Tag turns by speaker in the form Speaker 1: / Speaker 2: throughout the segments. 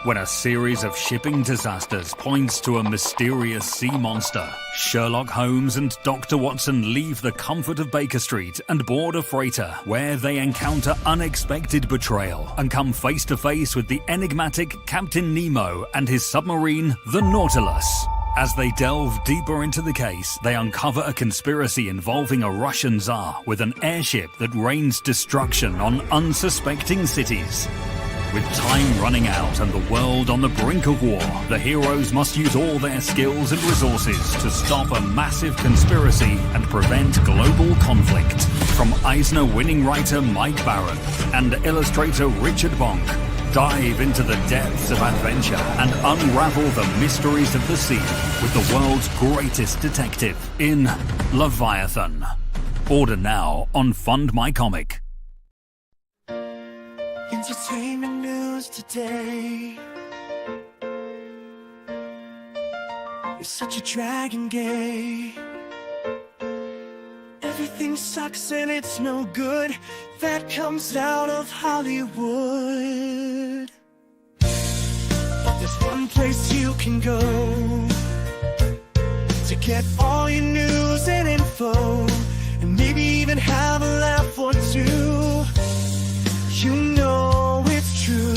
Speaker 1: When a series of shipping disasters points to a mysterious sea monster, Sherlock Holmes and Dr. Watson leave the comfort of Baker Street and board a freighter where they encounter unexpected betrayal and come face to face with the enigmatic Captain Nemo and his submarine, the Nautilus. As they delve deeper into the case, they uncover a conspiracy involving a Russian Tsar with an airship that rains destruction on unsuspecting cities. With time running out and the world on the brink of war, the heroes must use all their skills and resources to stop a massive conspiracy and prevent global conflict. From Eisner-winning writer Mike Barron and illustrator Richard Bonk, dive into the depths of adventure and unravel the mysteries of the sea with the world's greatest detective in Leviathan. Order now on Fund My Comic.
Speaker 2: Entertainment news today. You're such a dragon gay. Everything sucks and it's no good. That comes out of Hollywood. But there's one place you can go to get all your news and info, and maybe even have a laugh or two. You know it's true.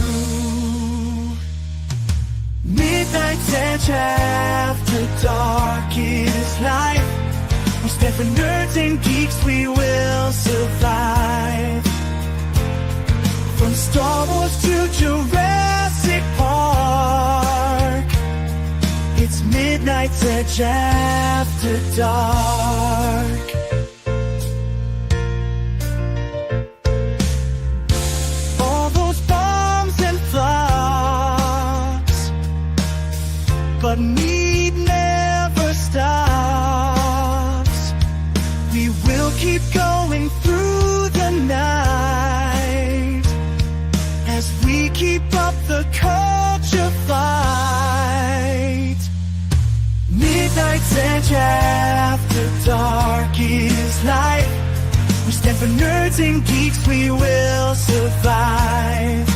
Speaker 2: Midnight's Edge after dark is life. We stand for nerds and geeks, we will survive. From Star Wars to Jurassic Park, it's Midnight's Edge after dark. All those bombs and flops, but need never stops. We will keep going through the night as we keep up the culture fight. Midnight's Edge after dark is life. We stand for nerds and geeks, we will survive.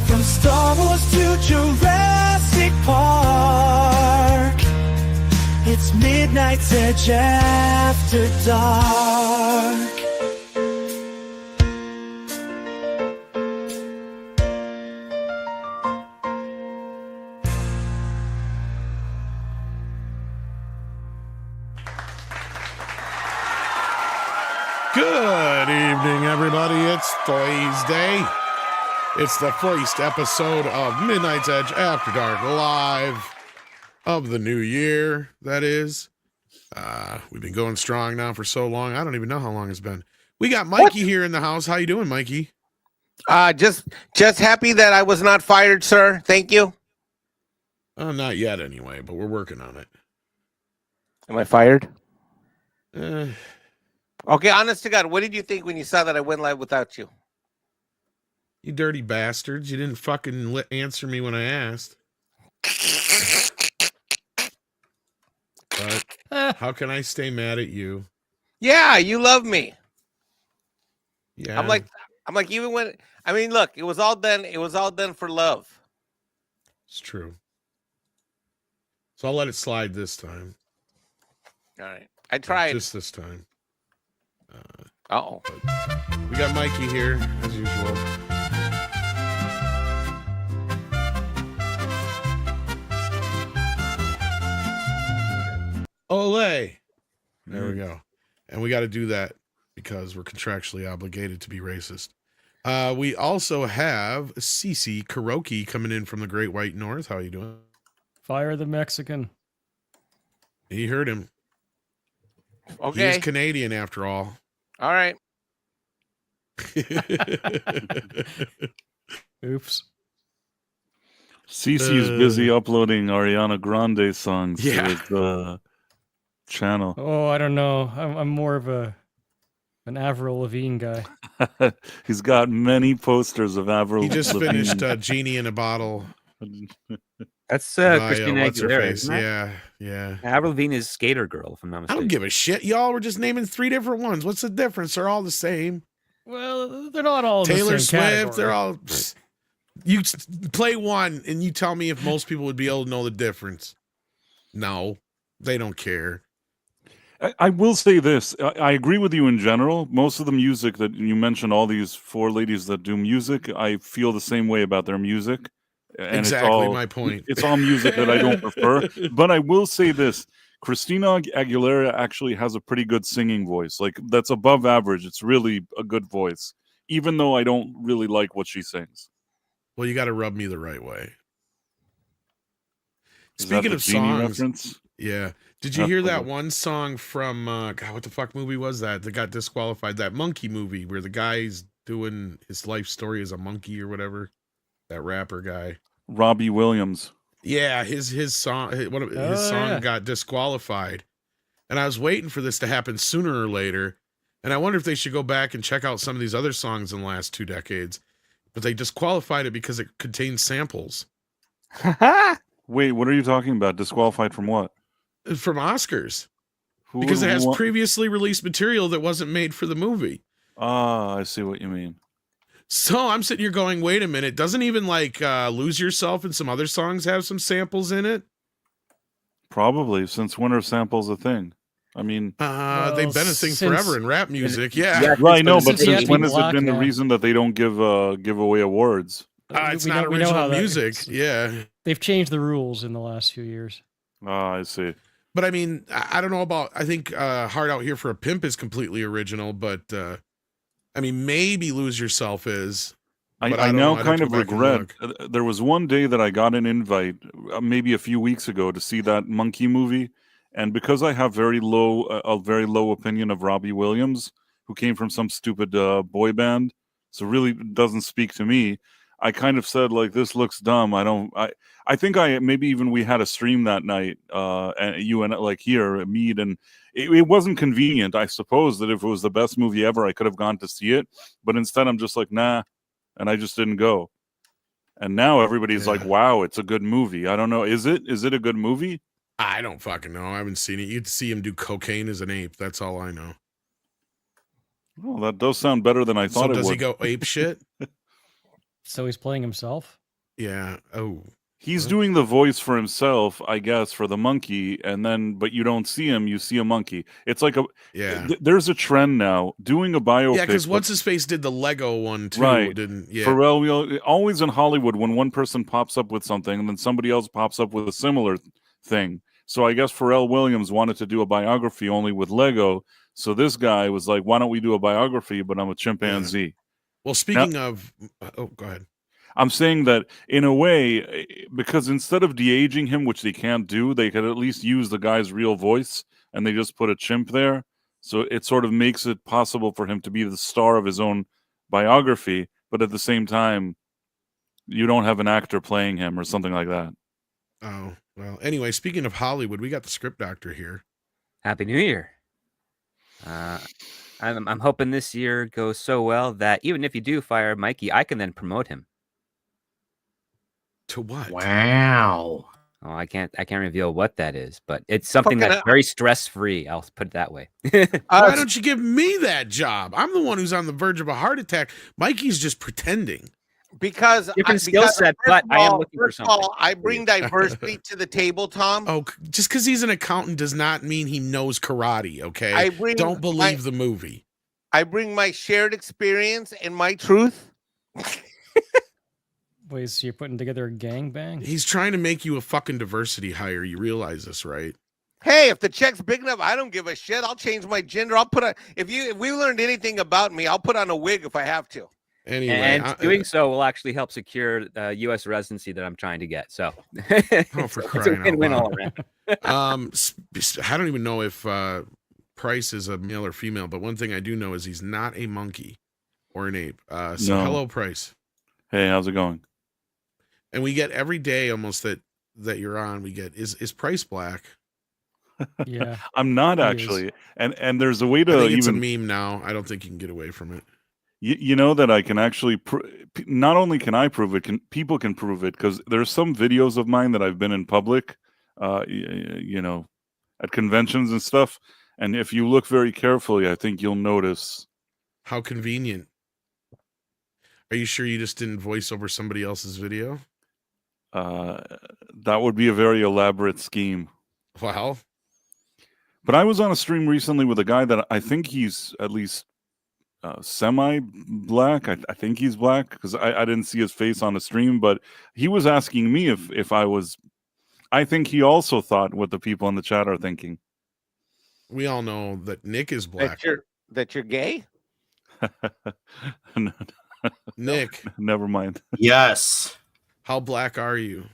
Speaker 2: From Star Wars to Jurassic Park, it's Midnight's Edge after dark.
Speaker 3: Good evening, everybody. It's Thursday. It's the first episode of Midnight's Edge After Dark live of the new year, that is. We've been going strong now for so long. I don't even know how long it's been. We got Mikey here in the house. How you doing, Mikey?
Speaker 4: Just happy that I was not fired, sir. Thank you.
Speaker 3: Not yet anyway, but we're working on it.
Speaker 4: Am I fired?
Speaker 3: Eh,
Speaker 4: Okay, honest to God, what did you think when you saw that I went live without you?
Speaker 3: you dirty bastards. You didn't fucking answer me when I asked. But how can I stay mad at you?
Speaker 4: Yeah, you love me.
Speaker 3: Yeah.
Speaker 4: I'm like even when look, it was all done. It was all done for love.
Speaker 3: It's true. So I'll let it slide this time.
Speaker 4: All right, I tried.
Speaker 3: Just this time.
Speaker 4: Oh,
Speaker 3: We got Mikey here, as usual. Ole! There we go. And we got to do that because we're contractually obligated to be racist. We also have Cece Kuroki coming in from the Great White North. How are you doing?
Speaker 5: Fire the Mexican.
Speaker 3: He heard him.
Speaker 4: okay.
Speaker 3: He is Canadian after all.
Speaker 4: All right.
Speaker 5: Oops.
Speaker 6: Cece's busy uploading Ariana Grande songs
Speaker 3: Yeah.
Speaker 6: to his channel.
Speaker 5: Oh, I don't know. I'm more of an Avril Lavigne guy.
Speaker 6: He's got many posters of Avril
Speaker 3: He just
Speaker 6: Lavigne.
Speaker 3: finished Genie in a Bottle.
Speaker 7: That's
Speaker 3: by,
Speaker 7: Christina
Speaker 3: what's her
Speaker 7: Aguilera,
Speaker 3: face?
Speaker 7: isn't it?
Speaker 3: Yeah.
Speaker 7: Avril Lavigne is Skater Girl, if I'm not
Speaker 3: I
Speaker 7: mistaken.
Speaker 3: don't give a shit. Y'all were just naming 3 different ones. What's the difference? They're all the same.
Speaker 5: Well, they're not all in
Speaker 3: Taylor
Speaker 5: the same
Speaker 3: Swift,
Speaker 5: category.
Speaker 3: they're all You play one and you tell me if most people would be able to know the difference. No, they don't care.
Speaker 6: I will say this. I agree with you in general. Most of the music that you mentioned, all these 4 ladies that do music, I feel the same way about their music. And
Speaker 3: Exactly my point.
Speaker 6: It's all music that I don't prefer. But I will say this. Christina Aguilera actually has a pretty good singing voice. Like, that's above average. It's really a good voice, even though I don't really like what she sings.
Speaker 3: Well, you got to rub me the right way.
Speaker 6: Is
Speaker 3: Speaking
Speaker 6: that
Speaker 3: of
Speaker 6: the Genie
Speaker 3: songs,
Speaker 6: reference?
Speaker 3: yeah. Did you hear that one song from God? What the fuck movie was that? That got disqualified. That monkey movie where the guy's doing his life story as a monkey or whatever. That rapper guy.
Speaker 6: Robbie Williams.
Speaker 3: Yeah, his song, his song got disqualified, and I was waiting for this to happen sooner or later. And I wonder if they should go back and check out some of these other songs in the last 2 decades. But they disqualified it because it contains samples.
Speaker 6: Wait, what are you talking about? Disqualified from what?
Speaker 3: From Oscars. Because it has previously released material that wasn't made for the movie.
Speaker 6: Ah, I see what you mean.
Speaker 3: So I'm sitting here going, wait a minute. Doesn't even like Lose Yourself and some other songs have some samples in it?
Speaker 6: Probably, since when are samples a thing? I mean,
Speaker 3: they've been a thing forever in rap music. Yeah.
Speaker 6: Right, no, but
Speaker 5: since
Speaker 6: when has it been the
Speaker 5: now.
Speaker 6: reason that they don't give away awards?
Speaker 3: It's
Speaker 5: We
Speaker 3: not
Speaker 5: know how
Speaker 3: original
Speaker 5: that-
Speaker 3: music. Yeah.
Speaker 5: They've changed the rules in the last few years.
Speaker 6: Ah, I see.
Speaker 3: But I mean, I don't know about, I think Hard Out Here for a Pimp is completely original, but I mean, maybe Lose Yourself is. But
Speaker 6: I
Speaker 3: don't
Speaker 6: now
Speaker 3: know. I'd have
Speaker 6: kind
Speaker 3: to
Speaker 6: of
Speaker 3: go back and
Speaker 6: regret.
Speaker 3: look.
Speaker 6: There was one day that I got an invite, maybe a few weeks ago, to see that monkey movie, and because I have a very low opinion of Robbie Williams, who came from some stupid boy band, so really doesn't speak to me. I kind of said, like, this looks dumb. I think maybe even we had a stream that night, and you and like here at Mead, and it wasn't convenient. I suppose that if it was the best movie ever, I could have gone to see it, but instead I'm just like, nah, and I just didn't go. And now everybody's like, wow, it's a good movie. I don't know. Is it a good movie?
Speaker 3: I don't fucking know. I haven't seen it. You'd see him do cocaine as an ape. That's all I know.
Speaker 6: Well, that does sound better than I thought it would.
Speaker 3: So does he go ape shit?
Speaker 5: So he's playing himself?
Speaker 3: Yeah. Oh.
Speaker 6: He's doing the voice for himself, I guess, for the monkey, but you don't see him, you see a monkey. It's like there's a trend now, doing a biopic.
Speaker 3: Yeah, because What's-His-Face did the Lego one, too.
Speaker 6: Right.
Speaker 3: Yeah.
Speaker 6: Pharrell, always in Hollywood, when one person pops up with something, and then somebody else pops up with a similar thing. So I guess Pharrell Williams wanted to do a biography only with Lego, so this guy was like, why don't we do a biography, but I'm a chimpanzee.
Speaker 3: Yeah. Well, speaking of... Oh, go ahead.
Speaker 6: I'm saying that in a way, because instead of de-aging him, which they can't do, they could at least use the guy's real voice, and they just put a chimp there. So it sort of makes it possible for him to be the star of his own biography, but at the same time, you don't have an actor playing him or something like that.
Speaker 3: Oh, well. Anyway, speaking of Hollywood, we got the script doctor here.
Speaker 7: Happy New Year. I'm hoping this year goes so well that even if you do fire Mikey, I can then promote him.
Speaker 3: To what?
Speaker 8: Wow.
Speaker 7: Oh, I can't reveal what that is, but it's something that's very stress-free. I'll put it that way.
Speaker 3: Why don't you give me that job? I'm the one who's on the verge of a heart attack. Mikey's just pretending.
Speaker 4: Because
Speaker 7: different skill set, but I am looking for something.
Speaker 4: I bring diversity to the table, Tom.
Speaker 3: Oh, just because he's an accountant does not mean he knows karate, okay? Don't believe the movie.
Speaker 4: I bring my shared experience and my truth.
Speaker 5: Wait, so you're putting together a gangbang?
Speaker 3: He's trying to make you a fucking diversity hire. You realize this, right?
Speaker 4: Hey, if the check's big enough, I don't give a shit. I'll change my gender. I'll put if we learned anything about me, I'll put on a wig if I have to.
Speaker 3: Anyway,
Speaker 7: and doing so will actually help secure U.S. residency that I'm trying to get. So,
Speaker 3: for
Speaker 7: it's
Speaker 3: crying
Speaker 7: a win-win all around.
Speaker 3: I don't even know if Price is a male or female, but one thing I do know is he's not a monkey or an ape. So hello, Price.
Speaker 6: Hey, how's it going?
Speaker 3: And we get every day almost that you're on. We get is Price black?
Speaker 5: Yeah,
Speaker 6: I'm not actually, and there's a way to
Speaker 3: it's a meme now. I don't think you can get away from it.
Speaker 6: You know that I can actually not only can I prove it, people can prove it, because there's some videos of mine that I've been in public, you know, at conventions and stuff. And if you look very carefully, I think you'll notice.
Speaker 3: How convenient. Are you sure you just didn't voice over somebody else's video?
Speaker 6: That would be a very elaborate scheme.
Speaker 3: Well,
Speaker 6: but I was on a stream recently with a guy that I think he's at least semi-black. I think he's black because I didn't see his face on the stream, but he was asking me if I was. I think he also thought what the people in the chat are thinking.
Speaker 3: We all know that Nick is black.
Speaker 4: That you're gay?
Speaker 3: Nick.
Speaker 6: Never mind.
Speaker 8: Yes.
Speaker 3: How black are you?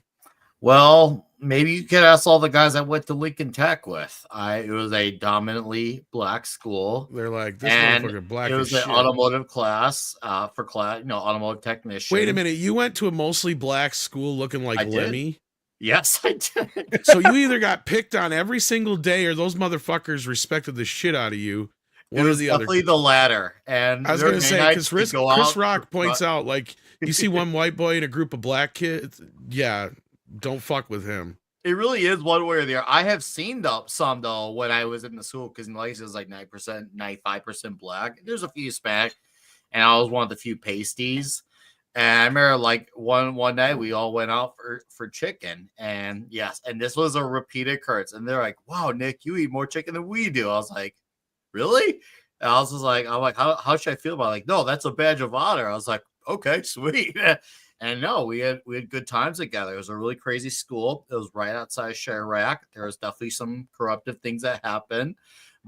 Speaker 8: Well, maybe you could ask all the guys I went to Lincoln Tech with. It was a dominantly black school.
Speaker 3: They're like, this motherfucker black.
Speaker 8: It was an automotive class for class, automotive technician.
Speaker 3: Wait a minute, you went to a mostly black school looking like Lemmy?
Speaker 8: Yes, I did.
Speaker 3: So you either got picked on every single day, or those motherfuckers respected the shit out of you.
Speaker 8: One or the other. Definitely the latter. And
Speaker 3: I was going to say, because Chris Rock points out, like, you see one white boy in a group of black kids, yeah, don't fuck with him.
Speaker 8: It really is one way or the other. I have seen some though when I was in the school, because Nice is like 9%, 95% black. There's a few Hispanic, and I was one of the few pasties. And I remember like one night we all went out for chicken, and yes, and this was a repeated occurrence. And they're like, "Wow, Nick, you eat more chicken than we do." I was like, "Really?" And I was just like, "I'm like, how should I feel about it?" Like, no, that's a badge of honor. I was like, "Okay, sweet." And no, we had good times together. It was a really crazy school. It was right outside Chirac. There was definitely some corruptive things that happened,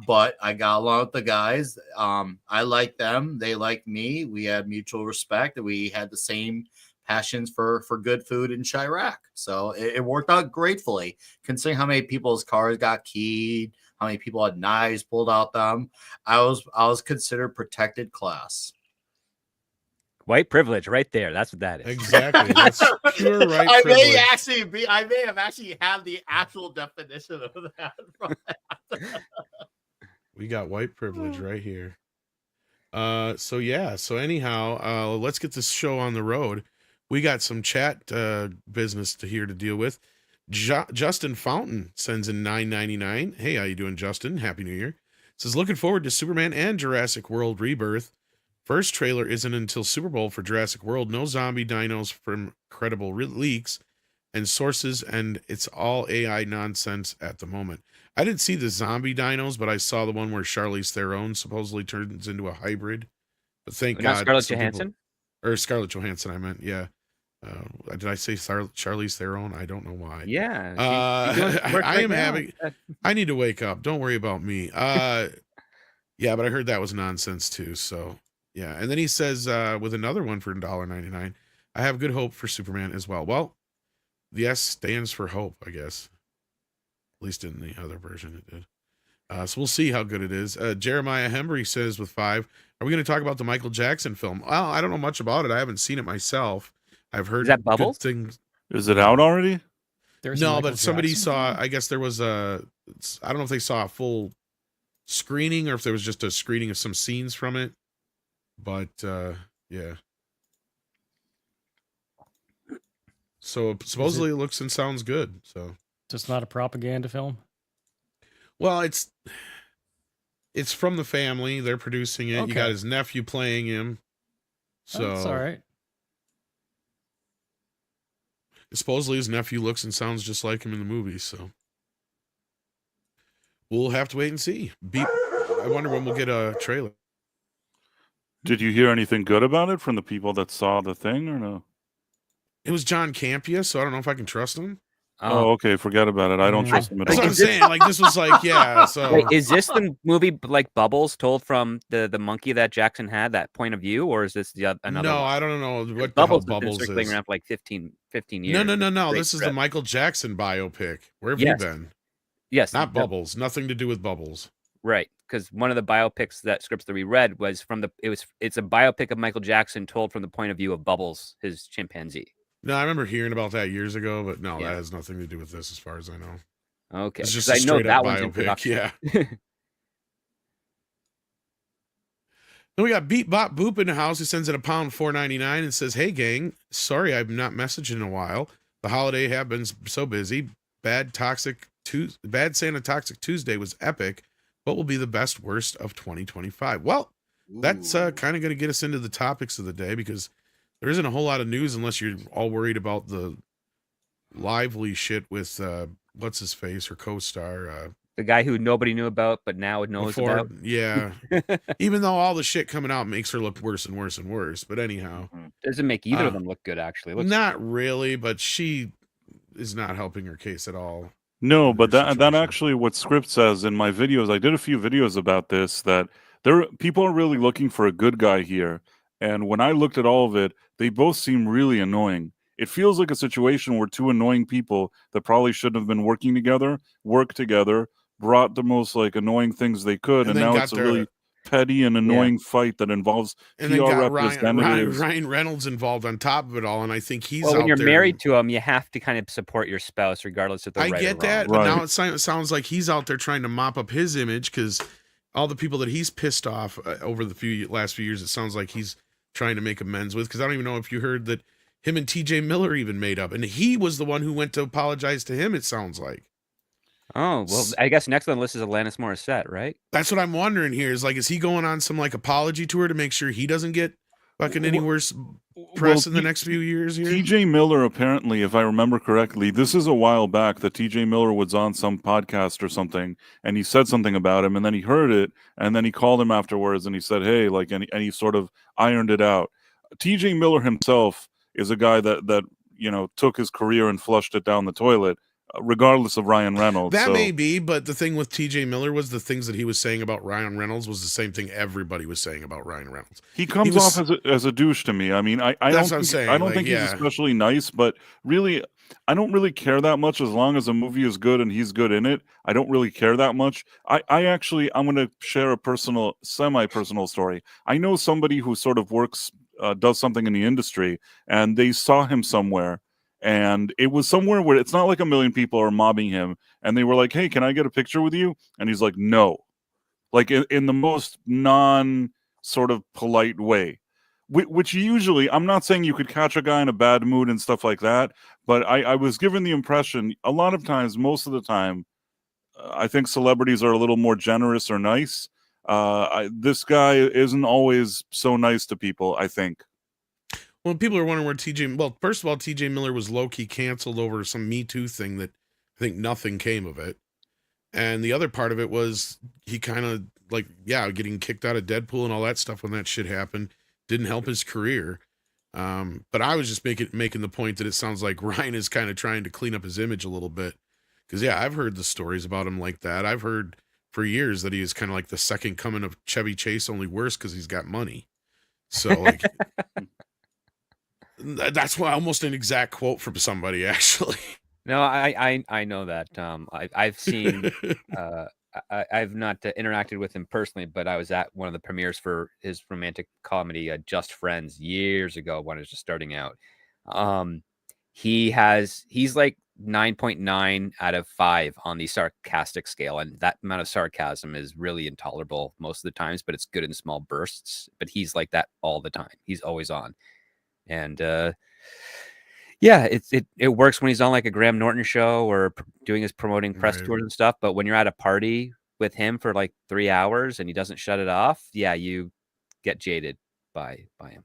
Speaker 8: but I got along with the guys. I liked them. They liked me. We had mutual respect, and we had the same passions for good food in Chirac. So it worked out gratefully, considering how many people's cars got keyed, how many people had knives pulled out them. I was considered protected class.
Speaker 7: White privilege, right there. That's what that is.
Speaker 3: Exactly. That's pure white
Speaker 8: I
Speaker 3: privilege.
Speaker 8: I may have actually had the actual definition of that.
Speaker 3: We got white privilege right here. So anyhow, let's get this show on the road. We got some chat business here to deal with. Justin Fountain sends in $9.99. Hey, how you doing, Justin? Happy New Year. Says, looking forward to Superman and Jurassic World Rebirth. First trailer isn't until Super Bowl for Jurassic World. No zombie dinos from credible leaks and sources, and it's all AI nonsense at the moment. I didn't see the zombie dinos, but I saw the one where Charlize Theron supposedly turns into a hybrid. But thank God.
Speaker 7: Scarlett Johansson?
Speaker 3: Or Scarlett Johansson, I meant, yeah. Did I say Charlize Theron? I don't know why.
Speaker 7: Yeah.
Speaker 3: I need to wake up. Don't worry about me. Yeah, but I heard that was nonsense too. So yeah. And then he says, with another one for $1.99, I have good hope for Superman as well. Well, the S stands for hope, I guess. At least in the other version it did. So we'll see how good it is. Jeremiah Hembry says with 5, are we going to talk about the Michael Jackson film? Well, I don't know much about it. I haven't seen it myself. I've heard
Speaker 7: good
Speaker 3: things.
Speaker 6: Is it out already?
Speaker 3: No, but somebody saw, I guess there was I don't know if they saw a full screening or if there was just a screening of some scenes from it. But yeah. So supposedly it looks and sounds good. So
Speaker 5: just not a propaganda film?
Speaker 3: Well, it's from the family. They're producing it. Okay. You got his nephew playing him. So
Speaker 5: that's all right.
Speaker 3: Supposedly his nephew looks and sounds just like him in the movie, so we'll have to wait and see. I wonder when we'll get a trailer.
Speaker 6: Did you hear anything good about it from the people that saw the thing or no?
Speaker 3: It was John Campia, so I don't know if I can trust him.
Speaker 6: Oh, okay. Forget about it. I don't trust him at all.
Speaker 3: That's what I'm saying. Like, this was like, yeah. So
Speaker 7: wait, is this the movie like Bubbles told from the monkey that Jackson had, that point of view, or is this another?
Speaker 3: No,
Speaker 7: one?
Speaker 3: I don't know what
Speaker 7: Bubbles
Speaker 3: the hell Bubbles
Speaker 7: has been circling
Speaker 3: is.
Speaker 7: around for like 15 years.
Speaker 3: No. This is the Michael Jackson biopic. Where have you been?
Speaker 7: Yes,
Speaker 3: not Bubbles. Nothing to do with Bubbles.
Speaker 7: Right, because one of the biopics scripts that we read was it's a biopic of Michael Jackson told from the point of view of Bubbles, his chimpanzee.
Speaker 3: No, I remember hearing about that years ago, but no, that has nothing to do with this as far as I know.
Speaker 7: Okay.
Speaker 3: It's just a straight up biopic, yeah. Then we got Beat Bop Boop in the house who sends in $1.499 and says, hey gang, sorry I've not messaged in a while. The holiday have been so busy. Bad Santa Toxic Tuesday was epic. What will be the best worst of 2025? Well, that's kind of going to get us into the topics of the day, because there isn't a whole lot of news unless you're all worried about the lively shit with what's his face, her co-star,
Speaker 7: The guy who nobody knew about, but now knows
Speaker 3: before.
Speaker 7: about.
Speaker 3: Yeah. Even though all the shit coming out makes her look worse and worse and worse. But anyhow,
Speaker 7: Doesn't make either of them look good, actually. Looks
Speaker 3: not really, but she is not helping her case at all.
Speaker 6: No,
Speaker 3: in
Speaker 6: but
Speaker 3: her
Speaker 6: that
Speaker 3: situation.
Speaker 6: actually what script says in my videos. I did a few videos about this, that people are really looking for a good guy here. And when I looked at all of it, they both seem really annoying. It feels like a situation where two annoying people that probably shouldn't have been working together, worked together, brought the most like annoying things they could, and
Speaker 3: then
Speaker 6: now
Speaker 3: got
Speaker 6: it's a
Speaker 3: their-
Speaker 6: really petty and annoying fight that involves
Speaker 3: And
Speaker 6: PR
Speaker 3: then got
Speaker 6: representatives.
Speaker 3: Ryan Reynolds involved on top of it all, and I think he's
Speaker 7: well, when
Speaker 3: out
Speaker 7: you're
Speaker 3: there.
Speaker 7: married to him, you have to kind of support your spouse, regardless if they're
Speaker 3: I
Speaker 7: right
Speaker 3: get
Speaker 7: or wrong.
Speaker 3: that, but
Speaker 6: Right.
Speaker 3: now it sounds like he's out there trying to mop up his image because all the people that he's pissed off over the last few years, it sounds like he's trying to make amends with. Because I don't even know if you heard that him and TJ Miller even made up, and he was the one who went to apologize to him. It sounds like.
Speaker 7: Oh, well, I guess next on the list is Alanis Morissette, right?
Speaker 3: That's what I'm wondering here. Is he going on some like apology tour to make sure he doesn't get fucking any worse press in the next few years here?
Speaker 6: TJ Miller, apparently, if I remember correctly, this is a while back that TJ Miller was on some podcast or something, and he said something about him, and then he heard it, and then he called him afterwards, and he said, hey, like, and he sort of ironed it out. TJ Miller himself is a guy that took his career and flushed it down the toilet, regardless of Ryan Reynolds.
Speaker 3: That may be, but the thing with TJ Miller was the things that he was saying about Ryan Reynolds was the same thing everybody was saying about Ryan Reynolds.
Speaker 6: He comes off as a douche to me. I mean, I
Speaker 3: That's
Speaker 6: don't
Speaker 3: what I'm saying.
Speaker 6: I don't
Speaker 3: Like,
Speaker 6: think
Speaker 3: yeah.
Speaker 6: he's especially nice, but really, I don't really care that much as long as a movie is good and he's good in it. I don't really care that much. I'm going to share a semi-personal story. I know somebody who sort of does something in the industry, and they saw him somewhere. And it was somewhere where it's not like a million people are mobbing him. And they were like, hey, can I get a picture with you? And he's like, no. Like in the most non sort of polite way. Which usually, I'm not saying you could catch a guy in a bad mood and stuff like that. But I was given the impression, a lot of times, most of the time, I think celebrities are a little more generous or nice. This guy isn't always so nice to people, I think.
Speaker 3: Well, people are wondering where well, first of all, TJ Miller was low-key canceled over some Me Too thing that I think nothing came of it. And the other part of it was he kind of like, getting kicked out of Deadpool and all that stuff when that shit happened didn't help his career. But I was just making the point that it sounds like Ryan is kind of trying to clean up his image a little bit. Because, I've heard the stories about him like that. I've heard for years that he is kind of like the second coming of Chevy Chase, only worse because he's got money. So, like... That's almost an exact quote from somebody, actually.
Speaker 7: No, I know that. I've seen. I've not interacted with him personally, but I was at one of the premieres for his romantic comedy, Just Friends, years ago when it was just starting out. He's like 9.9 out of 5 on the sarcastic scale, and that amount of sarcasm is really intolerable most of the times. But it's good in small bursts. But he's like that all the time. He's always on. And it works when he's on like a Graham Norton show or doing his promoting press tours and stuff. But when you're at a party with him for like 3 hours and he doesn't shut it off, you get jaded by him.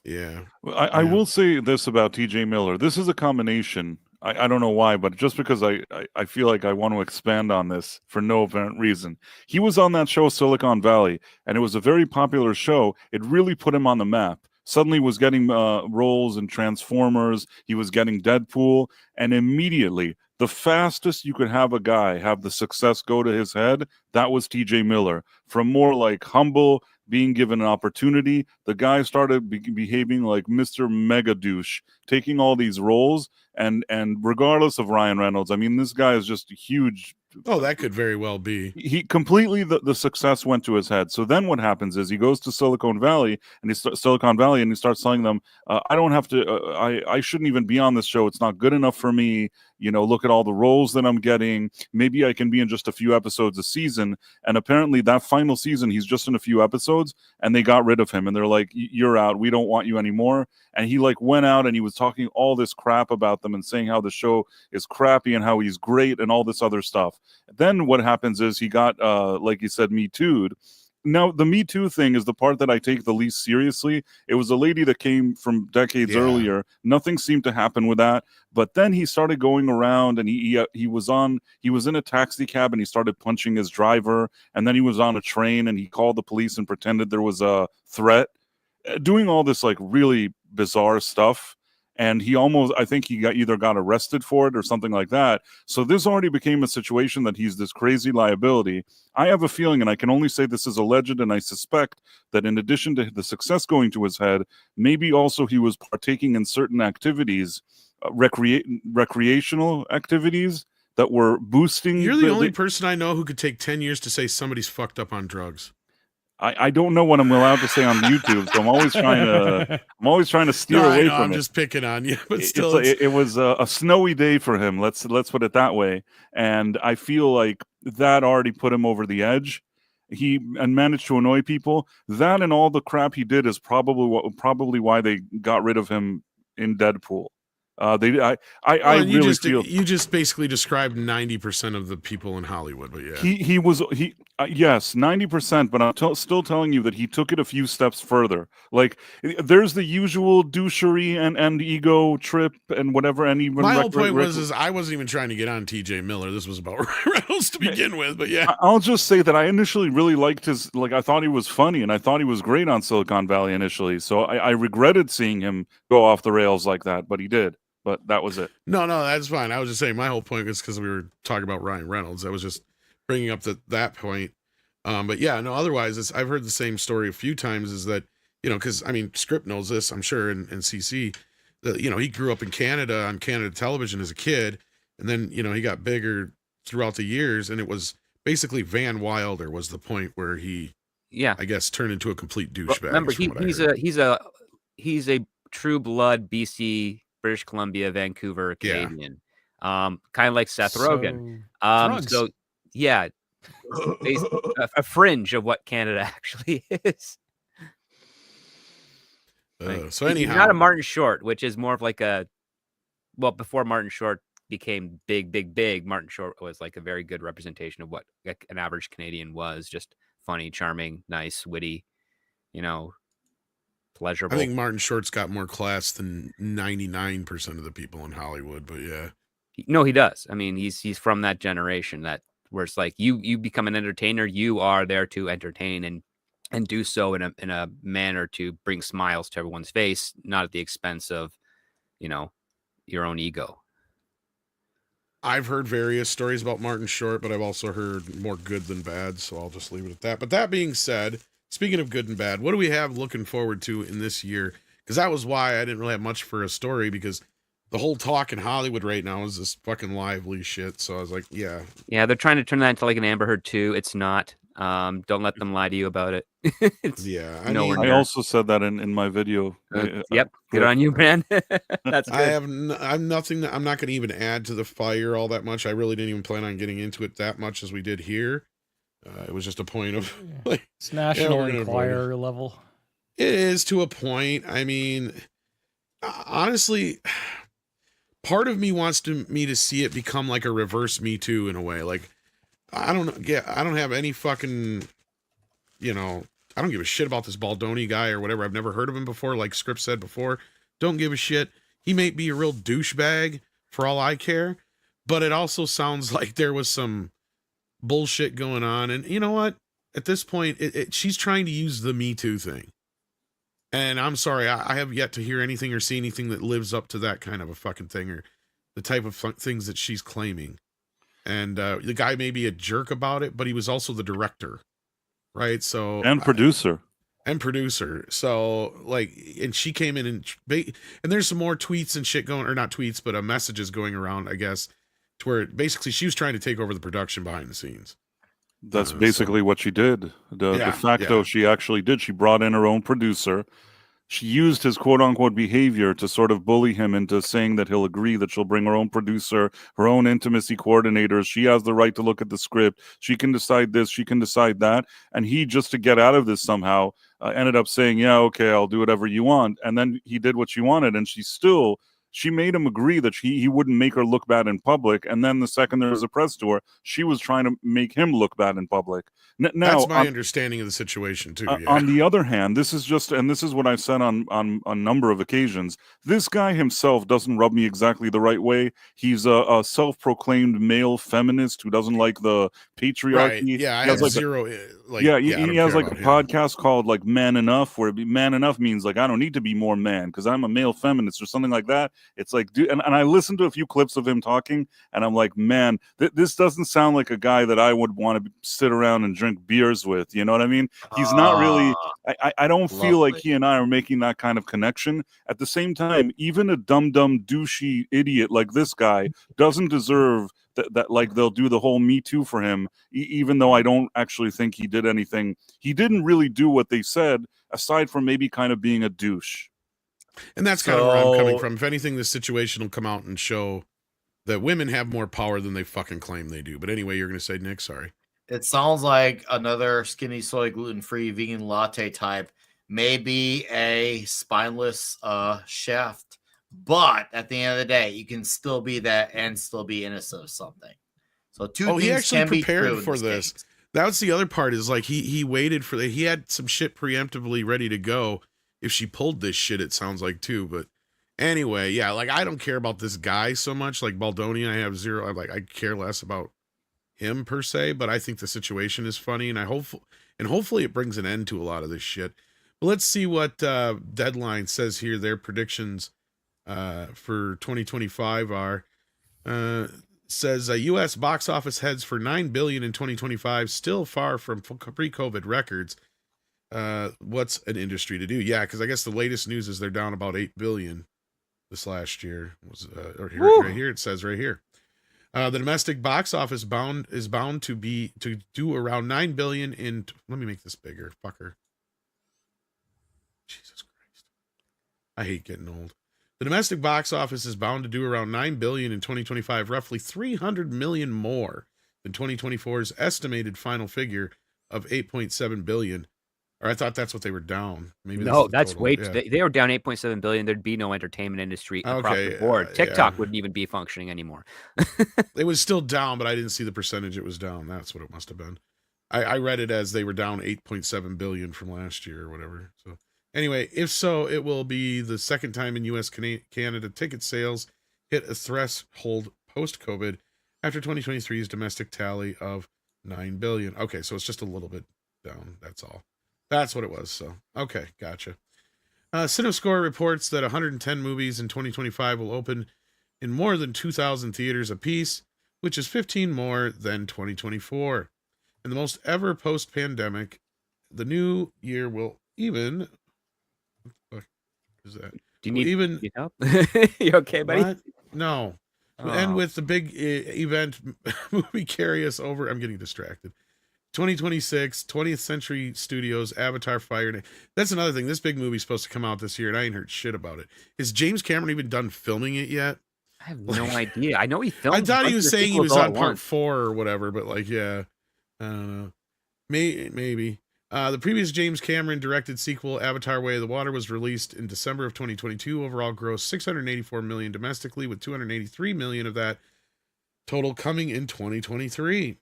Speaker 3: Yeah.
Speaker 6: Well, I will say this about TJ Miller. This is a combination. I don't know why, but just because I feel like I want to expand on this for no apparent reason. He was on that show Silicon Valley, and it was a very popular show. It really put him on the map. Suddenly was getting roles in Transformers. He was getting Deadpool. And immediately, the fastest you could have a guy have the success go to his head, that was TJ Miller. From more like humble, being given an opportunity, the guy started behaving like Mr. Mega Douche, taking all these roles. And regardless of Ryan Reynolds, I mean, this guy is just a huge...
Speaker 3: Oh, that could very well be.
Speaker 6: He completely the success went to his head. So then what happens is he goes to Silicon Valley and he starts telling them, I don't have to. I shouldn't even be on this show. It's not good enough for me. Look at all the roles that I'm getting. Maybe I can be in just a few episodes a season. And apparently that final season, he's just in a few episodes, and they got rid of him. And they're like, you're out. We don't want you anymore. And he like went out and he was talking all this crap about them and saying how the show is crappy and how he's great and all this other stuff. Then what happens is he got, like you said, Me Too'd. now the Me Too thing is the part that I take the least seriously. It was a lady that came from decades earlier. Nothing seemed to happen with that. But then he started going around, and he was in a taxi cab, and he started punching his driver. And then he was on a train, and he called the police and pretended there was a threat, doing all this like really bizarre stuff. And I think he either got arrested for it or something like that. So this already became a situation that he's this crazy liability. I have a feeling, and I can only say this is alleged, and I suspect that in addition to the success going to his head, maybe also he was partaking in certain activities, recreational activities that were boosting.
Speaker 3: You're the only person I know who could take 10 years to say somebody's fucked up on drugs.
Speaker 6: I don't know what I'm allowed to say on YouTube, so I'm always trying to steer away from it.
Speaker 3: I'm just picking on you, but still,
Speaker 6: it was a snowy day for him. Let's put it that way. And I feel like that already put him over the edge. He managed to annoy people. That and all the crap he did is probably why they got rid of him in Deadpool.
Speaker 3: You just basically described 90% of the people in Hollywood, but yeah,
Speaker 6: yes, 90%. But I'm still telling you that he took it a few steps further. Like there's the usual douchery and ego trip and whatever. And even
Speaker 3: my whole point was I wasn't even trying to get on T.J. Miller. This was about Ryan Reynolds to begin with, but yeah,
Speaker 6: I'll just say that I initially really liked his. Like I thought he was funny, and I thought he was great on Silicon Valley initially. So I regretted seeing him go off the rails like that, but he did. But that was it.
Speaker 3: No, that's fine. I was just saying my whole point was because we were talking about Ryan Reynolds. I was just bringing up that point. But yeah, no, otherwise, I've heard the same story a few times is that, because, I mean, Script knows this, I'm sure, and CC, that, he grew up in Canada on Canada television as a kid. And then, he got bigger throughout the years. And it was basically Van Wilder was the point where he, I guess, turned into a complete douchebag.
Speaker 7: Remember, he's a true blood BC, British Columbia, Vancouver Canadian, kind of like Seth Rogen. So yeah, a fringe of what Canada actually is.
Speaker 3: So anyhow,
Speaker 7: he's not a Martin Short, which is more of like before Martin Short became big, Martin Short was like a very good representation of what an average Canadian was, just funny, charming, nice, witty, pleasurable.
Speaker 3: I think Martin Short's got more class than 99% of the people in Hollywood, but yeah.
Speaker 7: No, he does. I mean, he's from that generation where it's like you become an entertainer, you are there to entertain and do so in a manner to bring smiles to everyone's face, not at the expense of, your own ego.
Speaker 3: I've heard various stories about Martin Short, but I've also heard more good than bad, so I'll just leave it at that. But that being said, speaking of good and bad, what do we have looking forward to in this year? Because that was why I didn't really have much for a story, because the whole talk in Hollywood right now is this fucking lively shit. So I was like, yeah.
Speaker 7: Yeah, they're trying to turn that into like an Amber Heard 2. It's not. Don't let them lie to you about it.
Speaker 6: I also said that in my video.
Speaker 7: Yep. Good on you, man. That's good.
Speaker 3: I'm not going to even add to the fire all that much. I really didn't even plan on getting into it that much as we did here. It was just a point of like,
Speaker 5: it's National Enquirer level.
Speaker 3: It is to a point. I mean, honestly, part of me wants me to see it become like a reverse Me Too in a way. Like, I don't know. Yeah, I don't have any fucking, I don't give a shit about this Baldoni guy or whatever. I've never heard of him before. Like Script said before, don't give a shit. He may be a real douchebag for all I care, but it also sounds like there was some bullshit going on. And you know what? At this point, she's trying to use the Me Too thing. And I'm sorry, I have yet to hear anything or see anything that lives up to that kind of a fucking thing or the type of things that she's claiming. And the guy may be a jerk about it, but he was also the director, right? So
Speaker 6: and producer.
Speaker 3: So like, and she came in and there's some more tweets and shit going, or not tweets, but messages going around, I guess, to where basically she was trying to take over the production behind the scenes.
Speaker 6: That's basically what she did. De facto, she actually did. She brought in her own producer. She used his quote-unquote behavior to sort of bully him into saying that he'll agree that she'll bring her own producer, her own intimacy coordinators. She has the right to look at the script. She can decide this. She can decide that. And he, just to get out of this somehow, ended up saying, yeah, okay, I'll do whatever you want. And then he did what she wanted. And she She made him agree that he wouldn't make her look bad in public, and then the second there was a press tour, she was trying to make him look bad in public. Now,
Speaker 3: That's my understanding of the situation too. Yeah.
Speaker 6: On the other hand, this is what I've said on a number of occasions. This guy himself doesn't rub me exactly the right way. He's a self-proclaimed male feminist who doesn't like the patriarchy.
Speaker 3: Right. Yeah, I have
Speaker 6: like
Speaker 3: zero.
Speaker 6: He has like a podcast called like Man Enough, where Man Enough means like I don't need to be more man because I'm a male feminist or something like that. It's like, dude, and I listened to a few clips of him talking, and I'm like, man, this doesn't sound like a guy that I would want to sit around and drink beers with. You know what I mean? He's not really. I don't feel like he and I are making that kind of connection. At the same time, even a dumb douchey idiot like this guy doesn't deserve that like they'll do the whole Me Too for him, even though I don't actually think he did anything. He didn't really do what they said, aside from maybe kind of being a douche.
Speaker 3: And that's kind of where I'm coming from. If anything, this situation will come out and show that women have more power than they fucking claim they do. But anyway, you're going to say, Nick, sorry.
Speaker 8: It sounds like another skinny soy gluten-free vegan latte type, maybe a spineless shaft. But at the end of the day, you can still be that and still be innocent of something. So
Speaker 3: he actually prepared for this. That's the other part is like he waited for he had some shit preemptively ready to go if she pulled this shit, it sounds like too. But anyway, yeah, like I don't care about this guy so much. Like Baldoni, I have zero. I care less about him per se, but I think the situation is funny, and hopefully it brings an end to a lot of this shit. But let's see what Deadline says here. Their predictions for 2025 are says U.S. box office heads for $9 billion in 2025, still far from pre-COVID records. What's an industry to do? Yeah, because I guess the latest news is they're down about $8 billion this last year. Right here it says right here. The domestic box office is bound to do around $9 billion in. Let me make this bigger, fucker. Jesus Christ, I hate getting old. The domestic box office is bound to do around $9 billion in 2025, roughly $300 million more than 2024's estimated final figure of $8.7 billion. Or I thought that's what they were down. Maybe
Speaker 7: no, that's total. Way. Yeah. They were down 8.7 billion. There'd be no entertainment industry across the board. TikTok wouldn't even be functioning anymore.
Speaker 3: It was still down, but I didn't see the percentage it was down. That's what it must have been. I read it as they were down 8.7 billion from last year or whatever. So anyway, if so, it will be the second time in U.S. Canada ticket sales hit a threshold post-COVID after 2023's domestic tally of 9 billion. Okay, so it's just a little bit down. That's all. That's what it was. So, okay, gotcha. CineScore reports that 110 movies in 2025 will open in more than 2,000 theaters apiece, which is 15 more than 2024. And the most ever post-pandemic, the new year will even. What is that?
Speaker 7: Do you need help? You okay, buddy?
Speaker 3: What? No. Oh. And with the big event movie carry us over, I'm getting distracted. 2026, 20th Century Studios, Avatar Fire. That's another thing. This big movie's supposed to come out this year, and I ain't heard shit about it. Is James Cameron even done filming it yet?
Speaker 7: I have no idea. I know he filmed.
Speaker 3: I thought he was saying he was on part 4 or whatever, but like, yeah. I don't know. Maybe. The previous James Cameron directed sequel, Avatar Way of the Water, was released in December of 2022. Overall gross $684 million domestically, with $283 million of that total coming in 2023.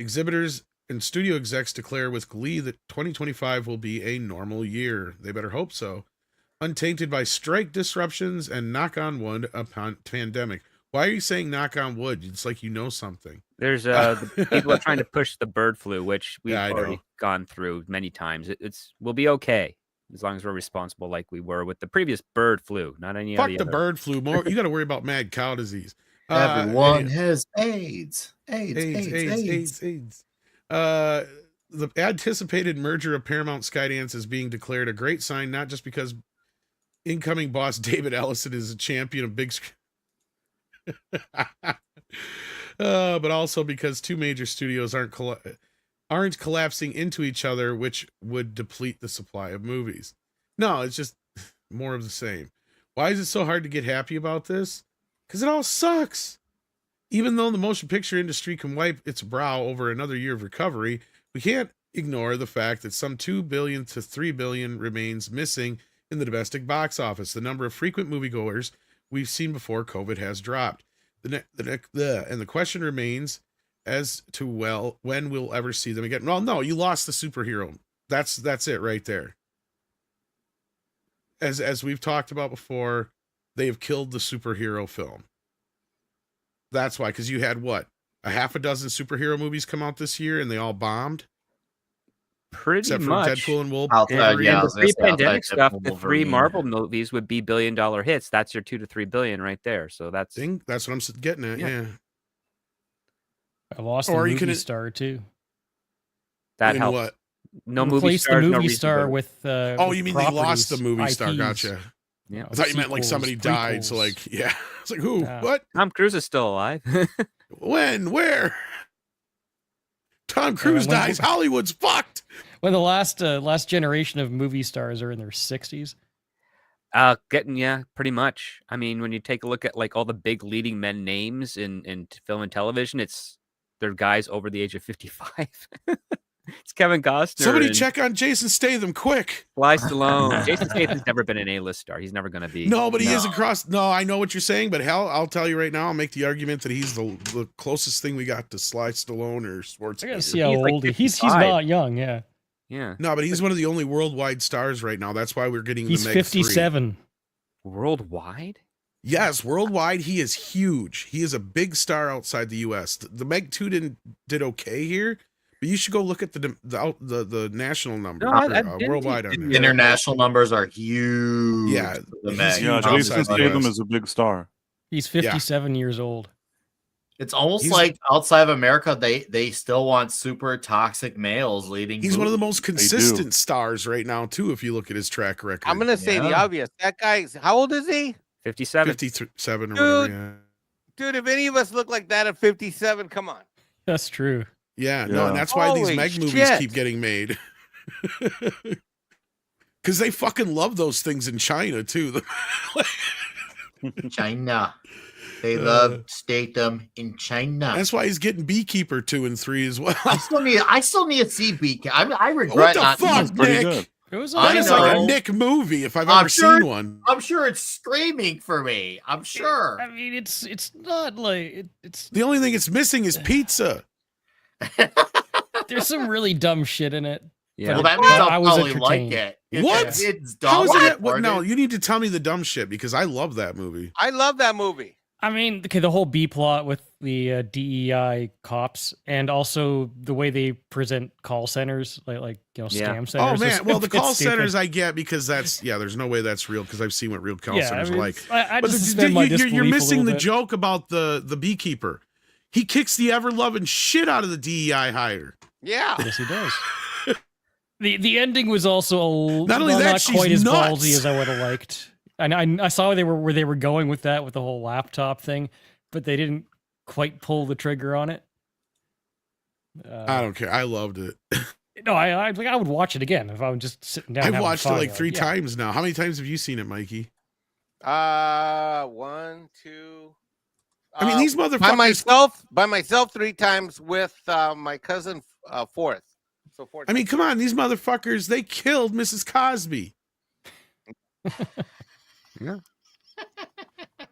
Speaker 3: Exhibitors and studio execs declare with glee that 2025 will be a normal year. They better hope so. Untainted by strike disruptions and, knock on wood, a pandemic. Why are you saying knock on wood? It's like you know something.
Speaker 7: There's the people are trying to push the bird flu, which we've already gone through many times. We'll be okay as long as we're responsible like we were with the previous bird flu, not any other.
Speaker 3: Fuck the bird flu. More, you got to worry about mad cow disease.
Speaker 8: Everyone has AIDS.
Speaker 3: AIDS. The anticipated merger of Paramount Skydance is being declared a great sign, not just because incoming boss David Ellison is a champion of big screen, but also because two major studios aren't collapsing into each other, which would deplete the supply of movies. No, it's just more of the same. Why is it so hard to get happy about this? Because it all sucks. Even though the motion picture industry can wipe its brow over another year of recovery, we can't ignore the fact that some $2 billion to $3 billion remains missing in the domestic box office. The number of frequent moviegoers we've seen before COVID has dropped. And the question remains as to, well, when we'll ever see them again. Well, no, you lost the superhero. That's it right there. As we've talked about before, they have killed the superhero film. That's why, because you had what? A half a dozen superhero movies come out this year and they all bombed?
Speaker 7: Pretty
Speaker 3: Except for
Speaker 7: much.
Speaker 3: Deadpool and
Speaker 8: Outside, yeah, I
Speaker 7: And the
Speaker 8: was gonna say
Speaker 7: pre-pandemic
Speaker 8: outside
Speaker 7: stuff,
Speaker 8: Deadpool,
Speaker 7: the 3
Speaker 8: Wolverine.
Speaker 7: Marvel movies would be billion-dollar hits. That's your 2 to 3 billion right there. So that's
Speaker 3: That's what I'm getting at, yeah.
Speaker 5: I lost
Speaker 3: Or
Speaker 5: the
Speaker 3: you
Speaker 5: movie
Speaker 3: can-
Speaker 5: star too.
Speaker 7: that
Speaker 3: In
Speaker 7: helps.
Speaker 3: what?
Speaker 7: No movie
Speaker 5: Replace
Speaker 7: stars,
Speaker 5: the
Speaker 7: no
Speaker 5: movie
Speaker 7: reason
Speaker 5: star
Speaker 7: to-
Speaker 5: with
Speaker 3: Oh, you mean they lost the
Speaker 5: properties,
Speaker 3: movie star?
Speaker 5: IPs.
Speaker 3: Gotcha.
Speaker 7: Yeah.
Speaker 3: I thought you meant like
Speaker 5: Sequels,
Speaker 3: somebody died. So
Speaker 5: prequels.
Speaker 3: like, yeah. It's like, who?
Speaker 5: Yeah.
Speaker 3: What?
Speaker 7: Tom Cruise is still alive.
Speaker 3: When? Where? Tom Cruise
Speaker 5: when-
Speaker 3: dies. Hollywood's fucked.
Speaker 5: When the last generation of movie stars are in their 60s.
Speaker 7: Pretty much. I mean, when you take a look at like all the big leading men names in film and television, they're guys over the age of 55. It's Kevin Costner.
Speaker 3: Somebody
Speaker 7: and
Speaker 3: check on Jason Statham quick.
Speaker 7: Sly Stallone. Jason Statham's never been an A-list star. He's never going to be.
Speaker 3: No, but he is across. No, I know what you're saying, but hell, I'll tell you right now, I'll make the argument that he's the closest thing we got to Sly Stallone or
Speaker 5: I gotta
Speaker 3: Schwarzenegger.
Speaker 5: see how
Speaker 7: He's like
Speaker 5: old he's
Speaker 7: 55.
Speaker 5: not young, yeah.
Speaker 7: Yeah.
Speaker 3: No, but he's one of the only worldwide stars right now. That's why we're getting
Speaker 5: He's
Speaker 3: the Meg 3.
Speaker 5: 57.
Speaker 7: Worldwide?
Speaker 3: Yes, worldwide, he is huge. He is a big star outside the U.S. The Meg 2 did okay here, but you should go look at the national number,
Speaker 7: No, I didn't
Speaker 3: worldwide
Speaker 7: see-
Speaker 3: on there.
Speaker 8: International numbers are huge.
Speaker 3: Yeah,
Speaker 8: for the
Speaker 3: he's
Speaker 8: Meg.
Speaker 3: huge
Speaker 6: Yeah,
Speaker 3: outside
Speaker 6: Jason
Speaker 3: the
Speaker 6: Statham
Speaker 3: US.
Speaker 6: is a big star.
Speaker 5: He's 57 years old.
Speaker 8: It's almost
Speaker 3: He's-
Speaker 8: like outside of America, they still want super toxic males leading.
Speaker 3: He's one of the most
Speaker 6: do.
Speaker 3: consistent stars right now, too, if you look at his track record.
Speaker 4: I'm gonna say the
Speaker 8: Yeah.
Speaker 4: obvious. That guy's how old is he?
Speaker 7: 57.
Speaker 3: 57 or
Speaker 4: Dude.
Speaker 3: whatever.
Speaker 4: Dude, if any of us look like that at 57, come on.
Speaker 5: That's true.
Speaker 3: Yeah, no,
Speaker 6: Yeah.
Speaker 3: and that's why these
Speaker 4: Holy
Speaker 3: Meg movies
Speaker 4: shit.
Speaker 3: keep getting made. Because they fucking love those things in China, too.
Speaker 8: China. They love Statham in China.
Speaker 3: That's why he's getting Beekeeper 2 and 3 as well.
Speaker 8: I still need to see Beak. I regret
Speaker 3: What the
Speaker 8: not.
Speaker 3: fuck,
Speaker 8: seeing-
Speaker 6: Pretty
Speaker 3: Nick?
Speaker 6: good.
Speaker 5: It was
Speaker 8: I
Speaker 3: That is
Speaker 5: alright.
Speaker 3: like a
Speaker 8: know.
Speaker 3: Nick movie if I've
Speaker 8: I'm
Speaker 3: ever
Speaker 8: sure-
Speaker 3: seen one.
Speaker 8: I'm sure it's streaming for me. I'm sure.
Speaker 5: I mean, it's not like it's.
Speaker 3: The only thing it's missing is pizza.
Speaker 5: There's some really dumb shit in it.
Speaker 7: Yeah.
Speaker 8: Well, that means
Speaker 5: I
Speaker 8: I'll
Speaker 5: was
Speaker 8: probably like
Speaker 5: entertained.
Speaker 8: it. If
Speaker 3: What?
Speaker 8: It's
Speaker 3: How
Speaker 8: dumb.
Speaker 3: is it?
Speaker 8: or
Speaker 3: No,
Speaker 8: it-
Speaker 3: you need to tell me the dumb shit because I love that movie.
Speaker 4: I love that movie.
Speaker 5: I mean, okay, the whole B plot with the DEI cops, and also the way they present call centers, like
Speaker 7: Yeah.
Speaker 5: scam centers.
Speaker 3: Oh
Speaker 5: is-
Speaker 3: man, well the
Speaker 5: it's
Speaker 3: call
Speaker 5: stupid.
Speaker 3: centers I get because there's no way that's real because I've seen what real call
Speaker 5: Yeah,
Speaker 3: centers
Speaker 5: I mean,
Speaker 3: are like.
Speaker 5: I
Speaker 3: But
Speaker 5: just
Speaker 3: the-
Speaker 5: suspend my
Speaker 3: you're
Speaker 5: disbelief a
Speaker 3: missing
Speaker 5: little
Speaker 3: the
Speaker 5: bit.
Speaker 3: joke about the beekeeper. He kicks the ever loving shit out of the DEI hire.
Speaker 4: Yeah.
Speaker 5: Yes, he does. The ending was also
Speaker 3: Not only that,
Speaker 5: not
Speaker 3: she's
Speaker 5: quite as
Speaker 3: nuts.
Speaker 5: ballsy as I would have liked. And I saw where they were going with that with the whole laptop thing, but they didn't quite pull the trigger on it.
Speaker 3: I don't care. I loved it.
Speaker 5: No, I would watch it again if I was just sitting down.
Speaker 3: I've
Speaker 5: having
Speaker 3: watched it
Speaker 5: fun,
Speaker 3: like 3
Speaker 5: yeah.
Speaker 3: times now. How many times have you seen it, Mikey?
Speaker 4: 1, 2.
Speaker 3: I mean, these
Speaker 4: by
Speaker 3: motherfuckers.
Speaker 4: myself 3 times with my cousin 4th. So 4
Speaker 3: I mean, come on, these motherfuckers. They killed Mrs. Cosby.
Speaker 7: Yeah.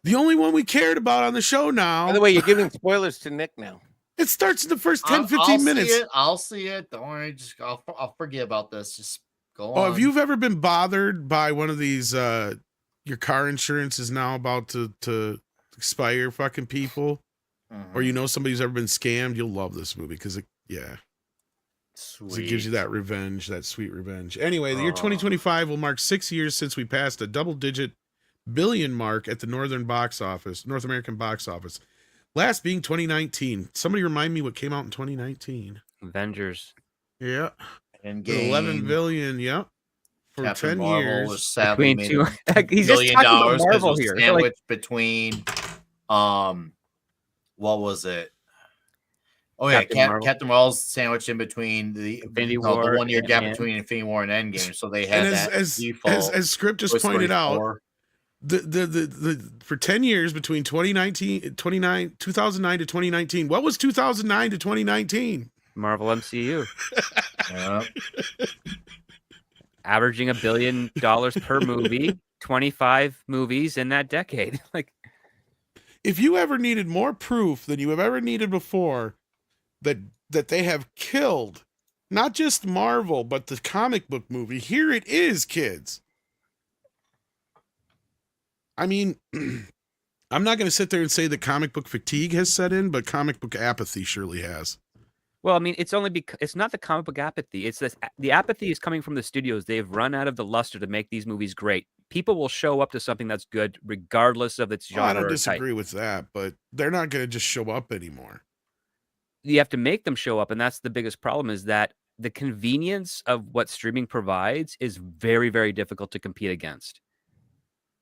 Speaker 3: The only one we cared about on the show now.
Speaker 4: By the way, you're giving spoilers to Nick now.
Speaker 3: It starts in the first 10,
Speaker 8: I'll
Speaker 3: 15
Speaker 8: see
Speaker 3: minutes.
Speaker 8: it. I'll see it. Don't worry. I'll forget about this. Just go
Speaker 3: Oh,
Speaker 8: on.
Speaker 3: if you've ever been bothered by one of these, your car insurance is now about to expire, fucking people, or you know somebody's ever been scammed, you'll love this movie because it gives you that revenge, that sweet revenge. Anyway, the year 2025 will mark 6 years since we passed a double-digit billion mark at the North American box office. Last being 2019. Somebody remind me what came out in 2019.
Speaker 7: Avengers.
Speaker 3: Yeah.
Speaker 8: And
Speaker 3: With 11 billion, yeah. For
Speaker 8: Captain
Speaker 3: 10
Speaker 8: Marvel
Speaker 3: years.
Speaker 8: was sadly
Speaker 7: Between
Speaker 8: made
Speaker 7: two, he's just
Speaker 8: $1 billion
Speaker 7: talking about
Speaker 8: 'cause
Speaker 7: Marvel
Speaker 8: it was
Speaker 7: here. So,
Speaker 8: sandwiched
Speaker 7: like,
Speaker 8: between what was it? Oh yeah,
Speaker 7: Captain Marvel.
Speaker 8: Captain Marvel's sandwiched in between the
Speaker 7: Infinity
Speaker 8: the
Speaker 7: War
Speaker 8: 1 year gap
Speaker 7: and-
Speaker 8: between Infinity War and Endgame. So they had
Speaker 3: And
Speaker 8: that
Speaker 3: as
Speaker 8: default.
Speaker 3: Script just
Speaker 8: Toy Story
Speaker 3: pointed out,
Speaker 8: 4.
Speaker 3: the for 10 years between 2009 to 2019. What was 2009 to 2019?
Speaker 7: Marvel MCU.
Speaker 8: Yeah.
Speaker 7: averaging $1 billion per movie, 25 movies in that decade. Like,
Speaker 3: if you ever needed more proof than you have ever needed before that they have killed not just Marvel but the comic book movie, here it is, kids. I mean, I'm not going to sit there and say that comic book fatigue has set in, but comic book apathy surely has.
Speaker 7: well, I mean, it's only because it's not the comic book apathy. It's this, the apathy is coming from the studios. They've run out of the luster to make these movies great. People will show up to something that's good regardless of its genre.
Speaker 3: I don't
Speaker 7: or
Speaker 3: disagree
Speaker 7: type.
Speaker 3: with that, but they're not going to just show up anymore.
Speaker 7: You have to make them show up, and that's the biggest problem, is that the convenience of what streaming provides is very, very difficult to compete against.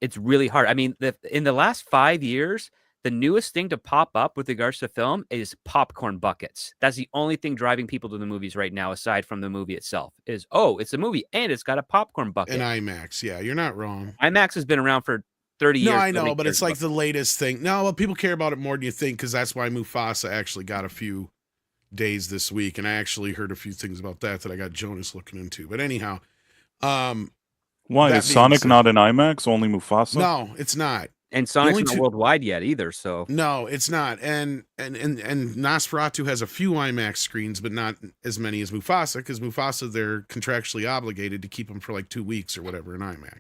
Speaker 7: It's really hard. I mean, in the last 5 years, the newest thing to pop up with regards to film is popcorn buckets. That's the only thing driving people to the movies right now, aside from the movie itself, is, oh, it's a movie and it's got a popcorn bucket.
Speaker 3: And IMAX, yeah, you're not wrong.
Speaker 7: IMAX has been around for 30 years.
Speaker 3: No, I know, but it's like the latest thing. No, well, people care about it more than you think, because that's why Mufasa actually got a few days this week, and I actually heard a few things about that I got Jonas looking into. But anyhow,
Speaker 6: why is Sonic not in IMAX? Only Mufasa?
Speaker 3: No, it's not.
Speaker 7: And Sonic's not worldwide yet either, so
Speaker 3: no, it's not. And Nosferatu has a few IMAX screens, but not as many as Mufasa, because Mufasa, they're contractually obligated to keep them for like 2 weeks or whatever in IMAX.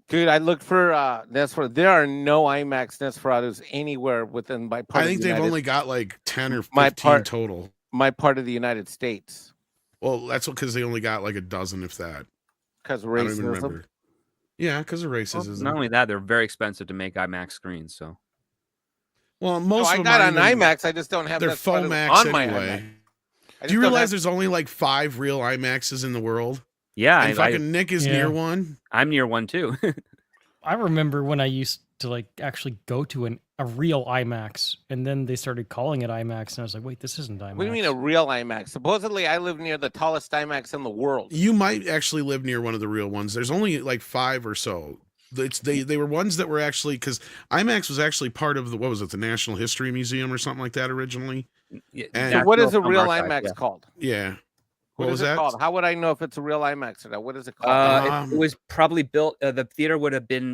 Speaker 4: Dude, I looked for Nosferatu. There are no IMAX Nosferatus anywhere within my part.
Speaker 3: I think they've only got like 10 or 15 total.
Speaker 4: My part of the United States.
Speaker 3: Well, that's because they only got like a dozen, if that.
Speaker 4: Because racism.
Speaker 3: Yeah, because of racism.
Speaker 7: Well, not only that, they're very expensive to make IMAX screens. So,
Speaker 3: well, most of them
Speaker 4: I got on IMAX. I just don't have.
Speaker 3: They're FOMAX on my anyway. Do you realize there's only like 5 real IMAXs in the world?
Speaker 7: Yeah,
Speaker 3: and fucking Nick is near one.
Speaker 7: I'm near one too.
Speaker 5: I remember when I used to like actually go to a real IMAX, and then they started calling it IMAX, and I was like, wait, this isn't IMAX.
Speaker 4: What do you mean a real IMAX? Supposedly, I live near the tallest IMAX in the world.
Speaker 3: You might actually live near one of the real ones. There's only like 5 or so. They were ones that were actually, because IMAX was actually part of the National History Museum or something like that originally.
Speaker 4: And so what is a real IMAX called?
Speaker 3: Yeah.
Speaker 4: What is it called? How would I know if it's a real IMAX or not? What is it called?
Speaker 7: It was probably built. The theater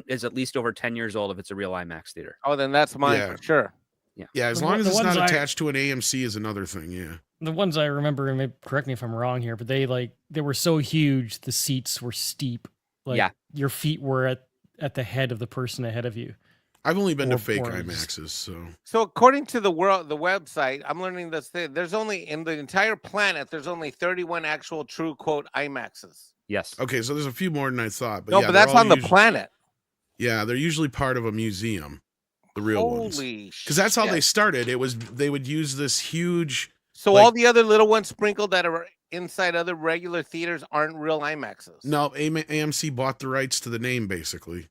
Speaker 7: is at least over 10 years old if it's a real IMAX theater.
Speaker 4: Oh, then that's mine for sure.
Speaker 3: Yeah, as long as it's not attached to an AMC is another thing. Yeah.
Speaker 5: The ones I remember, and maybe correct me if I'm wrong here, but they were so huge, the seats were steep. Like your feet were at the head of the person ahead of you.
Speaker 3: I've only been to fake IMAXs,
Speaker 4: so according to the website, I'm learning this thing. There's only in the entire planet, there's only 31 actual true quote IMAXs.
Speaker 7: Yes.
Speaker 3: Okay, so there's a few more than I thought. But
Speaker 4: no, but that's on the planet.
Speaker 3: Yeah, they're usually part of a museum. The real ones.
Speaker 4: Holy shit!
Speaker 3: Because that's how they started. They would use this huge.
Speaker 4: So all the other little ones sprinkled that are inside other regular theaters aren't real IMAXs.
Speaker 3: No, AMC bought the rights to the name, basically.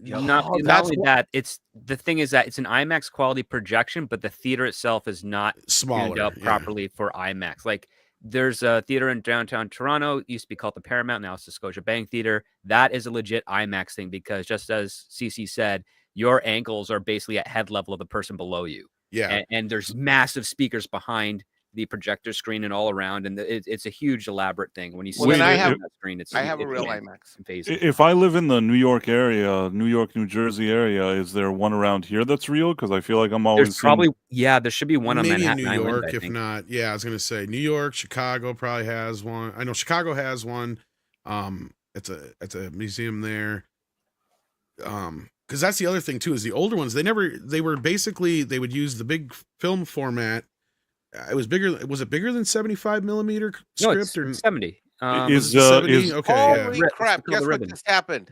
Speaker 7: Not only that, it's the thing is that it's an IMAX quality projection, but the theater itself is not tuned up properly for IMAX. Like there's a theater in downtown Toronto, it used to be called the Paramount, now it's the Scotiabank Theater. That is a legit IMAX thing because just as CC said, your ankles are basically at head level of the person below you.
Speaker 3: Yeah,
Speaker 7: and there's massive speakers behind the projector screen and all around, and it's a huge elaborate thing. When you see that screen,
Speaker 4: I have a real IMAX.
Speaker 6: If I live in the New York area, New Jersey area, is there one around here that's real? Because I feel like I'm always
Speaker 7: there should be one on Manhattan
Speaker 3: in New York,
Speaker 7: Island,
Speaker 3: if not. Yeah, I was gonna say New York, Chicago probably has one. I know Chicago has one. It's a museum there. Because that's the other thing too, is the older ones, they would use the big film format. It was bigger. Was it bigger than 75 millimeter script?
Speaker 7: No, it's 70.
Speaker 3: Is 70? Okay.
Speaker 4: Holy crap! Guess what just happened?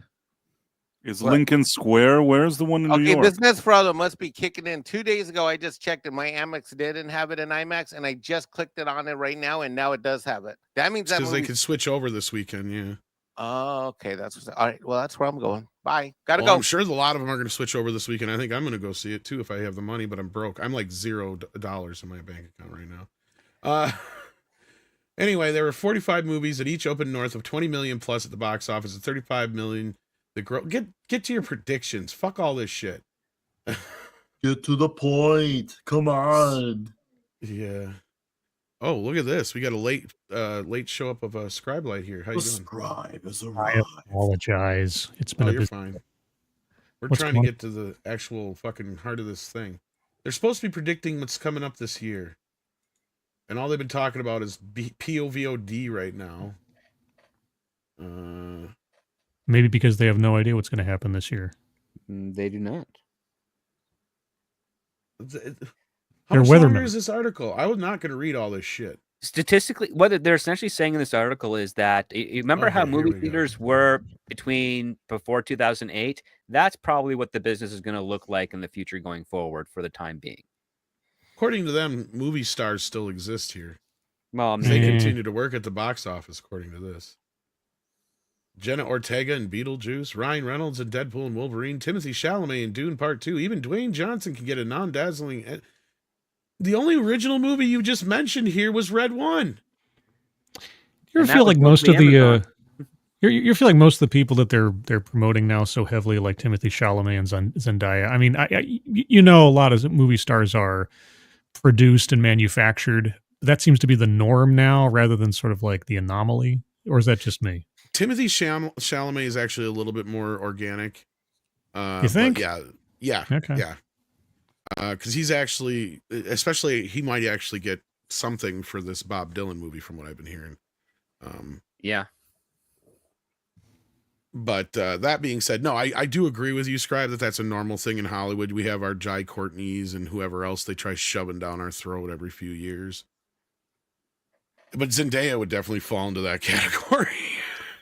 Speaker 6: Is Lincoln Square? Where's the one in New York?
Speaker 4: Okay, this Nesferatu must be kicking in. 2 days ago, I just checked it. My Amex didn't have it in IMAX, and I just clicked it on it right now, and now it does have it. That means that
Speaker 3: because they could switch over this weekend. Yeah.
Speaker 4: Oh, okay. That's all right. Well, that's where I'm going. Bye. Gotta go.
Speaker 3: I'm sure a lot of them are going to switch over this weekend. I think I'm going to go see it too if I have the money, but I'm broke. I'm like $0 in my bank account right now. Anyway, there were 45 movies that each opened north of 20 million plus at the box office at 35 million. Get to your predictions. Fuck all this shit.
Speaker 8: Get to the point. Come on.
Speaker 3: Yeah. Oh, look at this. We got a late show up of a Scribe Light here. How you doing?
Speaker 8: Scribe is
Speaker 9: I
Speaker 8: arrived.
Speaker 9: apologize. It's been
Speaker 3: Oh,
Speaker 9: a
Speaker 3: you're
Speaker 9: busy.
Speaker 3: fine. We're
Speaker 9: What's
Speaker 3: trying to
Speaker 9: going-
Speaker 3: get to the actual fucking heart of this thing. They're supposed to be predicting what's coming up this year. And all they've been talking about is POVOD right now.
Speaker 9: Maybe because they have no idea what's going to happen this year.
Speaker 7: They do not.
Speaker 3: How
Speaker 9: They're
Speaker 3: much longer
Speaker 9: weathermen.
Speaker 3: is this article? I was not going to read all this shit.
Speaker 7: Statistically, what they're essentially saying in this article is that you remember how
Speaker 3: Okay, here
Speaker 7: movie
Speaker 3: we go.
Speaker 7: theaters were before 2008. That's probably what the business is going to look like in the future going forward for the time being.
Speaker 3: According to them, movie stars still exist here.
Speaker 7: Well,
Speaker 3: They
Speaker 9: Mm.
Speaker 3: continue to work at the box office, according to this. Jenna Ortega in Beetlejuice, Ryan Reynolds in Deadpool and Wolverine, Timothy Chalamet in Dune Part 2, even Dwayne Johnson can get a non-dazzling... The only original movie you just mentioned here was Red One.
Speaker 9: You
Speaker 7: And
Speaker 9: ever
Speaker 7: that
Speaker 9: feel
Speaker 7: was
Speaker 9: like most of
Speaker 7: mostly
Speaker 9: the
Speaker 7: Amazon.
Speaker 9: you feel like most of the people that they're promoting now so heavily, like Timothy Chalamet and Zendaya. I mean, you know, a lot of movie stars are produced and manufactured. That seems to be the norm now, rather than sort of like the anomaly. Or is that just me?
Speaker 3: Timothy Chalamet is actually a little bit more organic.
Speaker 9: You think?
Speaker 3: Yeah.
Speaker 9: Okay.
Speaker 3: Yeah. Because he's actually, especially, he might actually get something for this Bob Dylan movie, from what I've been hearing.
Speaker 7: Yeah.
Speaker 3: But that being said, no, I do agree with you, Scribe, that that's a normal thing in Hollywood. We have our Jai Courtneys and whoever else they try shoving down our throat every few years. But Zendaya would definitely fall into that category.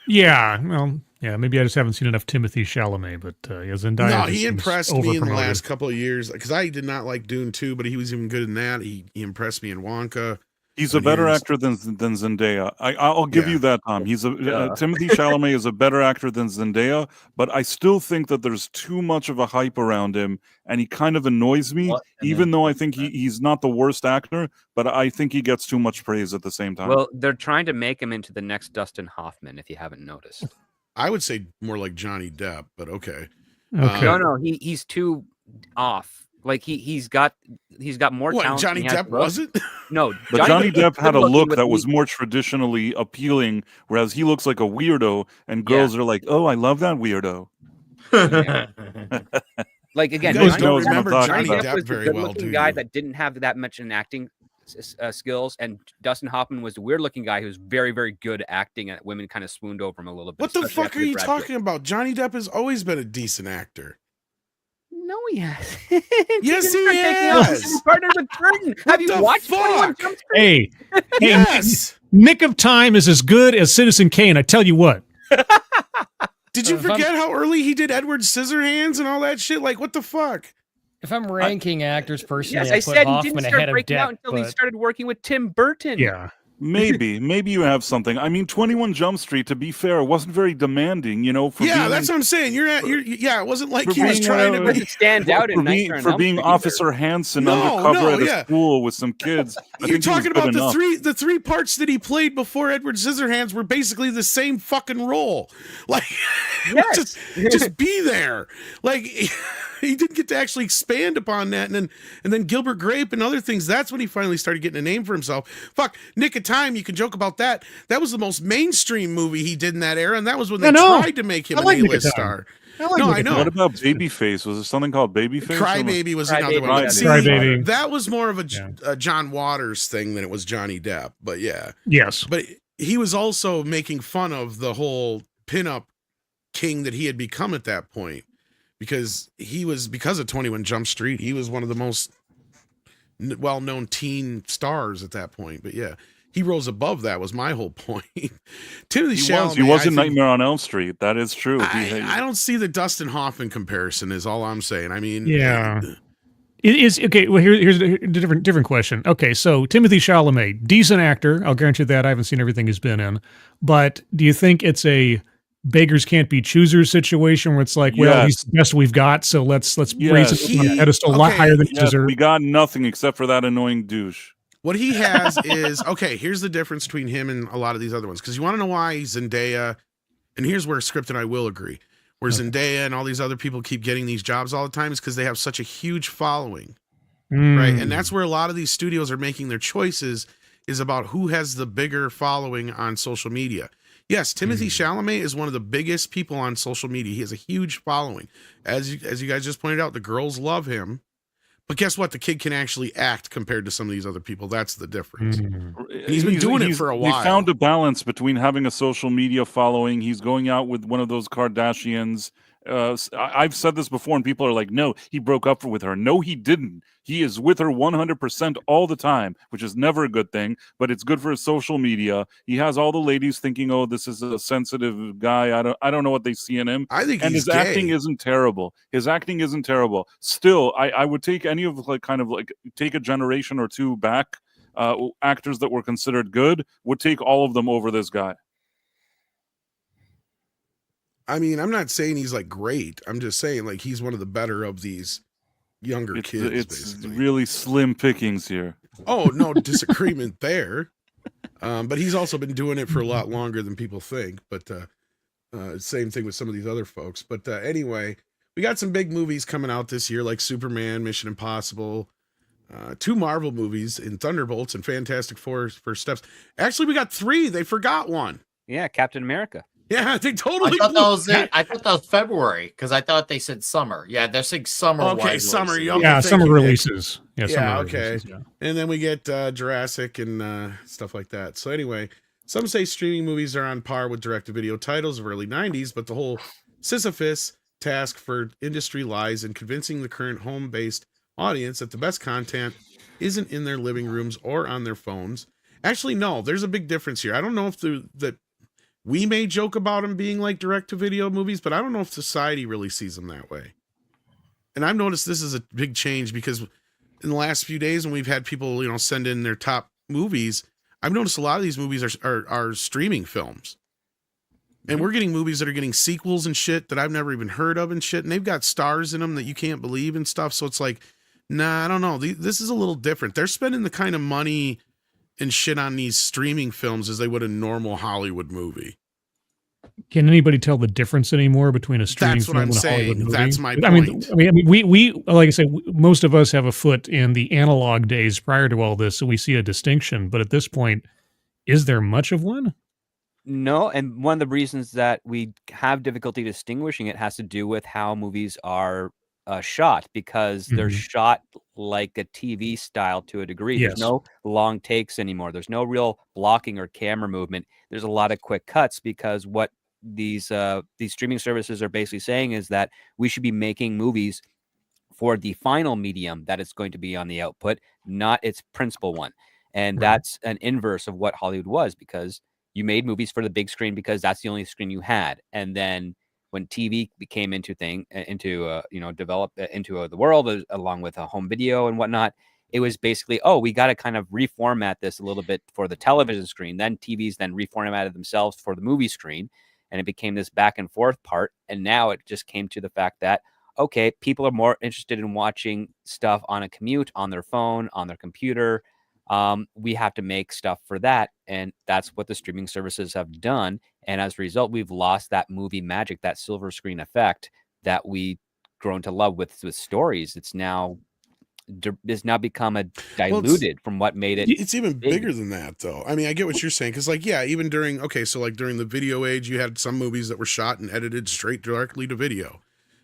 Speaker 9: Yeah. Well, yeah. Maybe I just haven't seen enough Timothy Chalamet, but yeah, Zendaya.
Speaker 3: No,
Speaker 9: just
Speaker 3: he
Speaker 9: seems
Speaker 3: impressed me in the
Speaker 9: overpromoted.
Speaker 3: last couple of years because I did not like Dune 2, but he was even good in that. He impressed me in Wonka.
Speaker 6: He's a
Speaker 3: But
Speaker 6: better
Speaker 3: here's-
Speaker 6: actor than Zendaya. I'll give
Speaker 3: Yeah.
Speaker 6: you that, Tom. He's Timothy Chalamet is a better actor than Zendaya, but I still think that there's too much of a hype around him, and he kind of annoys me.
Speaker 8: What? And
Speaker 6: Even
Speaker 8: then-
Speaker 6: though I think he's not the worst actor, but I think he gets too much praise at the same time.
Speaker 7: Well, they're trying to make him into the next Dustin Hoffman, if you haven't noticed.
Speaker 3: I would say more like Johnny Depp, but okay.
Speaker 9: Okay.
Speaker 7: No, he's too off. Like he's got more
Speaker 3: What,
Speaker 7: talent.
Speaker 3: Johnny
Speaker 7: than he has
Speaker 3: Depp
Speaker 7: look.
Speaker 3: wasn't?
Speaker 7: No,
Speaker 6: But Johnny Depp had a
Speaker 7: good-looking
Speaker 6: look
Speaker 7: with
Speaker 6: that was
Speaker 7: me.
Speaker 6: more traditionally appealing, whereas he looks like a weirdo, and girls are like, "Oh, I love that weirdo."
Speaker 7: Like again,
Speaker 3: You guys
Speaker 6: Johnny
Speaker 3: don't
Speaker 6: Depp
Speaker 3: remember
Speaker 6: was
Speaker 3: Johnny
Speaker 6: the
Speaker 3: Depp
Speaker 7: was the
Speaker 3: very well,
Speaker 7: good-looking
Speaker 3: do
Speaker 7: guy
Speaker 3: you?
Speaker 7: that didn't have that much in acting skills, and Dustin Hoffman was the weird-looking guy who was very, very good at acting, and women kind of swooned over him a little bit.
Speaker 3: What the
Speaker 7: especially
Speaker 3: fuck
Speaker 7: after
Speaker 3: are you
Speaker 7: Brad Pitt.
Speaker 3: talking about? Johnny Depp has always been a decent actor.
Speaker 7: No, he has.
Speaker 3: Yes, he has.
Speaker 7: He's partnered with Burton. Have you
Speaker 3: the
Speaker 7: watched 21
Speaker 3: fuck?
Speaker 7: Jump Street?
Speaker 9: Hey,
Speaker 3: Yes.
Speaker 9: Nick of Time is as good as Citizen Kane. I tell you what.
Speaker 3: Did you
Speaker 5: If I'm-
Speaker 3: forget how early he did Edward Scissorhands and all that shit? Like, what the fuck?
Speaker 5: If I'm ranking actors personally,
Speaker 7: Yes,
Speaker 5: I
Speaker 7: I
Speaker 5: put
Speaker 7: said he
Speaker 5: Hoffman
Speaker 7: didn't
Speaker 5: ahead
Speaker 7: start
Speaker 5: of
Speaker 7: breaking out
Speaker 5: Depp,
Speaker 7: until he
Speaker 5: but
Speaker 7: started working with Tim Burton.
Speaker 9: Yeah.
Speaker 6: Maybe you have something. I mean, 21 Jump Street, to be fair, wasn't very demanding, for
Speaker 3: Yeah,
Speaker 6: being,
Speaker 3: that's what I'm saying. Yeah, it wasn't like
Speaker 6: for
Speaker 3: he was
Speaker 6: being,
Speaker 3: trying to be.
Speaker 7: It stands out
Speaker 6: for
Speaker 7: in
Speaker 6: being,
Speaker 7: Nightmare on
Speaker 6: for
Speaker 7: Elm
Speaker 6: being
Speaker 7: Street either.
Speaker 6: Officer Hanson
Speaker 3: No,
Speaker 6: undercover at a
Speaker 3: yeah.
Speaker 6: school with some kids. I
Speaker 3: You're
Speaker 6: think he was
Speaker 3: talking
Speaker 6: good
Speaker 3: about
Speaker 6: enough.
Speaker 3: the three parts that he played before Edward Scissorhands were basically the same fucking role. Like,
Speaker 7: Yes.
Speaker 3: just be there. Like, he didn't get to actually expand upon that, and then Gilbert Grape and other things. That's when he finally started getting a name for himself. Fuck, Nick of Time. You can joke about that. That was the most mainstream movie he did in that era, and that was when they
Speaker 9: I know.
Speaker 3: tried to make him
Speaker 9: I
Speaker 3: an
Speaker 9: like Nick of
Speaker 3: A-list
Speaker 9: Time.
Speaker 3: star.
Speaker 9: I like
Speaker 3: No,
Speaker 9: Nick
Speaker 3: I
Speaker 9: of
Speaker 3: know.
Speaker 9: Time.
Speaker 6: What about Babyface? Was there something called Babyface?
Speaker 3: Crybaby was another
Speaker 7: Crybaby,
Speaker 3: one.
Speaker 7: yeah.
Speaker 3: But see,
Speaker 9: Crybaby.
Speaker 3: that was more of
Speaker 9: Yeah.
Speaker 3: a John Waters thing than it was Johnny Depp. But yeah.
Speaker 9: Yes.
Speaker 3: But he was also making fun of the whole pinup king that he had become at that point, because of 21 Jump Street, he was one of the most well-known teen stars at that point. But yeah, he rose above that, was my whole point. Timothy Chalamet,
Speaker 6: He was
Speaker 3: I
Speaker 6: in
Speaker 3: think-
Speaker 6: Nightmare on Elm Street. That is true.
Speaker 3: I don't see the Dustin Hoffman comparison, is all I'm saying. I mean,
Speaker 9: Yeah. It is okay. Well, here's a different question. Okay, so Timothy Chalamet, decent actor. I'll guarantee that. I haven't seen everything he's been in, but do you think it's a beggars can't be choosers situation where it's like, well, he's the best we've got, so let's raise
Speaker 6: Yes.
Speaker 9: him on a pedestal a lot
Speaker 3: Okay.
Speaker 9: higher than he
Speaker 6: Yes,
Speaker 9: deserves.
Speaker 6: we got nothing except for that annoying douche.
Speaker 3: What he has is, okay, here's the difference between him and a lot of these other ones. Because you want to know why Zendaya, and here's where Script and I will agree, where Zendaya and all these other people keep getting these jobs all the time is because they have such a huge following, right? And that's where a lot of these studios are making their choices, is about who has the bigger following on social media. Yes, Timothy Chalamet is one of the biggest people on social media. He has a huge following. As you guys just pointed out, the girls love him. But guess what? The kid can actually act compared to some of these other people. That's the difference. And he's been doing it for a while.
Speaker 6: He found a balance between having a social media following. He's going out with one of those Kardashians. I've said this before, and people are like, no, he broke up with her. No, he didn't. He is with her 100% all the time, which is never a good thing, but it's good for his social media. He has all the ladies thinking, oh, this is a sensitive guy. I don't know what they see in him.
Speaker 3: I think
Speaker 6: and
Speaker 3: he's
Speaker 6: his acting isn't terrible. His acting isn't terrible. Still, I would take any of take a generation or two back. Actors that were considered good would take all of them over this guy.
Speaker 3: I mean, I'm not saying he's like great. I'm just saying like he's one of the better of these younger kids.
Speaker 6: It's
Speaker 3: basically
Speaker 6: really slim pickings here.
Speaker 3: Oh, no disagreement there. But he's also been doing it for a lot longer than people think. But same thing with some of these other folks. But anyway, we got some big movies coming out this year, like Superman, Mission Impossible, 2 Marvel movies in Thunderbolts and Fantastic Four First Steps. Actually, we got 3. They forgot one.
Speaker 7: Yeah, Captain America.
Speaker 3: Yeah, they totally.
Speaker 8: I thought that was February because I thought they said summer. Yeah, they're saying summer.
Speaker 3: Okay, summer. Okay,
Speaker 9: yeah, summer releases. Yeah,
Speaker 3: okay.
Speaker 9: Releases, yeah.
Speaker 3: And then we get Jurassic and stuff like that. So anyway, some say streaming movies are on par with direct-to-video titles of early 90s, but the whole Sisyphus task for industry lies in convincing the current home-based audience that the best content isn't in their living rooms or on their phones. Actually, no, there's a big difference here. I don't know if that we may joke about them being like direct-to-video movies, but I don't know if society really sees them that way. And I've noticed this is a big change because in the last few days when we've had people, send in their top movies, I've noticed a lot of these movies are streaming films. And we're getting movies that are getting sequels and shit that I've never even heard of and shit. And they've got stars in them that you can't believe and stuff. So it's like, nah, I don't know. This is a little different. They're spending the kind of money and shit on these streaming films as they would a normal Hollywood movie.
Speaker 9: Can anybody tell the difference anymore between a streaming film and a Hollywood movie?
Speaker 3: That's my point.
Speaker 9: I mean, we like I said, most of us have a foot in the analog days prior to all this, so we see a distinction. But at this point, is there much of one?
Speaker 7: No, and one of the reasons that we have difficulty distinguishing it has to do with how movies are shot, because they're shot like a TV style to a degree.
Speaker 9: Yes.
Speaker 7: There's no long takes anymore. There's no real blocking or camera movement. There's a lot of quick cuts because what these streaming services are basically saying is that we should be making movies for the final medium that it's going to be on the output, not its principal one. And that's an inverse of what Hollywood was, because you made movies for the big screen because that's the only screen you had. And then when TV became developed into the world along with a home video and whatnot, it was basically, we got to kind of reformat this a little bit for the television screen. Then TVs then reformatted themselves for the movie screen, and it became this back and forth part. And now it just came to the fact that, okay, people are more interested in watching stuff on a commute, on their phone, on their computer. We have to make stuff for that. And that's what the streaming services have done. And as a result, we've lost that movie magic, that silver screen effect that we grown to love with stories. It's now become a diluted from what made it.
Speaker 3: It's even bigger than that, though. I mean, I get what you're saying. Cause even during the video age, you had some movies that were shot and edited straight directly to video.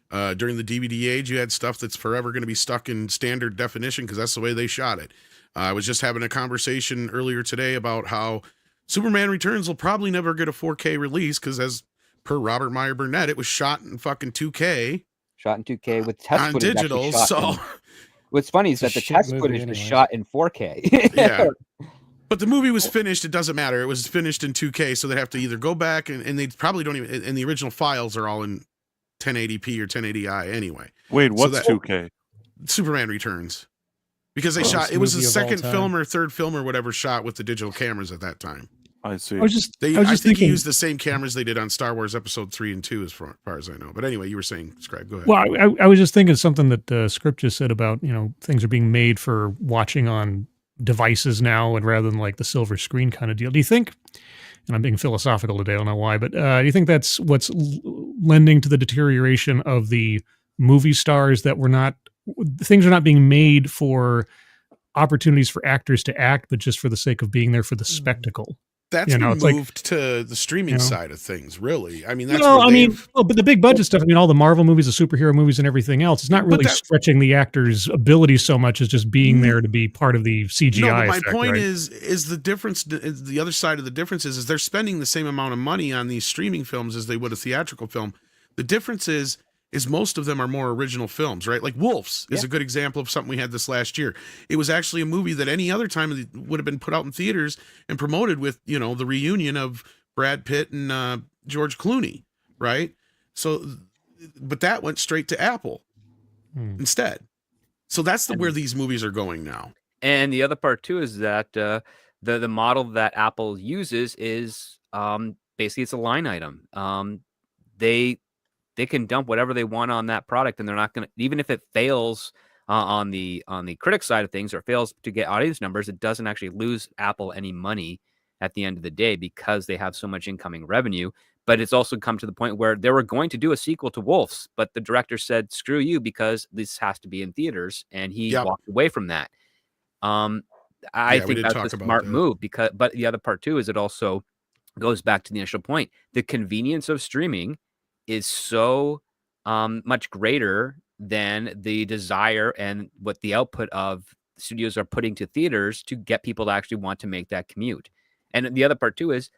Speaker 3: During the DVD age, you had stuff that's forever going to be stuck in standard definition because that's the way they shot it. I was just having a conversation earlier today about how Superman Returns will probably never get a 4K release because, as per Robert Meyer Burnett, it was shot in fucking 2K.
Speaker 7: Shot in 2K with test
Speaker 3: on
Speaker 7: footage
Speaker 3: digital. So
Speaker 7: what's funny is that the test footage was shot in 4K.
Speaker 3: Yeah. But the movie was finished. It doesn't matter. It was finished in 2K, so they have to either go back and they probably don't even. And the original files are all in 1080p or 1080i anyway.
Speaker 6: Wait, what's 2K?
Speaker 3: Superman Returns. Because they shot, it was the second film or third film or whatever shot with the digital cameras at that time.
Speaker 6: I see.
Speaker 9: I
Speaker 3: think he used the same cameras they did on Star Wars Episode 3 and 2 as far as I know. But anyway, you were saying, Scribe, go ahead.
Speaker 9: Well, I was just thinking something that the script just said about, things are being made for watching on devices now and rather than like the silver screen kind of deal. Do you think, and I'm being philosophical today, I don't know why, but do you think that's what's lending to the deterioration of the movie stars, that things are not being made for opportunities for actors to act, but just for the sake of being there for the spectacle.
Speaker 3: That's
Speaker 9: it's
Speaker 3: moved to the streaming side of things, really. I mean, that's
Speaker 9: but the big budget stuff, I mean, all the Marvel movies, the superhero movies and everything else, it's not really stretching the actor's ability so much as just being there to be part of the CGI.
Speaker 3: No, but my
Speaker 9: effect,
Speaker 3: point
Speaker 9: right?
Speaker 3: is the difference, the other side of the difference is they're spending the same amount of money on these streaming films as they would a theatrical film. The difference is most of them are more original films, right? Like Wolves is a good example of something we had this last year. It was actually a movie that any other time would have been put out in theaters and promoted with, the reunion of Brad Pitt and George Clooney, right? So, but that went straight to Apple instead. So that's where these movies are going now.
Speaker 7: And the other part too is that the model that Apple uses is basically it's a line item. They can dump whatever they want on that product, and they're not going to, even if it fails on the critic side of things or fails to get audience numbers, it doesn't actually lose Apple any money at the end of the day because they have so much incoming revenue. But it's also come to the point where they were going to do a sequel to Wolves, but the director said, "Screw you," because this has to be in theaters, and he walked away from that. I think that's a smart move but the other part too is it also goes back to the initial point. The convenience of streaming is so much greater than the desire and what the output of studios are putting to theaters to get people to actually want to make that commute. And the other part too is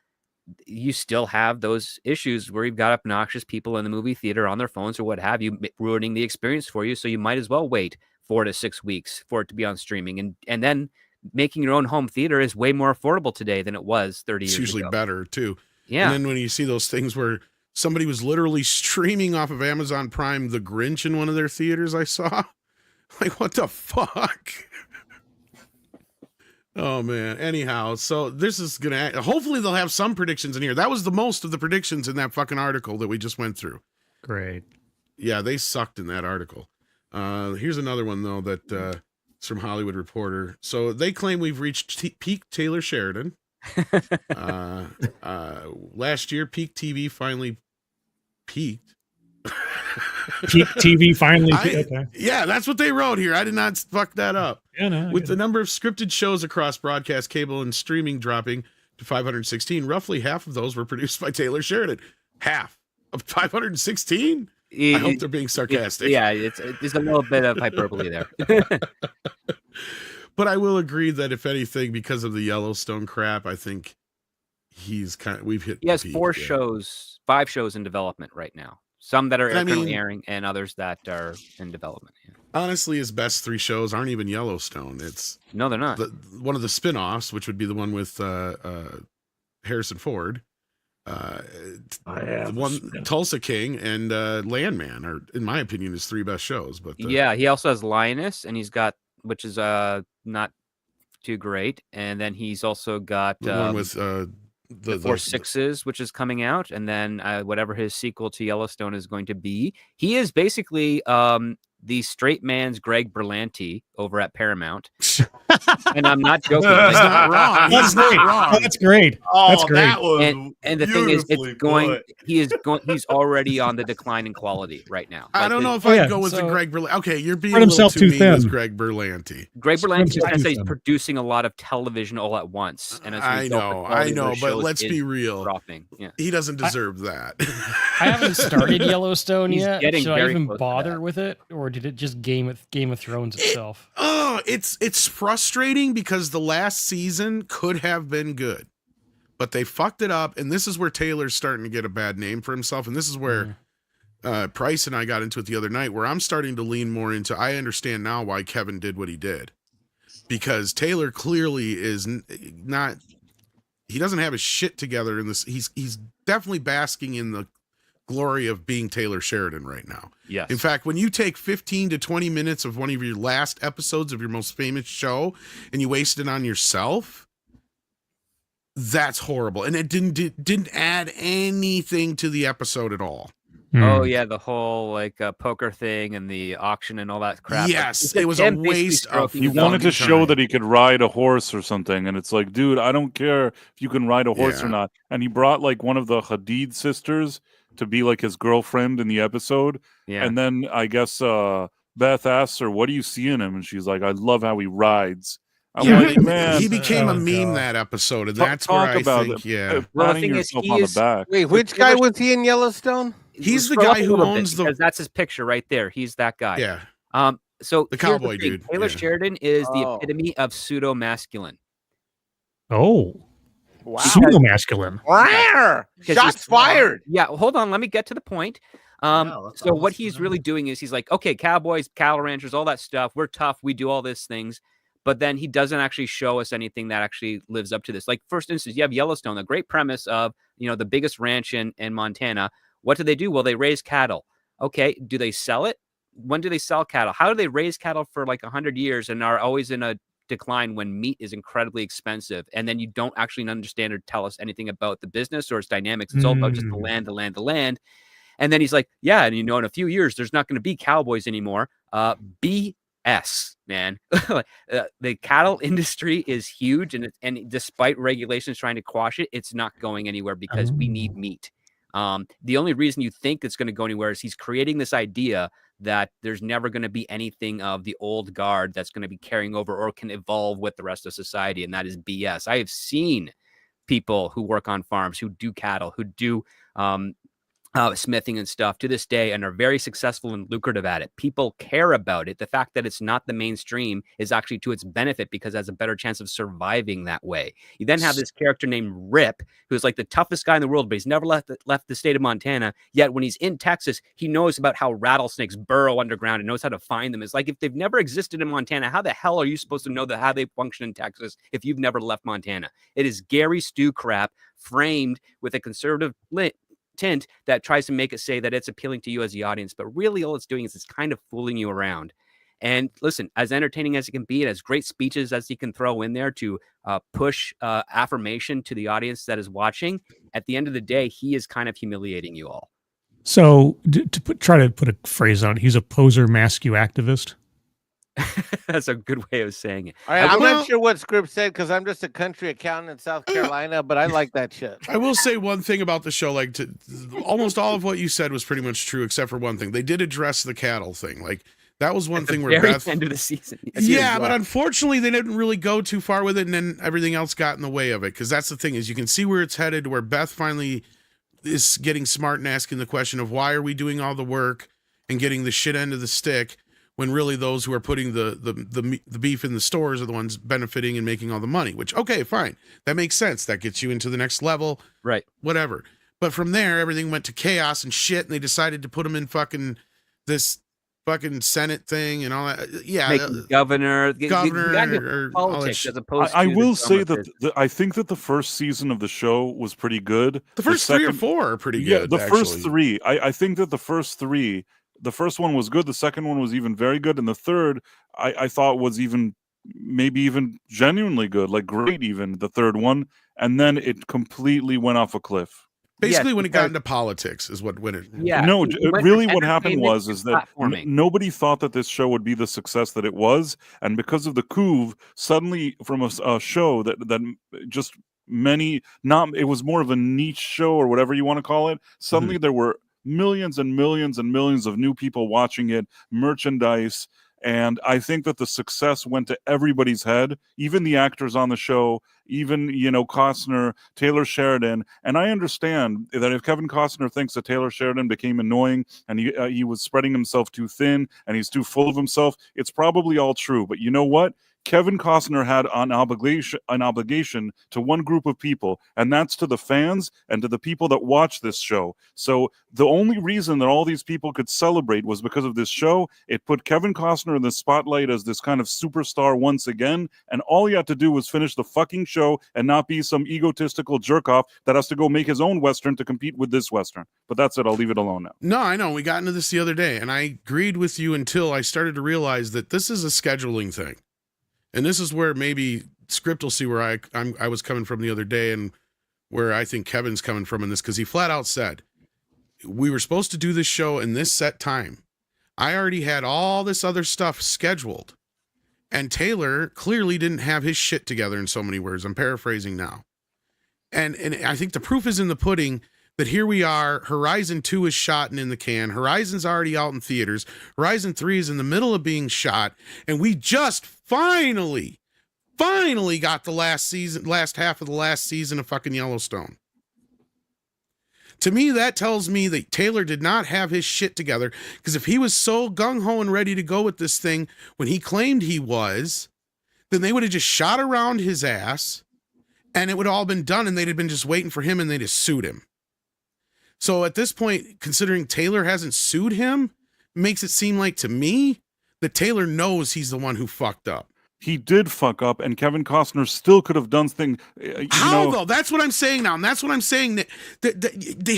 Speaker 7: you still have those issues where you've got obnoxious people in the movie theater on their phones or what have you, ruining the experience for you. So you might as well wait 4 to 6 weeks for it to be on streaming. And then making your own home theater is way more affordable today than it was 30 years ago.
Speaker 3: It's usually better too.
Speaker 7: Yeah.
Speaker 3: And then when you see those things where somebody was literally streaming off of Amazon Prime The Grinch in one of their theaters I saw. Like, what the fuck? Oh, man. Anyhow, so this is going to... Hopefully they'll have some predictions in here. That was the most of the predictions in that fucking article that we just went through.
Speaker 9: Great.
Speaker 3: Yeah, they sucked in that article. Here's another one, though, that it's from Hollywood Reporter. So they claim we've reached peak Taylor Sheridan. Last year, peak TV finally peaked.
Speaker 9: Peak TV finally peaked. Okay.
Speaker 3: Yeah, that's what they wrote here. I did not fuck that up.
Speaker 9: Yeah, no,
Speaker 3: with the number of scripted shows across broadcast, cable, and streaming dropping to 516, roughly half of those were produced by Taylor Sheridan. Half of 516? I hope they're being sarcastic.
Speaker 7: Yeah, it's a little bit of hyperbole there.
Speaker 3: But I will agree that if anything, because of the Yellowstone crap, I think we've hit.
Speaker 7: He has 5 shows in development right now. Some that are currently airing, and others that are in development. Yeah.
Speaker 3: Honestly, his best 3 shows aren't even Yellowstone.
Speaker 7: No, they're not.
Speaker 3: One of the spin-offs, which would be the one with Harrison Ford, the one Tulsa King and Landman are, in my opinion, his 3 best shows. But
Speaker 7: yeah, he also has Lioness, and he's got, which is not too great, and then he's also got
Speaker 3: the one with
Speaker 7: the 4 Sixes, which is coming out, and then whatever his sequel to Yellowstone is going to be. He is basically the straight man's Greg Berlanti over at Paramount. And I'm not joking.
Speaker 3: He's not wrong.
Speaker 9: That's great. Oh, that's great. That's great.
Speaker 8: That was
Speaker 7: and the thing is, it's going. He's already on the decline in quality right now.
Speaker 3: I don't know if I'd go with the Greg Berlanti. Okay, you're being a little too mean with Greg Berlanti.
Speaker 7: Greg Berlanti is producing a lot of television all at once, and as
Speaker 3: I know, but let's be real.
Speaker 7: Dropping. Yeah.
Speaker 3: He doesn't deserve that.
Speaker 5: I haven't started Yellowstone yet.
Speaker 7: Should
Speaker 5: I even bother with it, or did it just Game of Thrones itself?
Speaker 3: It's frustrating because the last season could have been good, but they fucked it up, and this is where Taylor's starting to get a bad name for himself, and this is where Price and I got into it the other night, where I'm starting to lean more into, I understand now why Kevin did what he did, because Taylor clearly is not, he doesn't have his shit together in this. He's definitely basking in the glory of being Taylor Sheridan right now.
Speaker 7: Yes.
Speaker 3: In fact, when you take 15 to 20 minutes of one of your last episodes of your most famous show and you waste it on yourself, that's horrible. And it didn't add anything to the episode at all.
Speaker 7: Oh yeah, the whole poker thing and the auction and all that crap.
Speaker 3: Yes, it was a waste of.
Speaker 6: He wanted to show that he could ride a horse or something, and it's like, dude, I don't care if you can ride a horse or not. And he brought one of the Hadid sisters to be his girlfriend in the episode. Yeah. And then I guess Beth asks her, "What do you see in him?" And she's like, "I love how he rides." I'm like, man,
Speaker 3: he became a
Speaker 9: Oh,
Speaker 3: meme
Speaker 9: God.
Speaker 3: that episode, and
Speaker 6: talk
Speaker 3: that's where I
Speaker 6: about
Speaker 3: think,
Speaker 6: it.
Speaker 7: Well, the
Speaker 6: Patting
Speaker 7: thing is,
Speaker 6: yourself
Speaker 7: he
Speaker 6: on the
Speaker 7: is-
Speaker 6: back.
Speaker 4: Wait, which guy was he in Yellowstone?
Speaker 3: He's the
Speaker 7: Scroll
Speaker 3: guy
Speaker 7: up a
Speaker 3: who
Speaker 7: little bit,
Speaker 3: owns the-
Speaker 7: because that's his picture right there. He's that guy.
Speaker 3: Yeah,
Speaker 7: So
Speaker 3: the
Speaker 7: here's
Speaker 3: cowboy
Speaker 7: thing.
Speaker 3: dude,
Speaker 7: Taylor
Speaker 3: yeah.
Speaker 7: Sheridan is the
Speaker 4: Oh.
Speaker 7: epitome of pseudo masculine.
Speaker 9: Oh,
Speaker 4: Wow.
Speaker 9: pseudo masculine.
Speaker 4: Fire!
Speaker 7: Because
Speaker 4: Shots
Speaker 7: he's-
Speaker 4: fired.
Speaker 7: Yeah, hold on. Let me get to the point.
Speaker 8: that's
Speaker 7: So what
Speaker 8: awesome.
Speaker 7: he's really doing is he's like, okay, cowboys, cattle ranchers, all that stuff. We're tough. We do all these things. But then he doesn't actually show us anything that actually lives up to this. Like, first instance, you have Yellowstone, a great premise of, the biggest ranch in Montana. What do? Well, they raise cattle. Okay. Do they sell it? When do they sell cattle? How do they raise cattle for like 100 years and are always in a decline when meat is incredibly expensive? And then you don't actually understand or tell us anything about the business or its dynamics. It's all about just the land. And then he's like, yeah, and in a few years, there's not going to be cowboys anymore. BS, man. The cattle industry is huge, and despite regulations trying to quash it, it's not going anywhere because we need meat. The only reason you think it's going to go anywhere is he's creating this idea that there's never going to be anything of the old guard that's going to be carrying over or can evolve with the rest of society, and that is BS. I have seen people who work on farms, who do cattle, who do smithing and stuff to this day and are very successful and lucrative at it. People care about it. The fact that it's not the mainstream is actually to its benefit because it has a better chance of surviving that way. You then have this character named Rip, who's like the toughest guy in the world, but he's never left the state of Montana. Yet when he's in Texas, he knows about how rattlesnakes burrow underground and knows how to find them. It's like, if they've never existed in Montana, how the hell are you supposed to know how they function in Texas if you've never left Montana? It is Gary Stu crap framed with a conservative tint that tries to make it say that it's appealing to you as the audience, but really all it's doing is it's kind of fooling you around. And listen, as entertaining as it can be, and as great speeches as he can throw in there to push affirmation to the audience that is watching, at the end of the day, he is kind of humiliating you all.
Speaker 9: So try to put a phrase on it, he's a poser mascu activist.
Speaker 7: That's a good way of saying it.
Speaker 4: All right, I'm not sure what script said because I'm just a country accountant in South Carolina, but I like that shit.
Speaker 3: I will say one thing about the show, like almost all of what you said was pretty much true, except for one thing. They did address the cattle thing. Like that was one thing where Beth,
Speaker 7: end of the season.
Speaker 3: Yeah, but unfortunately they didn't really go too far with it, and then everything else got in the way of it. Because that's the thing, is you can see where it's headed, where Beth finally is getting smart and asking the question of why are we doing all the work and getting the shit end of the stick, when really those who are putting the beef in the stores are the ones benefiting and making all the money, which, okay, fine. That makes sense. That gets you into the next level.
Speaker 7: Right.
Speaker 3: Whatever. But from there, everything went to chaos and shit, and they decided to put them in this fucking Senate thing and all that. Yeah.
Speaker 7: Governor
Speaker 3: or
Speaker 7: politics as opposed to
Speaker 6: I will say that I think that the first season of the show was pretty good.
Speaker 3: The first 3 or 4 are pretty good.
Speaker 6: Yeah, the first 3. I think that the first 3, the first one was good. The second one was even very good. And the third, I thought was maybe even genuinely good, like great even, the third one. And then it completely went off a cliff.
Speaker 3: Basically, when it got into politics is when it...
Speaker 7: Yeah.
Speaker 6: No, really what happened was that nobody thought that this show would be the success that it was. And because of the coup, suddenly from a show that just it was more of a niche show or whatever you want to call it. Suddenly there were millions and millions and millions of new people watching it, merchandise, and I think that the success went to everybody's head, even the actors on the show, even Costner, Taylor Sheridan. And I understand that if Kevin Costner thinks that Taylor Sheridan became annoying and he was spreading himself too thin and he's too full of himself, it's probably all true. But you know what? Kevin Costner had an obligation to one group of people, and that's to the fans and to the people that watch this show. So the only reason that all these people could celebrate was because of this show. It put Kevin Costner in the spotlight as this kind of superstar once again, and all he had to do was finish the fucking show and not be some egotistical jerk-off that has to go make his own Western to compete with this Western. But that's it. I'll leave it alone now.
Speaker 3: No, I know. We got into this the other day, and I agreed with you until I started to realize that this is a scheduling thing. And this is where maybe Script will see where I was coming from the other day and where I think Kevin's coming from in this, because he flat out said, we were supposed to do this show in this set time. I already had all this other stuff scheduled. And Taylor clearly didn't have his shit together, in so many words. I'm paraphrasing now. And I think the proof is in the pudding that here we are, Horizon 2 is shot and in the can. Horizon's already out in theaters. Horizon 3 is in the middle of being shot. And we just finally finally got the last half of the last season of fucking Yellowstone. To me, that tells me that Taylor did not have his shit together, because if he was so gung-ho and ready to go with this thing when he claimed he was, then they would have just shot around his ass and it would have all been done, and they'd have been just waiting for him and they'd have sued him. So at this point, considering Taylor hasn't sued him, makes it seem like to me that Taylor knows he's the one who fucked up.
Speaker 6: He did fuck up, and Kevin Costner still could have done things.
Speaker 3: How though? That's what I'm saying now, and that's what I'm saying.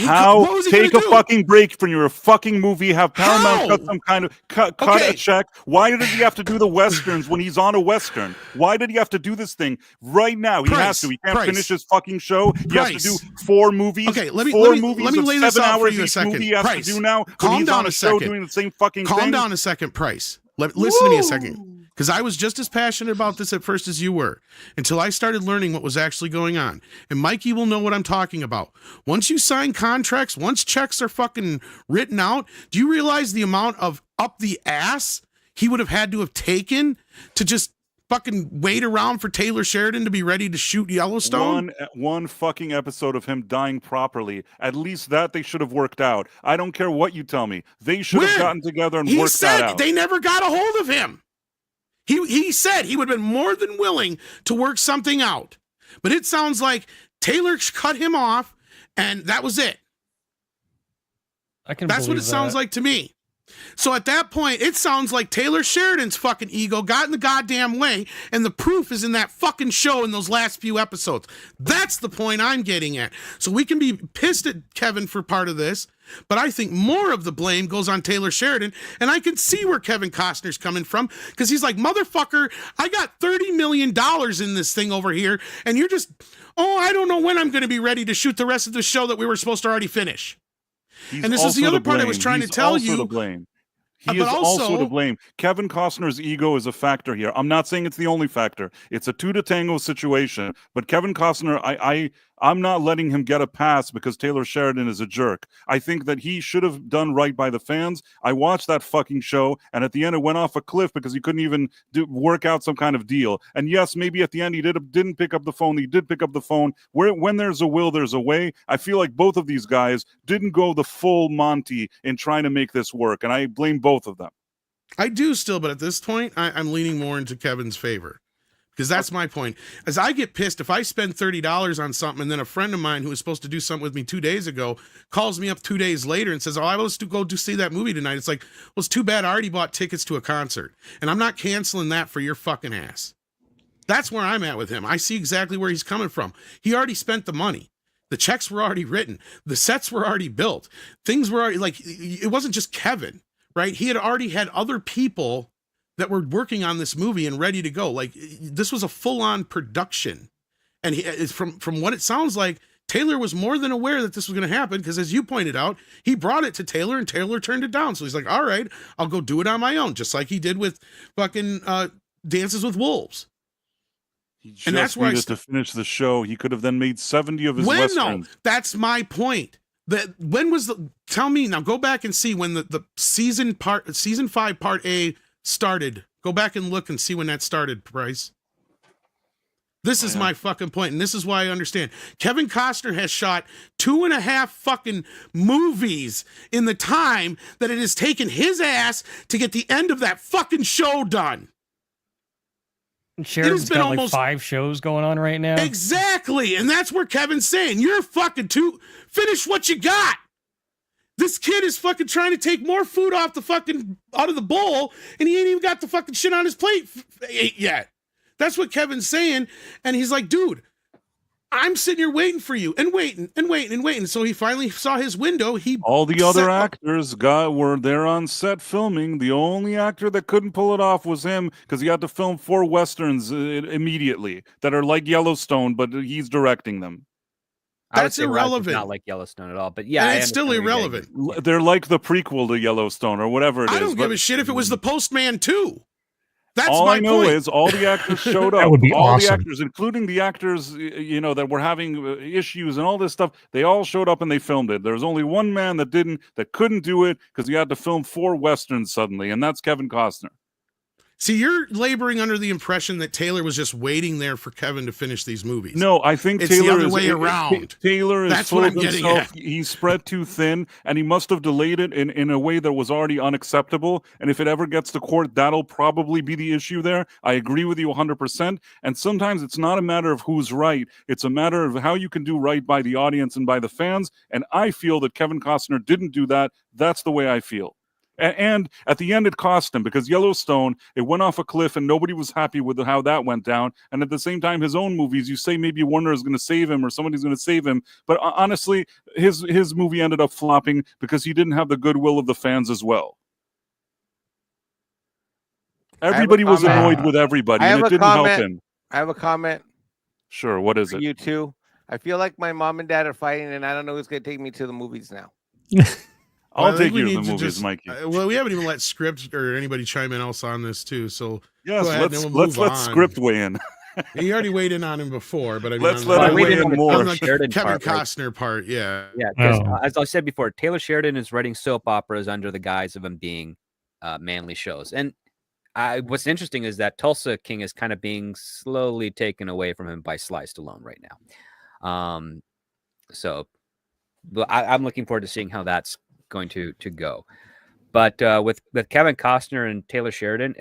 Speaker 6: How? Take a fucking break from your fucking movie. Have Paramount cut some kind of cut a check. Why did he have to do the westerns when he's on a western? Why did he have to do this thing right now? He has to. He can't finish his fucking show. He has to do 4 movies.
Speaker 3: Okay, let me lay this out for you a second.
Speaker 6: He has to do now. Calm down a second. Doing the same fucking thing.
Speaker 3: Calm down a second, Price. Listen to me a second. Because I was just as passionate about this at first as you were, until I started learning what was actually going on. And Mikey will know what I'm talking about. Once you sign contracts, once checks are fucking written out, do you realize the amount of up the ass he would have had to have taken to just fucking wait around for Taylor Sheridan to be ready to shoot Yellowstone?
Speaker 6: One fucking episode of him dying properly. At least that they should have worked out. I don't care what you tell me. They should have gotten together and worked that out.
Speaker 3: They never got a hold of him. He said he would have been more than willing to work something out. But it sounds like Taylor cut him off, and that was it. That's what it sounds like to me. So at that point, it sounds like Taylor Sheridan's fucking ego got in the goddamn way, and the proof is in that fucking show in those last few episodes. That's the point I'm getting at. So we can be pissed at Kevin for part of this, but I think more of the blame goes on Taylor Sheridan, and I can see where Kevin Costner's coming from, because he's like, motherfucker, I got $30 million in this thing over here, and you're just, I don't know when I'm going to be ready to shoot the rest of the show that we were supposed to already finish. And this is the other part I was trying to tell you.
Speaker 6: To blame. He is also to blame. Kevin Costner's ego is a factor here. I'm not saying it's the only factor. It's a 2 to tango situation. But Kevin Costner, I'm not letting him get a pass because Taylor Sheridan is a jerk. I think that he should have done right by the fans. I watched that fucking show, and at the end it went off a cliff because he couldn't even work out some kind of deal. And yes, maybe at the end he didn't pick up the phone. He did pick up the phone. When there's a will, there's a way. I feel like both of these guys didn't go the full Monty in trying to make this work, and I blame both of them.
Speaker 3: I do still, but at this point, I'm leaning more into Kevin's favor. Because that's my point. As I get pissed, if I spend $30 on something and then a friend of mine who was supposed to do something with me 2 days ago calls me up 2 days later and says, I was to go see that movie tonight. It's like, well, it's too bad I already bought tickets to a concert. And I'm not canceling that for your fucking ass. That's where I'm at with him. I see exactly where he's coming from. He already spent the money. The checks were already written. The sets were already built. Things were already, like, it wasn't just Kevin, right? He had already had other people that were working on this movie and ready to go. Like, this was a full-on production. And from what it sounds like, Taylor was more than aware that this was going to happen, because as you pointed out, he brought it to Taylor and Taylor turned it down. So he's like, all right, I'll go do it on my own, just like he did with fucking Dances with Wolves.
Speaker 6: He just needed to finish the show. He could have then made 70 of his westerns.
Speaker 3: No, that's my point. Tell me now, go back and see when the season 5 part A started. Go back and look and see when that started, Price. This is my fucking point, and this is why I understand. Kevin Costner has shot 2.5 fucking movies in the time that it has taken his ass to get the end of that fucking show done.
Speaker 5: Sheridan's got like 5 shows going on right now.
Speaker 3: Exactly, and that's where Kevin's saying, you're fucking finish what you got. This kid is fucking trying to take more food out of the bowl, and he ain't even got the fucking shit on his plate yet. That's what Kevin's saying. And he's like, dude, I'm sitting here waiting for you and waiting and waiting and waiting. So he finally saw his window.
Speaker 6: All the other actors were there on set filming. The only actor that couldn't pull it off was him, because he had to film 4 westerns immediately that are like Yellowstone, but he's directing them.
Speaker 3: That's irrelevant.
Speaker 7: Not like Yellowstone at all, but yeah,
Speaker 3: and it's still irrelevant.
Speaker 6: They're like the prequel to Yellowstone or whatever it is.
Speaker 3: I don't give a shit if it was the Postman 2. That's
Speaker 6: all
Speaker 3: my
Speaker 6: I know
Speaker 3: point.
Speaker 6: is all the actors showed up.
Speaker 9: That would be
Speaker 6: all
Speaker 9: awesome.
Speaker 6: The actors, including the actors, that were having issues and all this stuff, they all showed up and they filmed it. There was only one man that couldn't do it because he had to film 4 westerns suddenly, and that's Kevin Costner.
Speaker 3: See, you're laboring under the impression that Taylor was just waiting there for Kevin to finish these movies.
Speaker 6: No, I think
Speaker 3: It's
Speaker 6: Taylor
Speaker 3: the other
Speaker 6: is
Speaker 3: way around.
Speaker 6: Taylor is
Speaker 3: That's
Speaker 6: full
Speaker 3: what
Speaker 6: of
Speaker 3: I'm getting
Speaker 6: himself.
Speaker 3: at.
Speaker 6: He's spread too thin, and he must have delayed it in a way that was already unacceptable. And if it ever gets to court, that'll probably be the issue there. I agree with you 100%. And sometimes it's not a matter of who's right. It's a matter of how you can do right by the audience and by the fans. And I feel that Kevin Costner didn't do that. That's the way I feel. And at the end, it cost him, because Yellowstone, it went off a cliff and nobody was happy with how that went down. And at the same time, his own movies, you say maybe Warner is going to save him or somebody's going to save him. But honestly, his movie ended up flopping because he didn't have the goodwill of the fans as well. Everybody was annoyed with everybody, and it didn't help him.
Speaker 4: I have a comment.
Speaker 6: Sure, what is it?
Speaker 4: You too. I feel like my mom and dad are fighting, and I don't know who's going to take me to the movies now.
Speaker 6: I'll take you to the movies, Mikey.
Speaker 3: Well, we haven't even let script or anybody chime in else on this too. So
Speaker 6: yes, let's let script weigh in.
Speaker 3: He already weighed in on him before, but I mean,
Speaker 6: let's let him weigh in more.
Speaker 3: On the Kevin Costner part, yeah.
Speaker 7: Because as I said before, Taylor Sheridan is writing soap operas under the guise of them being manly shows. And what's interesting is that Tulsa King is kind of being slowly taken away from him by Sly Stallone right now. So I'm looking forward to seeing how that's going to go. But with Kevin Costner and Taylor Sheridan,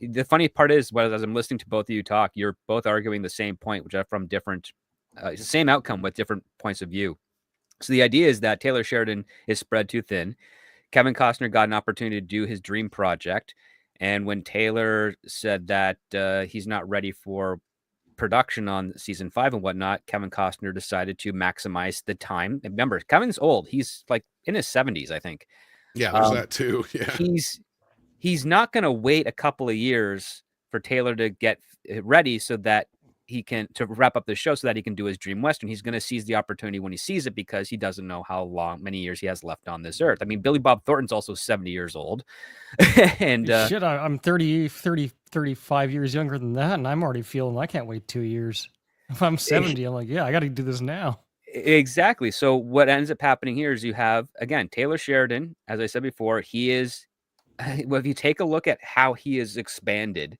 Speaker 7: the funny part is, as I'm listening to both of you talk, you're both arguing the same point, which are from different, same outcome with different points of view. So the idea is that Taylor Sheridan is spread too thin. Kevin Costner got an opportunity to do his dream project. And when Taylor said that he's not ready for production on season 5 and whatnot, Kevin Costner decided to maximize the time. And remember, Kevin's old. He's like in his 70s, I think.
Speaker 3: Yeah, there's that too. Yeah.
Speaker 7: He's not going to wait a couple of years for Taylor to get ready so that he can to wrap up the show so that he can do his dream Western. He's going to seize the opportunity when he sees it, because he doesn't know how many years he has left on this earth. I mean, Billy Bob Thornton's also 70 years old. And
Speaker 5: shit, I'm 35 years younger than that, and I'm already feeling I can't wait 2 years. If I'm 70, I'm like, yeah, I got to do this now.
Speaker 7: Exactly. So what ends up happening here is you have, again, Taylor Sheridan, as I said before, he is, well, if you take a look at how he is expanded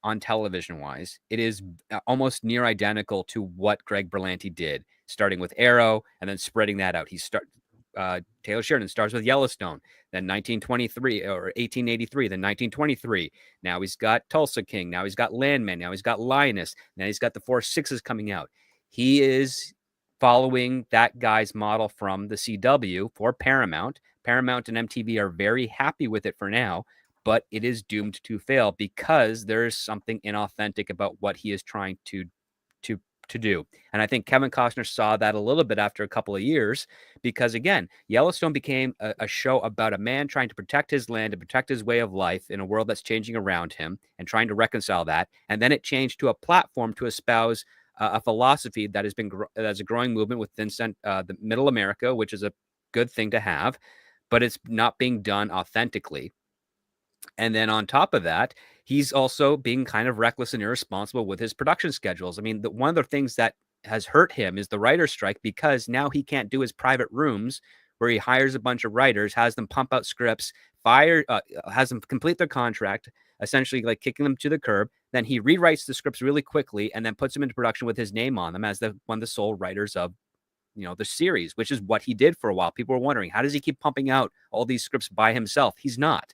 Speaker 7: on television wise, it is almost near identical to what Greg Berlanti did, starting with Arrow and then spreading that out. Taylor Sheridan starts with Yellowstone, then 1923 or 1883, then 1923. Now he's got Tulsa King. Now he's got Landman. Now he's got Lioness. Now he's got the 4 6s coming out. He is following that guy's model from the CW for Paramount. Paramount and MTV are very happy with it for now, but it is doomed to fail because there is something inauthentic about what he is trying to do. And I think Kevin Costner saw that a little bit after a couple of years, because again, Yellowstone became a show about a man trying to protect his land and protect his way of life in a world that's changing around him and trying to reconcile that. And then it changed to a platform to espouse a philosophy that has been that's a growing movement within the middle America, which is a good thing to have, but it's not being done authentically. And then on top of that, he's also being kind of reckless and irresponsible with his production schedules. I mean, one of the things that has hurt him is the writer's strike, because now he can't do his private rooms where he hires a bunch of writers, has them pump out scripts, has them complete their contract, essentially like kicking them to the curb. Then he rewrites the scripts really quickly and then puts them into production with his name on them as one of the sole writers of the series, which is what he did for a while. People were wondering, how does he keep pumping out all these scripts by himself? He's not.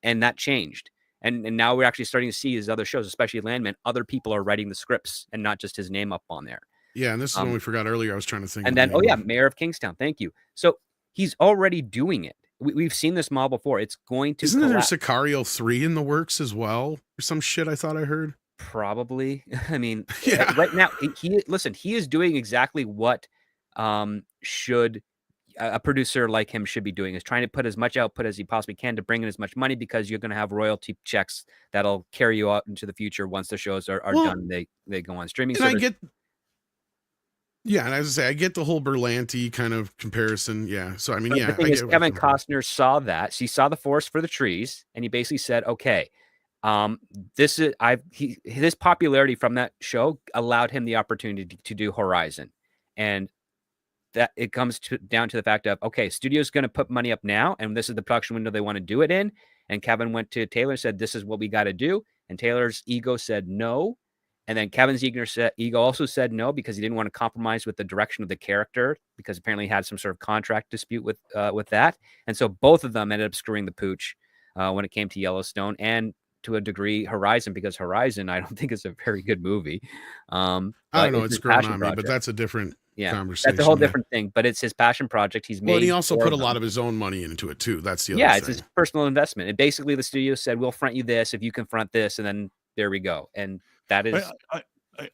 Speaker 7: And that changed. And now we're actually starting to see his other shows, especially Landman. Other people are writing the scripts and not just his name up on there.
Speaker 3: Yeah, and this is one we forgot earlier. I was trying to think.
Speaker 7: And then, Mayor of Kingstown. Thank you. So he's already doing it. We've seen this model before. It's going to.
Speaker 3: Isn't there Sicario 3 in the works as well, or some shit? I thought I heard.
Speaker 7: Probably. I mean,
Speaker 3: yeah.
Speaker 7: Right now, he is doing exactly what should a producer like him should be doing, is trying to put as much output as he possibly can to bring in as much money, because you're going to have royalty checks that'll carry you out into the future once the shows are done. They go on streaming.
Speaker 3: And and as I say, I get the whole Berlanti kind of comparison. Yeah. So I mean,
Speaker 7: the thing is, Kevin Costner saw that. He saw the forest for the trees, and he basically said, "Okay, his popularity from that show allowed him the opportunity to do Horizon," and that it comes down to the fact of, okay, studio's going to put money up now, and this is the production window they want to do it in. And Kevin went to Taylor and said, this is what we got to do. And Taylor's ego said no. And then Kevin's ego also said no because he didn't want to compromise with the direction of the character because apparently he had some sort of contract dispute with that. And so both of them ended up screwing the pooch when it came to Yellowstone and to a degree Horizon, because Horizon I don't think is a very good movie.
Speaker 3: I don't know, it's growing on me, but that's a different conversation.
Speaker 7: That's a whole different thing. But it's his passion project. He's made.
Speaker 3: Well, and he also put a lot of his own money into it too. That's the other
Speaker 7: yeah,
Speaker 3: thing.
Speaker 7: it's his personal investment. And basically, the studio said, "We'll front you this if you can front this," and then there we go. And that is.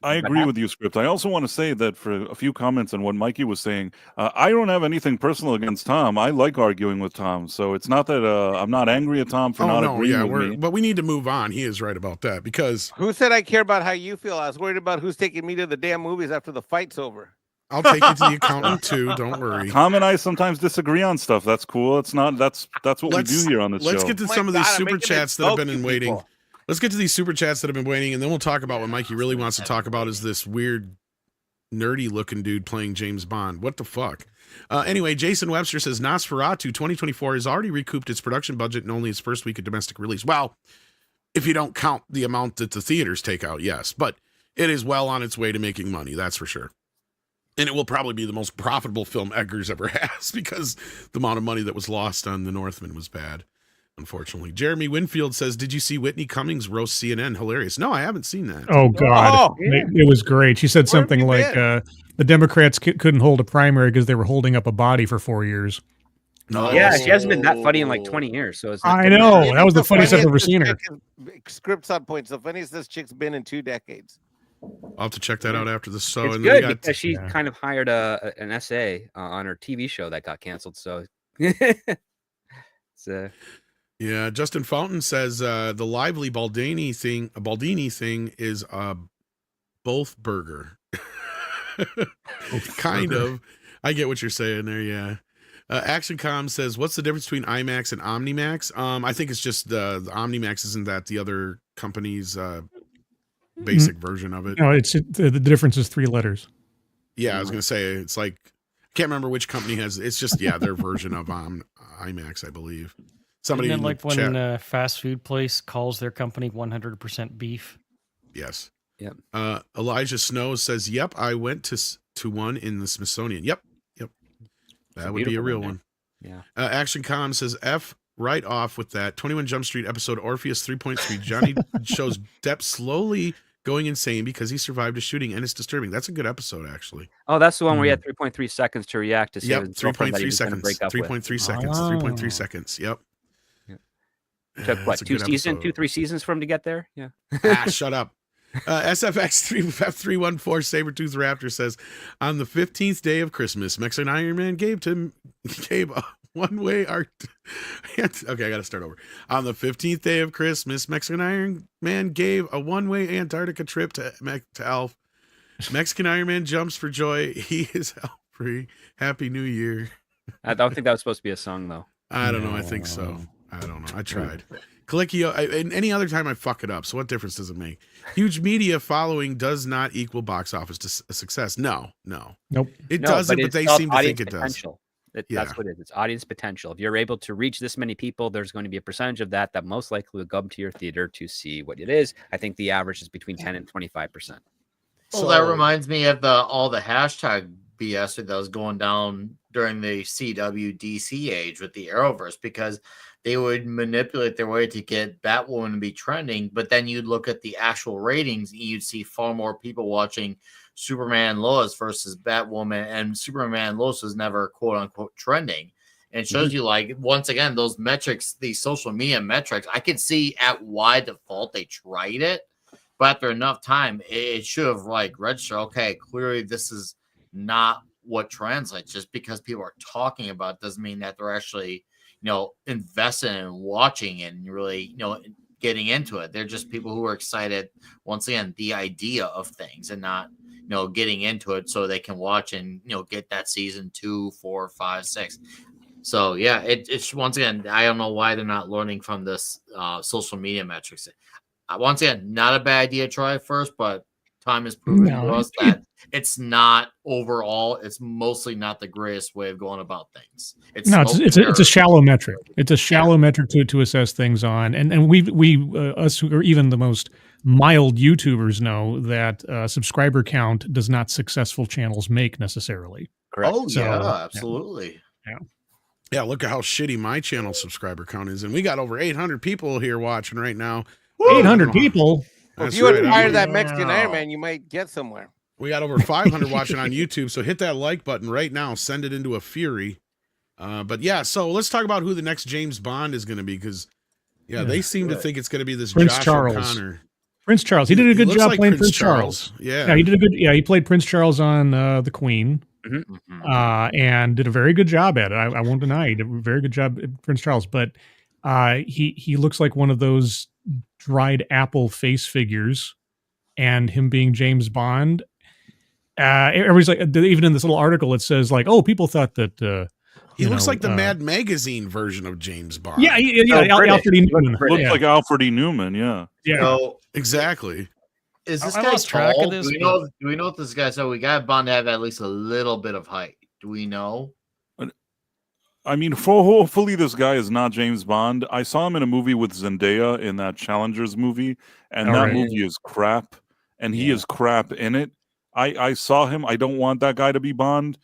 Speaker 6: I agree with you, Script. I also want to say that for a few comments on what Mikey was saying, I don't have anything personal against Tom. I like arguing with Tom, so it's not that I'm not angry at Tom for not agreeing with me.
Speaker 3: But we need to move on. He is right about that because
Speaker 4: who said I care about how you feel? I was worried about who's taking me to the damn movies after the fight's over.
Speaker 3: I'll take you to the accountant too. Don't worry.
Speaker 6: Tom and I sometimes disagree on stuff. That's cool. It's not. That's what we do here on this show.
Speaker 3: Let's get to some of these super chats that have been in waiting. Let's get to these super chats that have been waiting, and then we'll talk about what Mikey really wants to talk about is this weird, nerdy-looking dude playing James Bond. What the fuck? Anyway, Jason Webster says, Nosferatu 2024 has already recouped its production budget in only its first week of domestic release. Well, if you don't count the amount that the theaters take out, yes. But it is well on its way to making money, that's for sure. And it will probably be the most profitable film Eggers ever has because the amount of money that was lost on The Northman was bad. Unfortunately, Jeremy Winfield says, "Did you see Whitney Cummings roast CNN? Hilarious." No, I haven't seen that.
Speaker 9: Oh God, it was great. She said something like, "The Democrats couldn't hold a primary because they were holding up a body for 4 years."
Speaker 3: No,
Speaker 7: yeah, she hasn't been that funny in like 20 years. So it's not
Speaker 9: I know that was the funniest I've ever seen her.
Speaker 4: Scripts on points. The funniest this chick's been in 2 decades.
Speaker 3: I'll have to check that out after the show.
Speaker 7: It's good because she kind of hired an essay on her TV show that got canceled. So it's
Speaker 3: yeah, Justin Fountain says the lively Baldini thing is a both burger. Kind of. I get what you're saying there, yeah. ActionCom says, what's the difference between IMAX and OmniMax? I think it's just the OmniMax isn't that the other company's basic version of it.
Speaker 9: No, the difference is 3 letters.
Speaker 3: Yeah, I was going to say, it's like, I can't remember which company has, it's just, their version of IMAX, I believe. Somebody
Speaker 5: Isn't it like when a fast food place calls their company 100% beef?
Speaker 3: Yes.
Speaker 7: Yep.
Speaker 3: Elijah Snow says, "Yep, I went to one in the Smithsonian." Yep. That would be a real one.
Speaker 7: Yeah.
Speaker 3: ActionCom says, "F right off with that 21 Jump Street episode Orpheus 3.3. Johnny shows Depp slowly going insane because he survived a shooting, and it's disturbing." That's a good episode, actually.
Speaker 7: Oh, that's the one where you had 3.3 seconds to react to.
Speaker 3: Yep, 3.3 seconds. 3.3 seconds. 3.3 seconds. Yep.
Speaker 7: Took what, 2-3 seasons for him to get there? Yeah.
Speaker 3: Shut up. SFX314 Sabretooth Raptor says, on the 15th day of Christmas, Mexican Iron Man gave a one-way art. Okay, I got to start over. On the 15th day of Christmas, Mexican Iron Man gave a one-way Antarctica trip to Elf. Mexican Iron Man jumps for joy. He is elf-free. Happy New Year.
Speaker 7: I don't think that was supposed to be a song, though.
Speaker 3: I don't know. I think so. I don't know. I tried. Calicchio, and any other time I fuck it up. So what difference does it make? Huge media following does not equal box office to success. No.
Speaker 9: Nope.
Speaker 3: It doesn't, but they seem to think it does.
Speaker 7: That's what it is. It's audience potential. If you're able to reach this many people, there's going to be a percentage of that most likely will come to your theater to see what it is. I think the average is between 10 and 25%.
Speaker 8: Well, that reminds me of all the hashtag BS that was going down during the CW DC age with the Arrowverse, because they would manipulate their way to get Batwoman to be trending, but then you'd look at the actual ratings and you'd see far more people watching Superman Lois versus Batwoman, and Superman Lois was never quote unquote trending. And it shows you, like, once again, those metrics, these social media metrics, I could see at why default they tried it, but after enough time, it should have like registered, okay, clearly this is not what translates. Just because people are talking about it doesn't mean that they're actually, invested in watching and really, getting into it. They're just people who are excited, once again, the idea of things, and not, getting into it so they can watch and, get that season 2, 4, 5, 6. So yeah, it's once again, I don't know why they're not learning from this social media metrics. Once again, not a bad idea to try first, but time has proven to us that it's not overall. It's mostly not the greatest way of going about things. It's
Speaker 9: a shallow metric. It's a shallow metric to assess things on, and we us who are even the most mild YouTubers know that subscriber count does not successful channels make necessarily.
Speaker 7: Correct.
Speaker 8: Oh yeah, absolutely.
Speaker 3: Yeah, look at how shitty my channel subscriber count is, and we got over 800 people here watching right now.
Speaker 9: 800 people.
Speaker 4: Well, if you would hire that Mexican Iron Man, you might get somewhere.
Speaker 3: We got over 500 watching on YouTube, so hit that like button right now. Send it into a fury. But yeah, so let's talk about who the next James Bond is going to be, because they seem to think it's going to be this
Speaker 9: Prince
Speaker 3: Josh
Speaker 9: Charles.
Speaker 3: O'Connor.
Speaker 9: Prince Charles. He did a good job
Speaker 3: like
Speaker 9: playing Prince Charles.
Speaker 3: Yeah,
Speaker 9: he did a good. Yeah, he played Prince Charles on The Queen, and did a very good job at it. I won't deny he did a very good job at Prince Charles. But he looks like one of those dried apple face figures, and him being James Bond. Everybody's like, even in this little article, it says like, oh, people thought that.
Speaker 3: He looks like the Mad Magazine version of James Bond.
Speaker 9: Yeah, Alfred E. Newman.
Speaker 6: Looks like Alfred E. Newman, yeah.
Speaker 8: So,
Speaker 3: exactly.
Speaker 8: Is this
Speaker 5: I
Speaker 8: guy
Speaker 5: lost track of
Speaker 8: tall?
Speaker 5: this,
Speaker 8: Do we know what this guy? So we got Bond to have at least a little bit of height. Do we know?
Speaker 6: I mean, hopefully this guy is not James Bond. I saw him in a movie with Zendaya in that Challengers movie, and that movie is crap, and he is crap in it. I saw him. I don't want that guy to be Bond.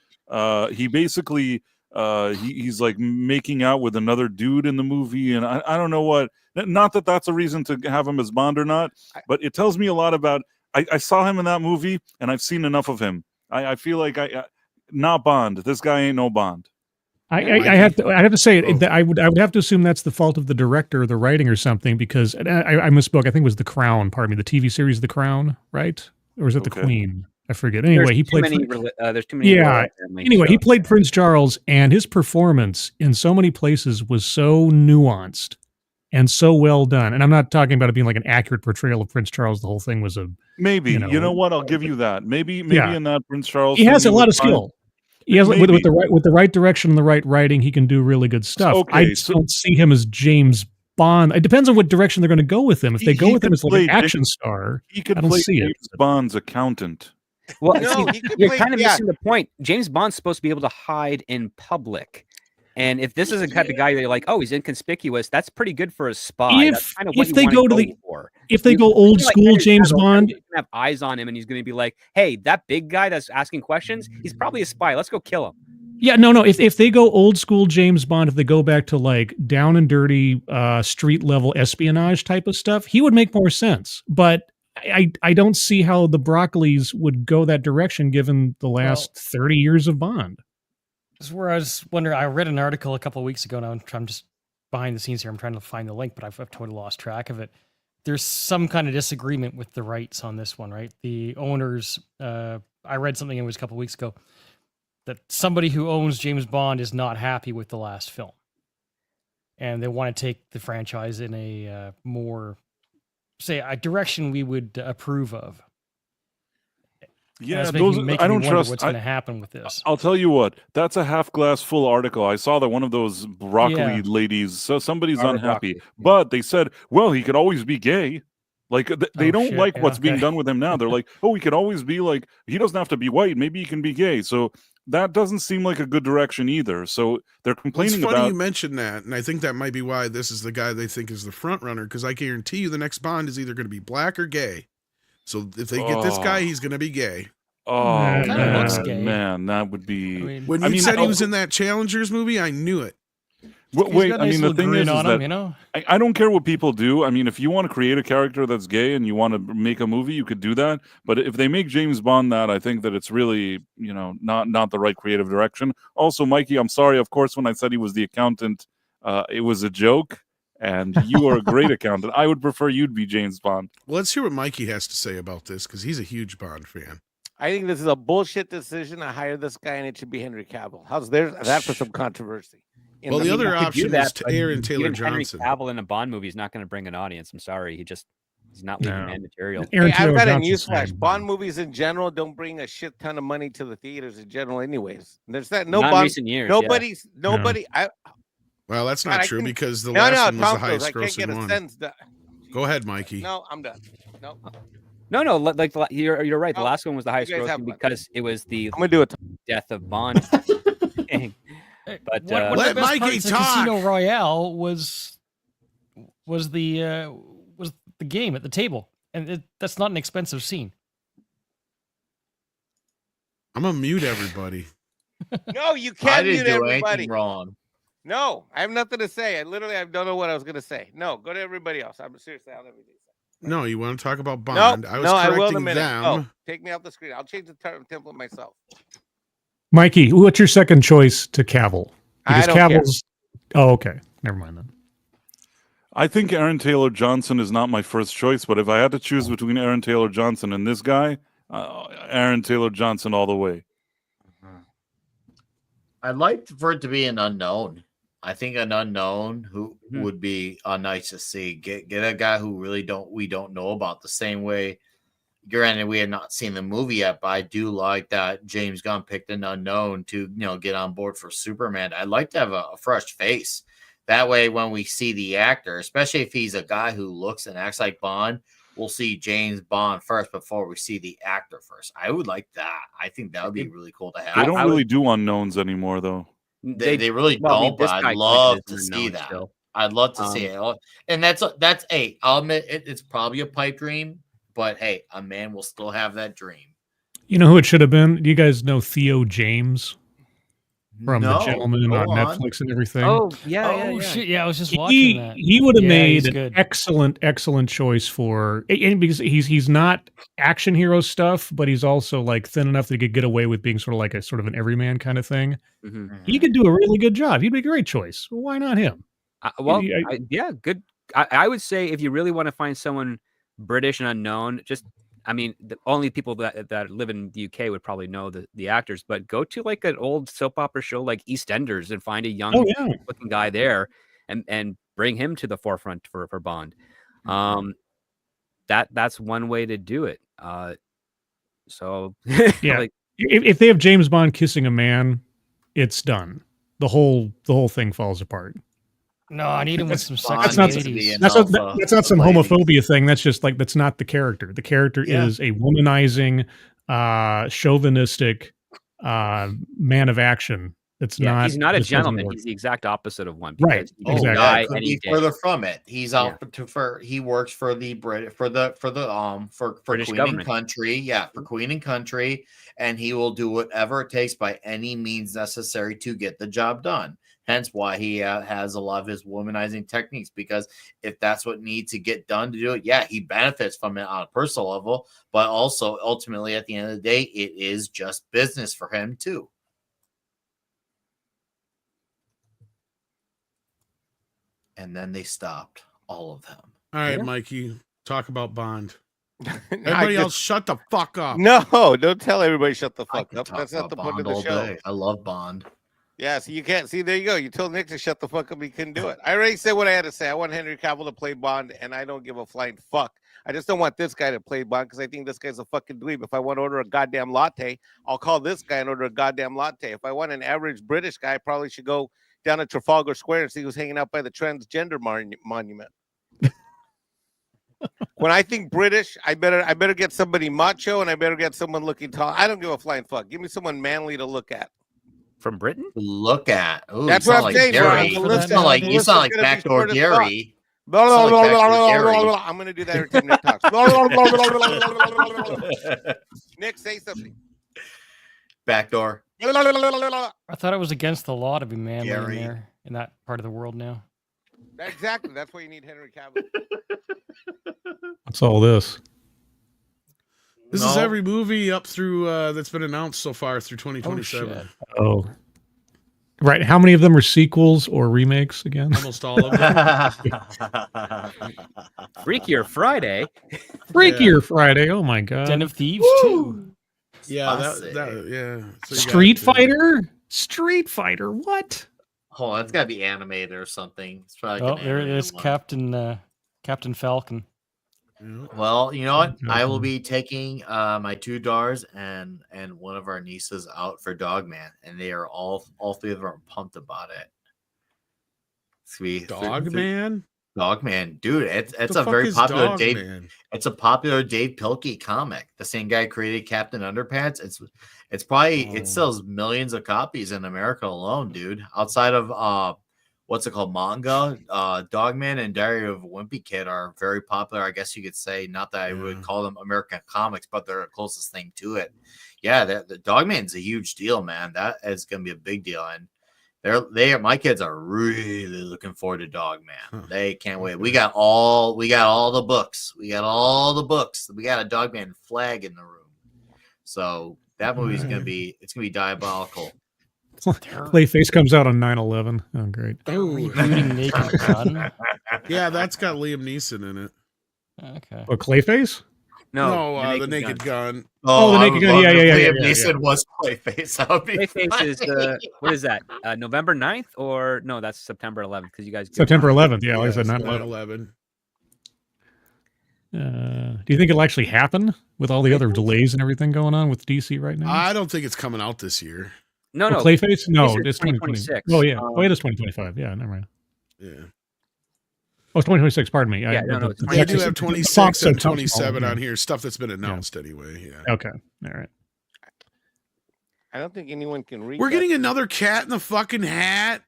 Speaker 6: He basically he's like making out with another dude in the movie, and I don't know what. Not that that's a reason to have him as Bond or not, but it tells me a lot about. I saw him in that movie, and I've seen enough of him. I feel like not Bond. This guy ain't no Bond.
Speaker 9: I have to say I would have to assume that's the fault of the director or the writing or something, because I misspoke. I think it was The Crown. Pardon me, the TV series The Crown, right? Or was it The Queen? I forget. Anyway, he played.
Speaker 7: There's too many.
Speaker 9: Yeah. Anyway, he played Prince Charles, and his performance in so many places was so nuanced and so well done. And I'm not talking about it being like an accurate portrayal of Prince Charles. The whole thing was a
Speaker 6: maybe. You know what? I'll give you that. Maybe in that Prince Charles,
Speaker 9: he has a lot of skill. He has with the right direction and the right writing, he can do really good stuff.
Speaker 6: Okay,
Speaker 9: I don't see him as James Bond. It depends on what direction they're going to go with him. If they go with him as like an action star,
Speaker 6: he could
Speaker 9: I don't
Speaker 6: play
Speaker 9: see
Speaker 6: James Bond's accountant.
Speaker 7: Well, you're kind of missing the point. James Bond's supposed to be able to hide in public. And if this is the type of guy that you're like, oh, he's inconspicuous, that's pretty good for a spy. That's kind of what they go for.
Speaker 9: If they go old school James Bond,
Speaker 7: you can have eyes on him, and he's going to be like, hey, that big guy that's asking questions, he's probably a spy. Let's go kill him.
Speaker 9: Yeah, no. If they go old school James Bond, if they go back to like down and dirty street level espionage type of stuff, he would make more sense. But I don't see how the Broccolis would go that direction given the last 30 years of Bond.
Speaker 5: This is where I was wondering. I read an article a couple of weeks ago, and I'm just behind the scenes here. I'm trying to find the link, but I've totally lost track of it. There's some kind of disagreement with the rights on this one, right? The owners, I read something, it was a couple of weeks ago, that somebody who owns James Bond is not happy with the last film. And they want to take the franchise in a more, say, a direction we would approve of.
Speaker 6: Yeah, I don't trust
Speaker 5: what's going to happen with this.
Speaker 6: I'll tell you what, that's a half glass full article. I saw that one of those broccoli ladies, so somebody's unhappy, but they said, well, he could always be gay. Like they don't like what's being done with him now. They're like, oh, he could always be like, he doesn't have to be white. Maybe he can be gay. So that doesn't seem like a good direction either. So they're complaining
Speaker 3: about. It's funny you mentioned that, and I think that might be why this is the guy they think is the front runner. Because I guarantee you, the next Bond is either going to be black or gay. So if they get this guy, he's going to be gay.
Speaker 6: Oh
Speaker 5: man,
Speaker 6: that would be.
Speaker 3: When you said he was in that Challengers movie, I knew it.
Speaker 6: Wait, I mean, the thing is that I don't care what people do. I mean, if you want to create a character that's gay and you want to make a movie, you could do that. But if they make James Bond that, I think that it's really, not the right creative direction. Also, Mikey, I'm sorry. Of course, when I said he was the accountant, it was a joke. And you are a great accountant. I would prefer you'd be James Bond.
Speaker 3: Well, let's hear what Mikey has to say about this, because he's a huge Bond fan.
Speaker 4: I think this is a bullshit decision to hire this guy, and it should be Henry Cavill. How's that for some controversy?
Speaker 3: Well, the other option is Aaron Taylor Johnson.
Speaker 7: Henry Cavill in a Bond movie is not going to bring an audience. I'm sorry, he's not leading man material.
Speaker 4: I've got a newsflash. Bond movies in general don't bring a shit ton of money to the theaters in general, anyways. There's that
Speaker 7: not
Speaker 4: Bond.
Speaker 7: In recent years,
Speaker 4: Nobody.
Speaker 3: Well, that's not true because the last one was the highest grossing one.
Speaker 4: Go
Speaker 3: ahead, Mikey.
Speaker 4: No, I'm done. No.
Speaker 7: No, like you're right. The
Speaker 4: Oh,
Speaker 7: last one was the highest
Speaker 4: guys have
Speaker 7: grossing
Speaker 4: fun.
Speaker 7: because it was the
Speaker 4: I'm gonna do it.
Speaker 7: death of Bond thing. But
Speaker 5: one of
Speaker 3: Let
Speaker 5: the best
Speaker 3: Mikey
Speaker 5: parts of Casino
Speaker 3: talk.
Speaker 5: Royale was the game at the table, and that's not an expensive scene.
Speaker 3: I'm gonna mute everybody.
Speaker 4: No, you
Speaker 8: I
Speaker 4: can't
Speaker 8: didn't
Speaker 4: mute
Speaker 8: do
Speaker 4: everybody.
Speaker 8: anything wrong.
Speaker 4: No, I have nothing to say. I don't know what I was gonna say. No, go to everybody else. I'm seriously, I don't have anything to say.
Speaker 3: No, you want to talk about
Speaker 4: No,
Speaker 3: Bond? I was
Speaker 4: I will in a
Speaker 3: correcting
Speaker 4: minute.
Speaker 3: them.
Speaker 4: Oh, take me off the screen. I'll change the template myself.
Speaker 9: Mikey, what's your second choice to Cavill?
Speaker 4: I don't care.
Speaker 9: Oh, okay. Never mind then.
Speaker 6: I think Aaron Taylor Johnson is not my first choice, but if I had to choose between Aaron Taylor Johnson and this guy, Aaron Taylor Johnson all the way.
Speaker 8: I'd like for it to be an unknown. I think an unknown who would be nice to see. Get a guy who we don't know about the same way. Granted, we have not seen the movie yet, but I do like that James Gunn picked an unknown to get on board for Superman. I'd like to have a fresh face. That way, when we see the actor, especially if he's a guy who looks and acts like Bond, we'll see James Bond first before we see the actor first. I would like that. I think that would be really cool to have.
Speaker 6: They don't really do unknowns anymore, though.
Speaker 8: They really don't, but I'd love to see that.
Speaker 7: Still.
Speaker 8: I'd love to see it. And that's hey, I'll admit it's probably a pipe dream, but hey, a man will still have that dream.
Speaker 9: You know who it should have been? Do you guys know Theo James from The Gentleman on Netflix and everything?
Speaker 7: Oh, yeah.
Speaker 5: Shit, yeah, I was just watching that.
Speaker 9: He would have made
Speaker 5: he's
Speaker 9: an excellent choice for, and because he's not action hero stuff, but he's also like thin enough that he could get away with being sort of an everyman kind of thing.
Speaker 7: Mm-hmm.
Speaker 9: He could do a really good job. He'd be a great choice. Well, why not him?
Speaker 7: Good. I would say if you really want to find someone British and unknown, the only people that live in the UK would probably know the actors, but go to like an old soap opera show like EastEnders and find a young looking guy there and bring him to the forefront for Bond. That's one way to do it. So
Speaker 9: yeah,
Speaker 7: like,
Speaker 9: if they have James Bond kissing a man, it's done. The whole thing falls apart.
Speaker 5: No, I need him with some sex.
Speaker 9: That's not some homophobia thing. That's just like, that's not the character. The character is a womanizing, chauvinistic man of action. It's not.
Speaker 7: He's not a gentleman. He's the exact opposite of one.
Speaker 9: Right.
Speaker 8: Exactly. Could be further from it. He's out he works for the for
Speaker 7: British
Speaker 8: Queen
Speaker 7: government.
Speaker 8: and Country. Yeah, for Queen and Country, and he will do whatever it takes by any means necessary to get the job done. Hence why he has a lot of his womanizing techniques, because if that's what needs to get done to do it, he benefits from it on a personal level, but also ultimately at the end of the day, it is just business for him too. And then they stopped, all of them.
Speaker 3: All right, Mikey, talk about Bond. Everybody else, shut the fuck up.
Speaker 4: No, don't tell everybody shut the fuck up. That's not the point of the show.
Speaker 8: Day. I love Bond.
Speaker 4: Yeah, so you can't see. There you go. You told Nick to shut the fuck up. He couldn't do it. I already said what I had to say. I want Henry Cavill to play Bond, and I don't give a flying fuck. I just don't want this guy to play Bond because I think this guy's a fucking dweeb. If I want to order a goddamn latte, I'll call this guy and order a goddamn latte. If I want an average British guy, I probably should go down to Trafalgar Square and see who's hanging out by the transgender monument. When I think British, I better get somebody macho, and I better get someone looking tall. I don't give a flying fuck. Give me someone manly to look at.
Speaker 7: From Britain?
Speaker 8: Look at. Ooh,
Speaker 4: that's what I'm saying.
Speaker 8: You sound like Backdoor Gary.
Speaker 4: I'm going to do that every time Nick talks. Nick, say something.
Speaker 8: Backdoor.
Speaker 5: I thought it was against the law to be manly in there, in that part of the world now.
Speaker 4: Exactly. That's why you need Henry Cavill.
Speaker 9: What's all this?
Speaker 3: This is every movie up through that's been announced so far through 2027.
Speaker 9: Oh, right. How many of them are sequels or remakes again?
Speaker 3: Almost all of them.
Speaker 7: Freakier Friday.
Speaker 9: Freakier Friday. Oh my god.
Speaker 5: Den of Thieves too.
Speaker 3: Yeah, So
Speaker 9: Street Fighter. What?
Speaker 8: Oh, that's gotta be animated or something. It's probably
Speaker 5: there it is, Captain Falcon.
Speaker 8: Well, you know what? I will be taking my two daughters and one of our nieces out for Dogman, and they are all three of them are pumped about it.
Speaker 3: Dogman?
Speaker 8: Dogman, dude, it's
Speaker 3: The
Speaker 8: a
Speaker 3: fuck
Speaker 8: very
Speaker 3: is
Speaker 8: popular Dave.
Speaker 3: Dogman?
Speaker 8: It's a popular Dave Pilkey comic. The same guy created Captain Underpants. It's probably it sells millions of copies in America alone, dude. Outside of what's it called, manga? Dogman and Diary of a Wimpy Kid are very popular. I guess you could say, not that I would call them American comics, but they're the closest thing to it. Yeah, the Dogman's a huge deal, man. That is going to be a big deal, and my kids are really looking forward to Dogman. They can't wait. We got all the books. We got a Dogman flag in the room. So that movie's gonna be diabolical.
Speaker 9: Clayface comes out on 9/11. Oh, great.
Speaker 3: Oh,
Speaker 5: Rebooting Naked Gun.
Speaker 3: yeah, that's got Liam Neeson in it.
Speaker 5: Okay.
Speaker 9: Oh, Clayface?
Speaker 3: No, the Naked Gun.
Speaker 9: Oh, the Naked Gun. Yeah.
Speaker 8: Liam Neeson was Clayface. That would be
Speaker 7: Clayface is what is that? November 9th or no? That's September 11th because you guys
Speaker 9: September 11th. Yeah, like I said,
Speaker 3: 9/11.
Speaker 9: Do you think it'll actually happen with all the other delays and everything going on with DC right now?
Speaker 3: I don't think it's coming out this year.
Speaker 7: No.
Speaker 9: Clayface? No,
Speaker 7: it's 2026.
Speaker 9: Oh yeah, it is 2025. Yeah, never mind.
Speaker 3: Yeah.
Speaker 9: Oh, it's 2026. Pardon me.
Speaker 7: Yeah,
Speaker 3: They do have 26 and 27
Speaker 9: yeah.
Speaker 3: on here. Stuff that's been announced anyway. Yeah.
Speaker 9: Okay. All right.
Speaker 4: I don't think anyone can read.
Speaker 3: We're getting another Cat in the fucking Hat.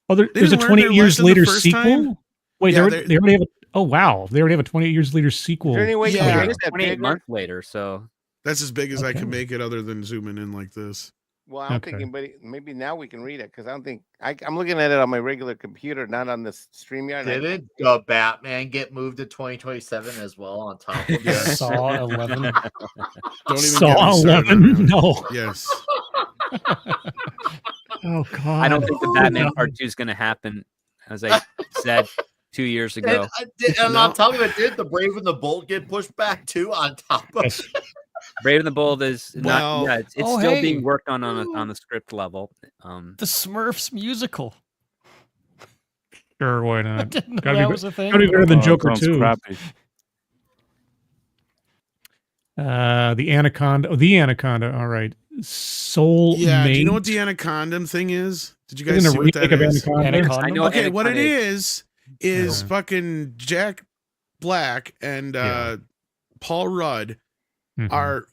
Speaker 9: Oh, there's a
Speaker 3: didn't learn
Speaker 9: 28
Speaker 3: their
Speaker 9: years
Speaker 3: lesson the
Speaker 9: later
Speaker 3: first
Speaker 9: sequel.
Speaker 3: time?
Speaker 9: Wait,
Speaker 3: Yeah,
Speaker 9: they already have. Oh wow, they already have a 28 years later sequel.
Speaker 4: Is there any way you
Speaker 3: Yeah.
Speaker 4: can
Speaker 7: It
Speaker 4: make
Speaker 7: is
Speaker 4: that
Speaker 7: 28
Speaker 4: bigger?
Speaker 7: months later, so
Speaker 3: That's as big as I can
Speaker 9: Okay.
Speaker 3: make it, other than zooming in like this.
Speaker 4: Well, I'm
Speaker 9: Okay.
Speaker 4: thinking, but maybe now we can read it because I don't think I'm looking at it on my regular computer, not on this StreamYard.
Speaker 8: Did the Batman get moved to 2027 as well on top of this?
Speaker 5: Saw 11.
Speaker 3: Don't even
Speaker 9: Saw
Speaker 3: get me started
Speaker 9: 11?
Speaker 3: on that.
Speaker 9: No.
Speaker 3: Yes.
Speaker 9: Oh god.
Speaker 7: I don't think the Batman Part 2 is going to happen, as I said 2 years ago.
Speaker 8: And on top of it, did the Brave and the Bold get pushed back too? On top of
Speaker 9: Yes.
Speaker 7: Brave and the Bold is not.
Speaker 3: Well-
Speaker 7: Yeah, it's
Speaker 5: Oh,
Speaker 7: still
Speaker 5: hey.
Speaker 7: being worked on the script level.
Speaker 5: The Smurfs musical.
Speaker 9: Sure, why
Speaker 5: I
Speaker 9: not?
Speaker 5: didn't know
Speaker 9: Gotta
Speaker 5: that
Speaker 9: be-
Speaker 5: was a thing.
Speaker 9: Gotta be better than Joker
Speaker 6: sounds
Speaker 9: 2.
Speaker 6: crappy.
Speaker 9: The Anaconda. Oh, the Anaconda. All right. Soul
Speaker 3: Yeah. Do
Speaker 9: Mate.
Speaker 3: you know what the Anaconda thing is? Did you guys
Speaker 9: Isn't
Speaker 3: see
Speaker 9: a
Speaker 3: what that
Speaker 9: remake of
Speaker 3: is?
Speaker 9: Anaconda?
Speaker 5: Anaconda?
Speaker 7: I know
Speaker 3: Okay, what it
Speaker 7: Anaconda
Speaker 3: is
Speaker 9: Yeah.
Speaker 3: fucking Jack Black and
Speaker 9: Yeah.
Speaker 3: Paul Rudd
Speaker 9: Mhm.
Speaker 3: are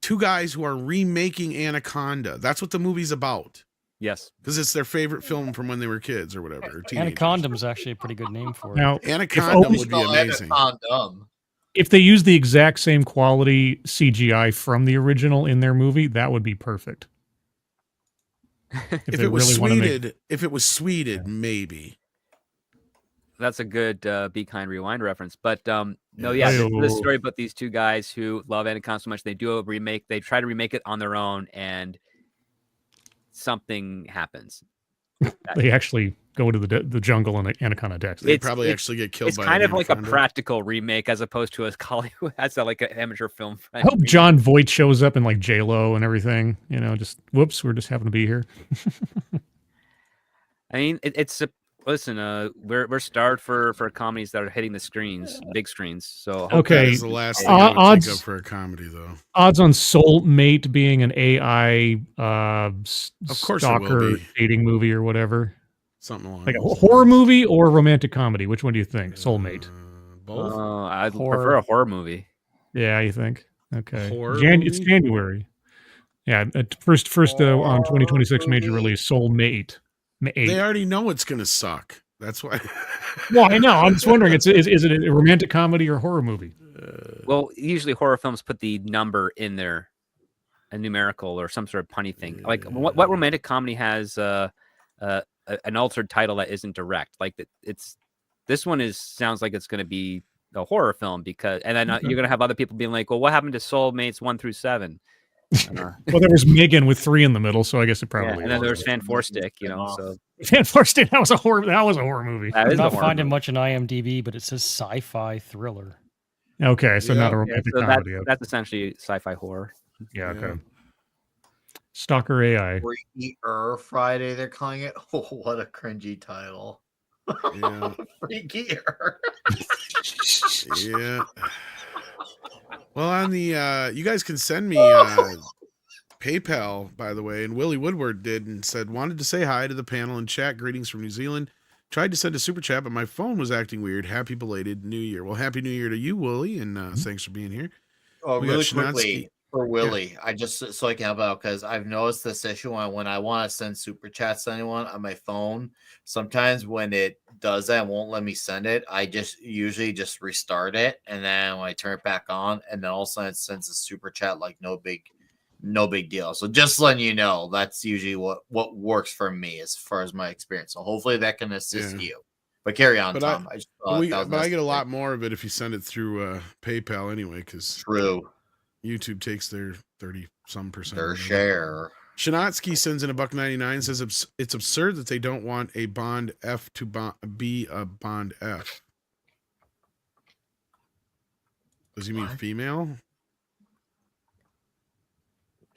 Speaker 3: two guys who are remaking Anaconda. That's what the movie's about.
Speaker 7: Yes.
Speaker 3: Because it's their favorite film from when they were kids or whatever. Or teenagers.
Speaker 5: Anacondum's actually a pretty good name for it.
Speaker 9: Now,
Speaker 3: Anaconda
Speaker 9: If
Speaker 3: would be amazing.
Speaker 9: if they use the exact same quality CGI from the original in their movie, that would be perfect.
Speaker 3: If
Speaker 9: they
Speaker 3: it was
Speaker 9: really wanna make-
Speaker 3: sweeted, maybe.
Speaker 7: That's a good Be Kind Rewind reference. But no, yeah, the story about these two guys who love Anaconda so much, they do a remake. They try to remake it on their own, and something happens.
Speaker 9: They actually go into the jungle and Anaconda attacks them.
Speaker 3: They
Speaker 7: It's-
Speaker 3: probably
Speaker 7: it's-
Speaker 3: actually get killed
Speaker 7: It's
Speaker 3: by
Speaker 7: kind
Speaker 3: an
Speaker 7: of like a
Speaker 3: anaconda.
Speaker 7: practical remake as opposed to a Hollywood. That's like an amateur film.
Speaker 9: I hope John Voight shows up in like J-Lo and everything. You know, just whoops, we're just happen to be here.
Speaker 7: I mean, listen. We're starved for comedies that are hitting the screens, big screens. So
Speaker 3: That
Speaker 9: Okay.
Speaker 3: is the last thing I would
Speaker 9: odds-
Speaker 3: think of for a comedy, though.
Speaker 9: Odds on Soulmate being an AI
Speaker 3: Of course it will
Speaker 9: stalker
Speaker 3: be.
Speaker 9: dating movie or whatever.
Speaker 3: Something along
Speaker 9: Like a
Speaker 3: those
Speaker 9: horror
Speaker 3: lines.
Speaker 9: movie or a romantic comedy? Which one do you think? Soulmate.
Speaker 3: Both.
Speaker 7: I'd
Speaker 5: Horror.
Speaker 7: prefer a horror movie.
Speaker 9: Yeah, you think? Okay.
Speaker 3: Horror
Speaker 9: It's
Speaker 3: movie?
Speaker 9: January. Yeah, first on 2026 major release, Soulmate.
Speaker 3: They already know it's gonna suck. That's why.
Speaker 9: Well, I know. I'm just wondering, is it a romantic comedy or horror movie?
Speaker 7: Well, usually horror films put the number in there, a numerical or some sort of punny thing. Like what romantic comedy has an altered title that isn't direct? Like this one sounds like it's going to be a horror film because, and then you're going to have other people being like, well, what happened to Soulmates 1 through 7?
Speaker 9: Well, there was Megan with 3 in the middle, so I guess it
Speaker 7: Yeah,
Speaker 9: probably.
Speaker 7: and then there was Fan Four Stick, so
Speaker 9: Fan Forsting, that was a horror movie.
Speaker 7: that
Speaker 5: I'm
Speaker 7: is a
Speaker 5: not
Speaker 7: horror
Speaker 5: finding
Speaker 7: movie.
Speaker 5: much in IMDb, but it says sci-fi thriller.
Speaker 9: Okay, so not a
Speaker 3: Yeah.
Speaker 9: romantic
Speaker 7: So
Speaker 9: comedy.
Speaker 7: that's essentially sci-fi horror.
Speaker 9: Yeah, okay. Stalker AI.
Speaker 8: Freaky Friday, they're calling it. Oh, what a cringy title.
Speaker 3: Yeah.
Speaker 8: Freaky
Speaker 3: Yeah. Well, on the you guys can send me PayPal, by the way, and Willie Woodward did and said wanted to say hi to the panel and chat. Greetings from New Zealand. Tried to send a super chat, but my phone was acting weird. Happy belated New Year. Well, happy New Year to you, Wooly, and thanks for being here.
Speaker 8: Oh,
Speaker 3: We got
Speaker 8: really
Speaker 3: Shinatsky.
Speaker 8: quickly for Willie, I just so I can help out because I've noticed this issue when I want to send super chats to anyone on my phone. Sometimes when it does that, it won't let me send it. I just usually just restart it, and then when I turn it back on, and then all of a sudden it sends a super chat like no big deal. So just letting you know, that's usually what works for me as far as my experience. So hopefully that can assist you. But carry on, Tom.
Speaker 3: I get a lot more of it if you send it through PayPal anyway, because
Speaker 8: true.
Speaker 3: YouTube takes their 30-some%.
Speaker 8: Their share.
Speaker 3: Shinatsky sends in $1.99, says it's absurd that they don't want a Bond F to be a Bond F. Does he mean female?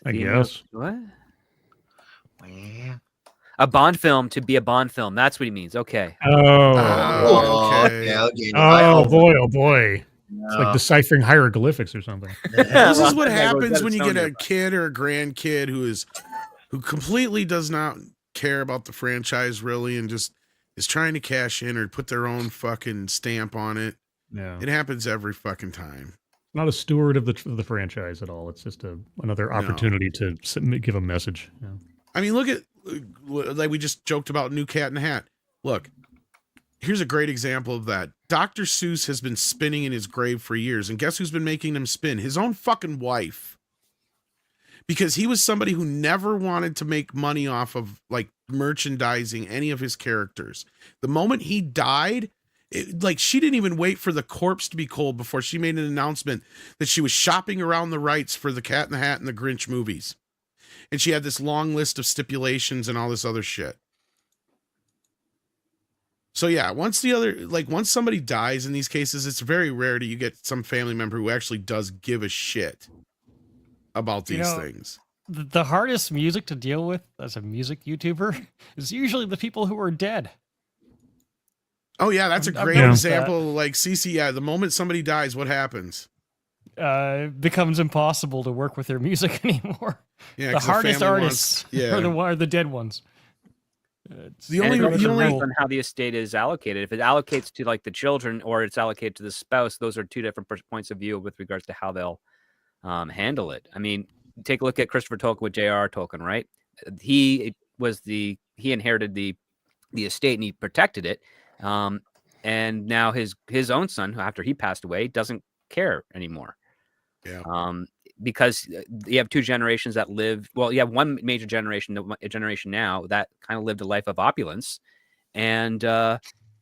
Speaker 9: I guess.
Speaker 7: What? A Bond film to be a Bond film. That's what he means. Okay.
Speaker 3: Okay.
Speaker 9: Oh boy. It's like deciphering hieroglyphics or something.
Speaker 3: This is what happens when you get a kid or a grandkid who completely does not care about the franchise really and just is trying to cash in or put their own fucking stamp on it.
Speaker 9: Yeah.
Speaker 3: It happens every fucking time.
Speaker 9: Not a steward of the franchise at all. It's just another opportunity to give a message. Yeah.
Speaker 3: I mean, look at, like we just joked about New Cat in the Hat. Look, here's a great example of that. Dr. Seuss has been spinning in his grave for years, and guess who's been making him spin? His own fucking wife. Because he was somebody who never wanted to make money off of like merchandising any of his characters. The moment he died, she didn't even wait for the corpse to be cold before she made an announcement that she was shopping around the rights for the Cat in the Hat and the Grinch movies. And she had this long list of stipulations and all this other shit. So yeah, once somebody dies in these cases, it's very rare that you get some family member who actually does give a shit about these things.
Speaker 5: The hardest music to deal with as a music YouTuber is usually the people who are dead.
Speaker 3: Oh yeah, that's a great example. Like CC, yeah, the moment somebody dies, what happens?
Speaker 5: It becomes impossible to work with their music anymore.
Speaker 3: Yeah,
Speaker 5: the hardest artists are the dead ones.
Speaker 7: The only on how the estate is allocated. If it allocates to like the children or it's allocated to the spouse, those are two different points of view with regards to how they'll handle it. I mean, take a look at Christopher Tolkien with J.R.R. Tolkien, right? He inherited the estate and he protected it. And now his own son, who after he passed away, doesn't care anymore.
Speaker 3: Yeah.
Speaker 7: Because you have two generations that live. Well, you have one major generation, a generation now that kind of lived a life of opulence, and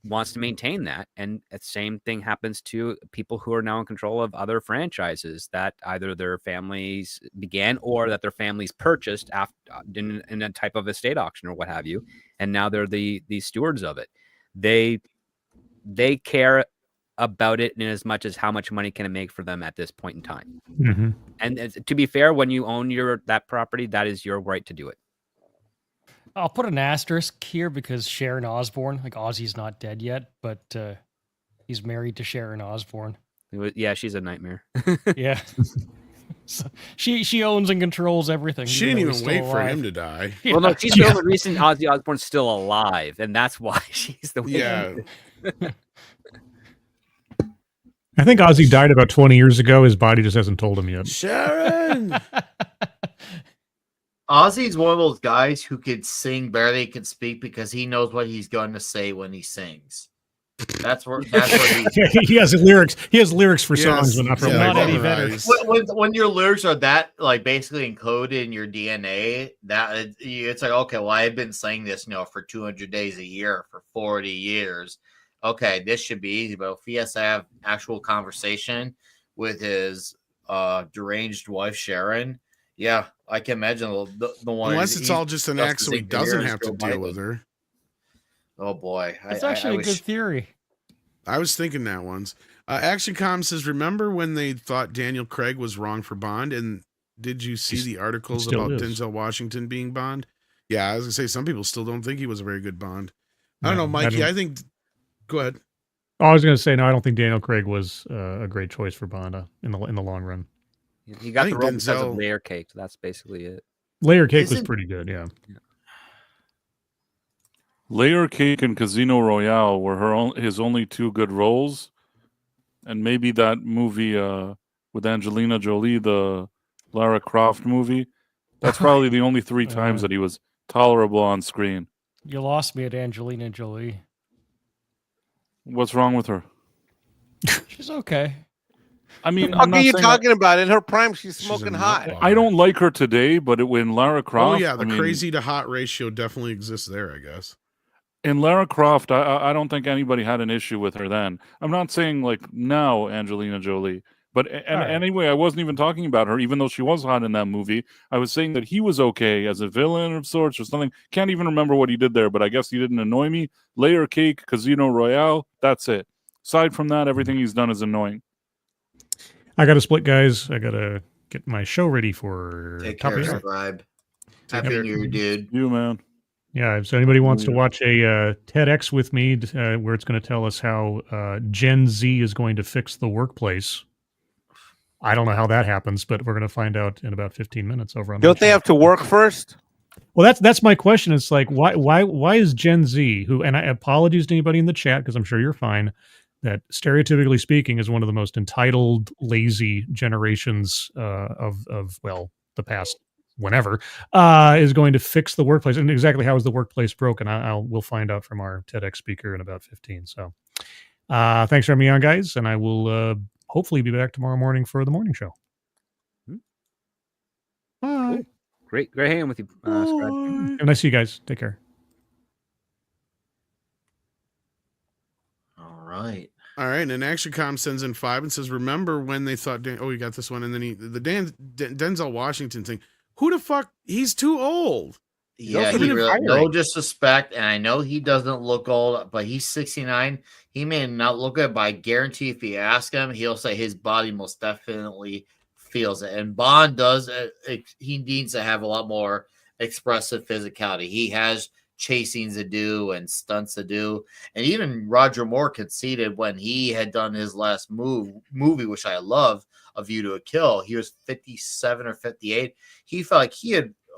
Speaker 7: wants to maintain that. And the same thing happens to people who are now in control of other franchises that either their families began or that their families purchased after in a type of estate auction or what have you, and now they're the stewards of it. They care about it in as much as how much money can it make for them at this point in time.
Speaker 9: Mm-hmm.
Speaker 7: And to be fair, when you own that property, that is your right to do it.
Speaker 5: I'll put an asterisk here because Sharon Osbourne, like Ozzy's not dead yet, but he's married to Sharon Osbourne.
Speaker 7: Yeah, she's a nightmare.
Speaker 5: Yeah. So she owns and controls everything.
Speaker 3: She didn't even wait for him to die.
Speaker 7: Yeah. Well, no, she's the only reason Ozzy Osbourne's still alive, and that's why she's the one.
Speaker 3: Yeah.
Speaker 9: I think Ozzy died about 20 years ago. His body just hasn't told him yet.
Speaker 3: Sharon!
Speaker 8: Ozzy's one of those guys who could sing better than he can speak because he knows what he's going to say when he sings. That's where
Speaker 9: he has lyrics. He has lyrics for songs, but not for
Speaker 5: Eddie Vedder.
Speaker 8: When your lyrics are that like basically encoded in your DNA, that it's like, okay, well, I've been saying this, for 200 days a year for 40 years. Okay, this should be easy. But if he has to have actual conversation with his deranged wife Sharon, yeah, I can imagine the one.
Speaker 3: Unless it's all just an act, so he doesn't have to deal with her.
Speaker 8: Oh boy,
Speaker 5: it's actually a good theory.
Speaker 3: I was thinking that once. ActionCom says, "Remember when they thought Daniel Craig was wrong for Bond? And did you see the articles about Denzel Washington being Bond? Yeah, I was gonna say some people still don't think he was a very good Bond. I don't know, Mikey. I think. Go ahead.
Speaker 9: I was going to say no. I don't think Daniel Craig was a great choice for Bond in the long run.
Speaker 7: He got the role because of Layer Cake. So that's basically it.
Speaker 9: Layer Cake was pretty good. Yeah.
Speaker 6: Layer Cake and Casino Royale were his only two good roles, and maybe that movie with Angelina Jolie, the Lara Croft movie. That's probably the only three times that he was tolerable on screen.
Speaker 5: You lost me at Angelina Jolie.
Speaker 6: What's wrong with her?
Speaker 5: She's okay.
Speaker 6: I mean,
Speaker 4: What
Speaker 6: I'm
Speaker 4: are
Speaker 6: not
Speaker 4: you
Speaker 6: saying
Speaker 4: talking about? In her prime, she's
Speaker 3: She's
Speaker 4: smoking
Speaker 3: a
Speaker 4: hot.
Speaker 3: nut
Speaker 6: I don't like her today, but when Lara Croft,
Speaker 3: Oh yeah, the
Speaker 6: I mean,
Speaker 3: crazy to hot ratio definitely exists there, I guess.
Speaker 6: in Lara Croft, I don't think anybody had an issue with her then. I'm not saying like now Angelina Jolie, but anyway, I wasn't even talking about her, even though she was hot in that movie. I was saying that he was okay as a villain of sorts or something. Can't even remember what he did there, but I guess he didn't annoy me. Layer Cake, Casino Royale, that's it. Aside from that, everything he's done is annoying.
Speaker 9: I got to split, guys. I got to get my show ready for
Speaker 8: Take
Speaker 9: top
Speaker 8: care,
Speaker 9: of the hour.
Speaker 8: Scribe.
Speaker 3: Take
Speaker 8: Happy
Speaker 3: care.
Speaker 8: New Year, dude.
Speaker 6: You, man.
Speaker 9: Yeah, if anybody wants to watch a TEDx with me where it's going to tell us how Gen Z is going to fix the workplace, I don't know how that happens, but we're going to find out in about 15 minutes over on.
Speaker 4: Don't they have to work first?
Speaker 9: Well, that's my question. It's like why is Gen Z, who, and I apologies to anybody in the chat because I'm sure you're fine, that stereotypically speaking is one of the most entitled, lazy generations of the past whenever, is going to fix the workplace. And exactly how is the workplace broken? We'll find out from our TEDx speaker in about 15. So thanks for having me on, guys, and I will hopefully be back tomorrow morning for the morning show. Bye.
Speaker 7: Cool. Great hanging with you, Scribe.
Speaker 9: Have a nice see you guys. Take care.
Speaker 8: All right.
Speaker 3: All right, and ActionCom sends in 5 and says, "Remember when they thought, we got this one," and then Denzel Washington thing. Who the fuck? He's too old.
Speaker 8: Yeah,
Speaker 3: Even
Speaker 8: he
Speaker 3: if
Speaker 8: really,
Speaker 3: hiring.
Speaker 8: no disrespect, and I know he doesn't look old, but he's 69. He may not look it, but I guarantee if you ask him, he'll say his body most definitely feels it. And Bond does. He needs to have a lot more expressive physicality. He has chasings to do and stunts to do, and even Roger Moore conceded when he had done his last movie, which I love, A View to a Kill. He was 57 or 58. He felt like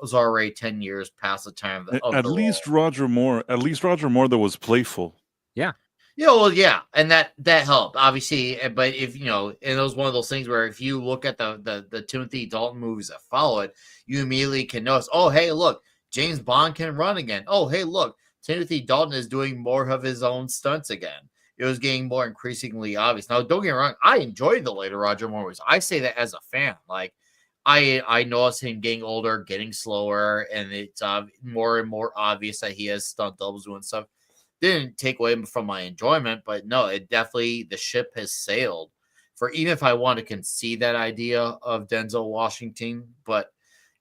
Speaker 8: was already 10 years past the time of
Speaker 6: At least Roger Moore that was playful.
Speaker 8: Yeah, well, yeah, and that helped obviously. But if and it was one of those things where if you look at the Timothy Dalton movies that follow it, you immediately can notice, oh hey, look, James Bond can run again. Oh hey, look, Timothy Dalton is doing more of his own stunts again. It was getting more increasingly obvious. Now, don't get me wrong, I enjoyed the later Roger Moore movies. I say that as a fan, like. I notice him getting older, getting slower, and it's more and more obvious that he has stunt doubles doing stuff. Didn't take away from my enjoyment, but no, it definitely, the ship has sailed. For even if I want to concede that idea of Denzel Washington, but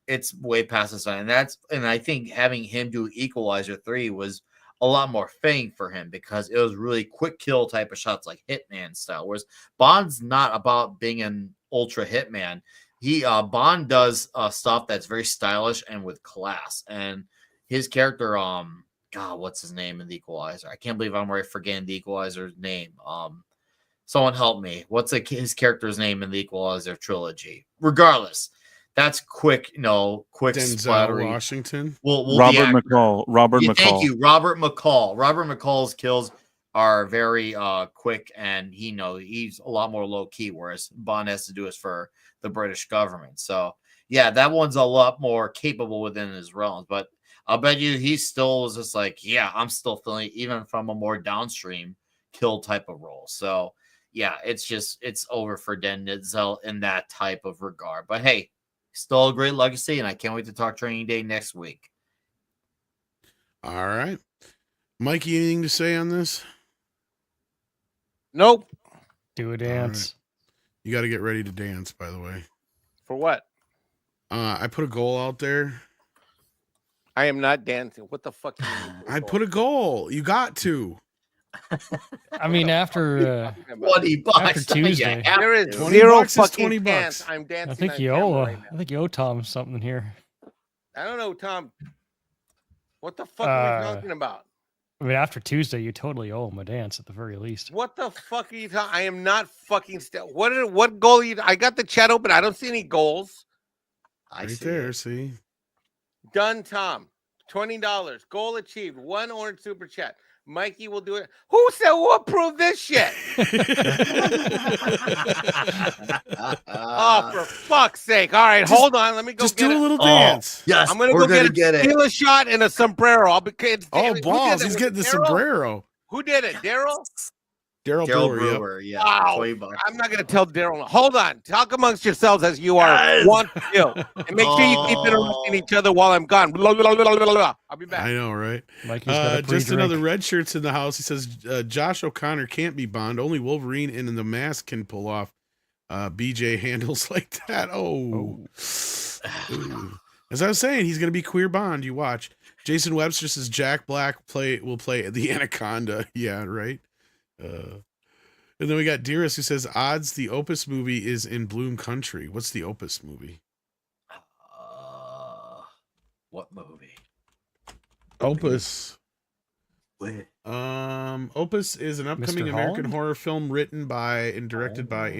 Speaker 8: it's way past the time. And I think having him do Equalizer 3 was a lot more fitting for him because it was really quick kill type of shots, like Hitman style. Whereas Bond's not about being an ultra hitman. Bond does stuff that's very stylish and with class. And his character, God, what's his name in The Equalizer? I can't believe I'm already forgetting The Equalizer's name. Someone help me. What's his character's name in The Equalizer trilogy? Regardless, that's quick, quick
Speaker 3: Denzel
Speaker 8: splattery.
Speaker 3: Washington.
Speaker 8: Well,
Speaker 6: Robert McCall.
Speaker 8: Thank you, Robert McCall. Robert McCall's kills are very quick, and he's a lot more low key, whereas Bond has to do this for the British government. So yeah, that one's a lot more capable within his realms. But I'll bet you he still is just like, yeah, I'm still feeling even from a more downstream kill type of role. So yeah, it's over for Denzel in that type of regard. But hey, still a great legacy, and I can't wait to talk Training Day next week.
Speaker 3: All right, Mikey, anything to say on this?
Speaker 4: Nope.
Speaker 5: Do a dance.
Speaker 3: You got to get ready to dance, by the way.
Speaker 4: For what?
Speaker 3: I put a goal out there.
Speaker 4: I am not dancing. What the fuck?
Speaker 3: I put a goal. You got to.
Speaker 5: I mean, after
Speaker 8: $20
Speaker 5: Tuesday,
Speaker 4: there is
Speaker 3: $20
Speaker 4: zero
Speaker 3: is
Speaker 4: fucking
Speaker 3: $20.
Speaker 4: chance I'm dancing.
Speaker 5: I think
Speaker 4: on
Speaker 5: you
Speaker 4: camera
Speaker 5: owe.
Speaker 4: right now.
Speaker 5: I think you owe Tom something here.
Speaker 4: I don't know, Tom. What the fuck are we talking about?
Speaker 5: I mean, after Tuesday, you totally owe him a dance at the very least.
Speaker 4: What the fuck are you talking? I am not fucking still. What goal? I got the chat open. I don't see any goals.
Speaker 3: Right there. See.
Speaker 4: Done, Tom. $20. Goal achieved. 1 orange super chat. Mikey will do it. Who said who approved this shit? Oh, for fuck's sake. All right, hold on. Let me go
Speaker 3: Just
Speaker 4: get
Speaker 3: do a
Speaker 4: it.
Speaker 3: little dance.
Speaker 8: Yes,
Speaker 4: I'm going to
Speaker 8: we're
Speaker 4: go
Speaker 8: gonna
Speaker 4: get a tequila shot and a sombrero. I'll be kids.
Speaker 3: Oh,
Speaker 4: Who did
Speaker 3: balls.
Speaker 4: it?
Speaker 3: He's
Speaker 4: Was
Speaker 3: getting
Speaker 4: it
Speaker 3: the
Speaker 4: Daryl?
Speaker 3: sombrero.
Speaker 4: Who did it? Daryl?
Speaker 3: Daryl
Speaker 8: Daryl
Speaker 3: Brewer, yep.
Speaker 8: Brewer, yeah.
Speaker 4: Wow.
Speaker 8: $20.
Speaker 4: I'm not going to tell Daryl. Hold on. Talk amongst yourselves as you are
Speaker 8: Yes.
Speaker 4: want to do. And make sure you keep interrupting each other while I'm gone. Blah, blah, blah, blah, blah. I'll be back.
Speaker 3: I know, right?
Speaker 5: Mikey's got a
Speaker 3: Just
Speaker 5: pre-drink.
Speaker 3: another red shirts in the house. He says Josh O'Connor can't be Bond. Only Wolverine in the mask can pull off BJ handles like that. Oh. Ooh. As I was saying, he's going to be queer Bond. You watch. Jason Webster says Jack Black will play the Anaconda. Yeah, right. And then we got Dearest who says odds the Opus movie is in Bloom Country. What's the Opus movie?
Speaker 8: What movie?
Speaker 3: Opus.
Speaker 8: Wait.
Speaker 3: Opus is an upcoming
Speaker 5: Mr.
Speaker 3: American
Speaker 5: Holland?
Speaker 3: horror film written by and directed by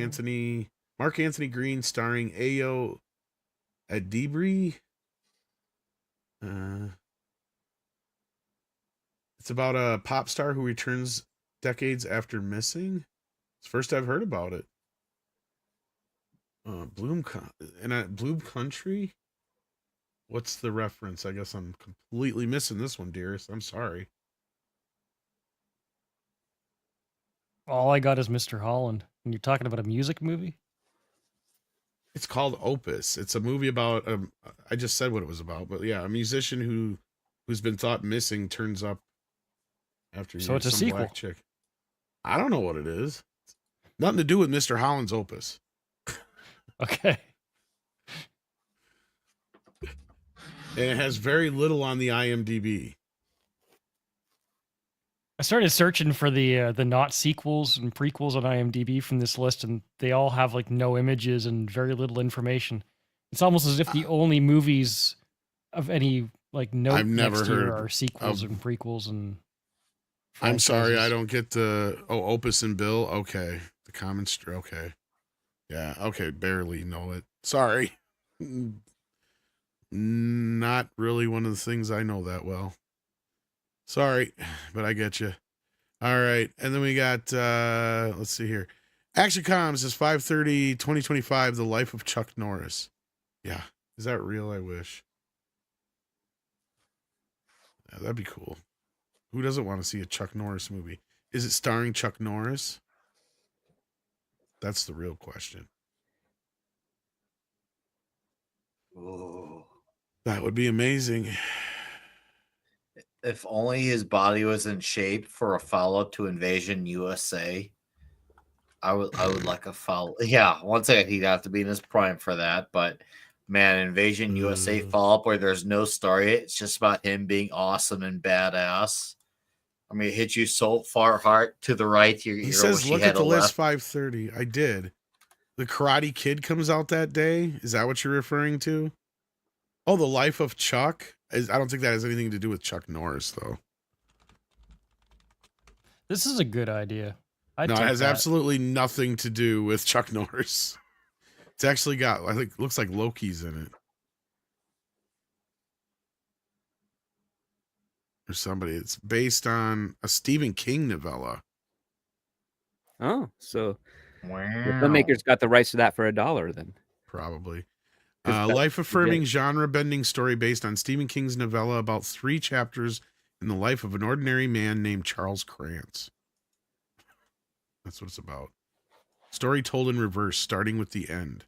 Speaker 3: Mark Anthony Green, starring Ayo Adibri. It's about a pop star who returns decades after missing. It's the first I've heard about it. Bloom Country. What's the reference? I guess I'm completely missing this one, dearest. I'm sorry.
Speaker 5: All I got is Mr. Holland. And you're talking about a music movie?
Speaker 3: It's called Opus. It's a movie about I just said what it was about, but yeah, a musician who's been thought missing turns up after
Speaker 5: So it's a
Speaker 3: some
Speaker 5: sequel.
Speaker 3: black chick. I don't know what it is. Nothing to do with Mr. Holland's Opus.
Speaker 5: Okay.
Speaker 3: And it has very little on the IMDb.
Speaker 5: I started searching for the not sequels and prequels on IMDb from this list, and they all have like no images and very little information. It's almost as if the only movies of any like note
Speaker 3: I've never
Speaker 5: next year
Speaker 3: heard
Speaker 5: are sequels
Speaker 3: of-
Speaker 5: and prequels and.
Speaker 3: I'm sorry, I
Speaker 5: franchises.
Speaker 3: don't get the Opus and Bill. Okay. The common okay. Yeah, okay, barely know it. Sorry. Not really one of the things I know that well. Sorry, but I get you. All right, and then we got let's see here. Action Comms is 5/30/2025, The Life of Chuck Norris. Yeah, is that real? I wish. Yeah, that'd be cool. Who doesn't want to see a Chuck Norris movie? Is it starring Chuck Norris? That's the real question.
Speaker 8: Ooh.
Speaker 3: That would be amazing.
Speaker 8: If only his body was in shape for a follow-up to Invasion USA. I would like a follow. Yeah, once again, he'd have to be in his prime for that. But man, Invasion USA follow-up where there's no story. It's just about him being awesome and badass. I mean, it hits you so far heart to the right.
Speaker 3: He says, look at the list 5:30. I did. The Karate Kid comes out that day. Is that what you're referring to? Oh, The Life of Chuck? I don't think that has anything to do with Chuck Norris, though.
Speaker 5: This is a good idea.
Speaker 3: No, it has absolutely nothing to do with Chuck Norris. It's actually got, I think, looks like Loki's in it. Or somebody. It's based on a Stephen King novella.
Speaker 7: Oh, so the
Speaker 8: Wow.
Speaker 7: filmmakers got the rights to that for $1 then.
Speaker 3: Probably.
Speaker 7: 'Cause that-
Speaker 3: Life-affirming, genre-bending story based on Stephen King's novella about 3 chapters in the life of an ordinary man named Charles Krantz. That's what it's about. Story told in reverse, starting with the end.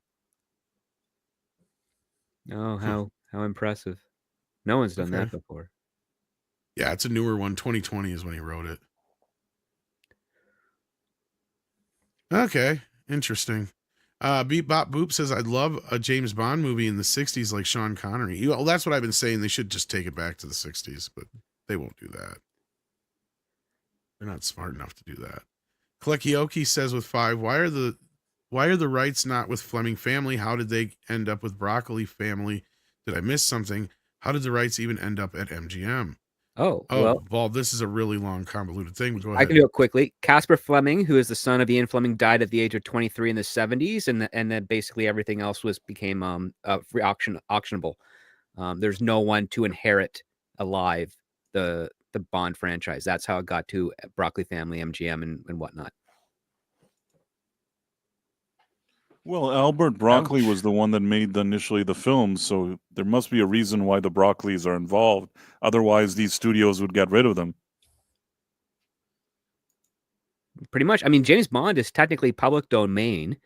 Speaker 7: Oh, how impressive. No one's done that
Speaker 3: Okay.
Speaker 7: before.
Speaker 3: Yeah, it's a newer one. 2020 is when he wrote it. Okay, interesting. Beep Bop Boop says, I'd love a James Bond movie in the 60s like Sean Connery. Well, that's what I've been saying. They should just take it back to the 60s, but they won't do that. They're not smart enough to do that. Klekioki says with 5, why are the rights not with Fleming family? How did they end up with Broccoli family? Did I miss something? How did the rights even end up at MGM?
Speaker 7: Oh,
Speaker 3: Oh,
Speaker 7: well,
Speaker 3: this is a really long, convoluted thing. But go
Speaker 7: I
Speaker 3: ahead.
Speaker 7: can do it quickly. Casper Fleming, who is the son of Ian Fleming, died at the age of 23 in the 70s, and then basically everything else became free auctionable. There's no one to inherit alive the Bond franchise. That's how it got to Broccoli Family, MGM, and whatnot.
Speaker 6: Well, Albert Broccoli
Speaker 5: Ouch.
Speaker 6: was the one that made initially the films, so there must be a reason why the Broccoli's are involved. Otherwise, these studios would get rid of them.
Speaker 7: Pretty much. I mean, James Bond is technically public domain,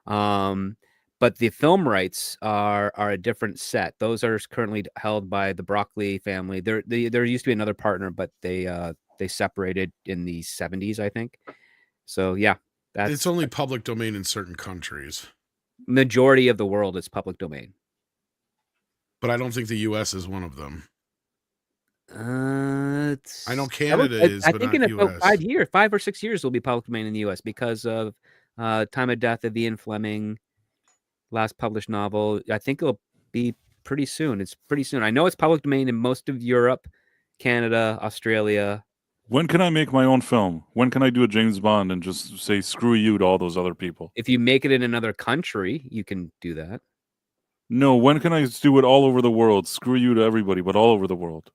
Speaker 7: but the film rights are a different set. Those are currently held by the Broccoli family. There used to be another partner, but they separated in the 70s, I think. So yeah,
Speaker 3: It's only public domain in certain countries.
Speaker 7: Majority of the world is public domain.
Speaker 3: But I don't think the U.S. is one of them. I know
Speaker 7: I
Speaker 3: Canada is,
Speaker 7: I
Speaker 3: but
Speaker 7: think
Speaker 3: not
Speaker 7: in about
Speaker 3: US.
Speaker 7: 5 or 6 years, will be public domain in the U.S. because of Time of Death of Ian Fleming, last published novel. I think it'll be pretty soon. It's pretty soon. I know it's public domain in most of Europe, Canada, Australia.
Speaker 6: When can I make my own film? When can I do a James Bond and just say screw you to all those other people?
Speaker 7: If you make it in another country, you can do that.
Speaker 6: No, when can I do it all over the world? Screw you to everybody, but all over the world.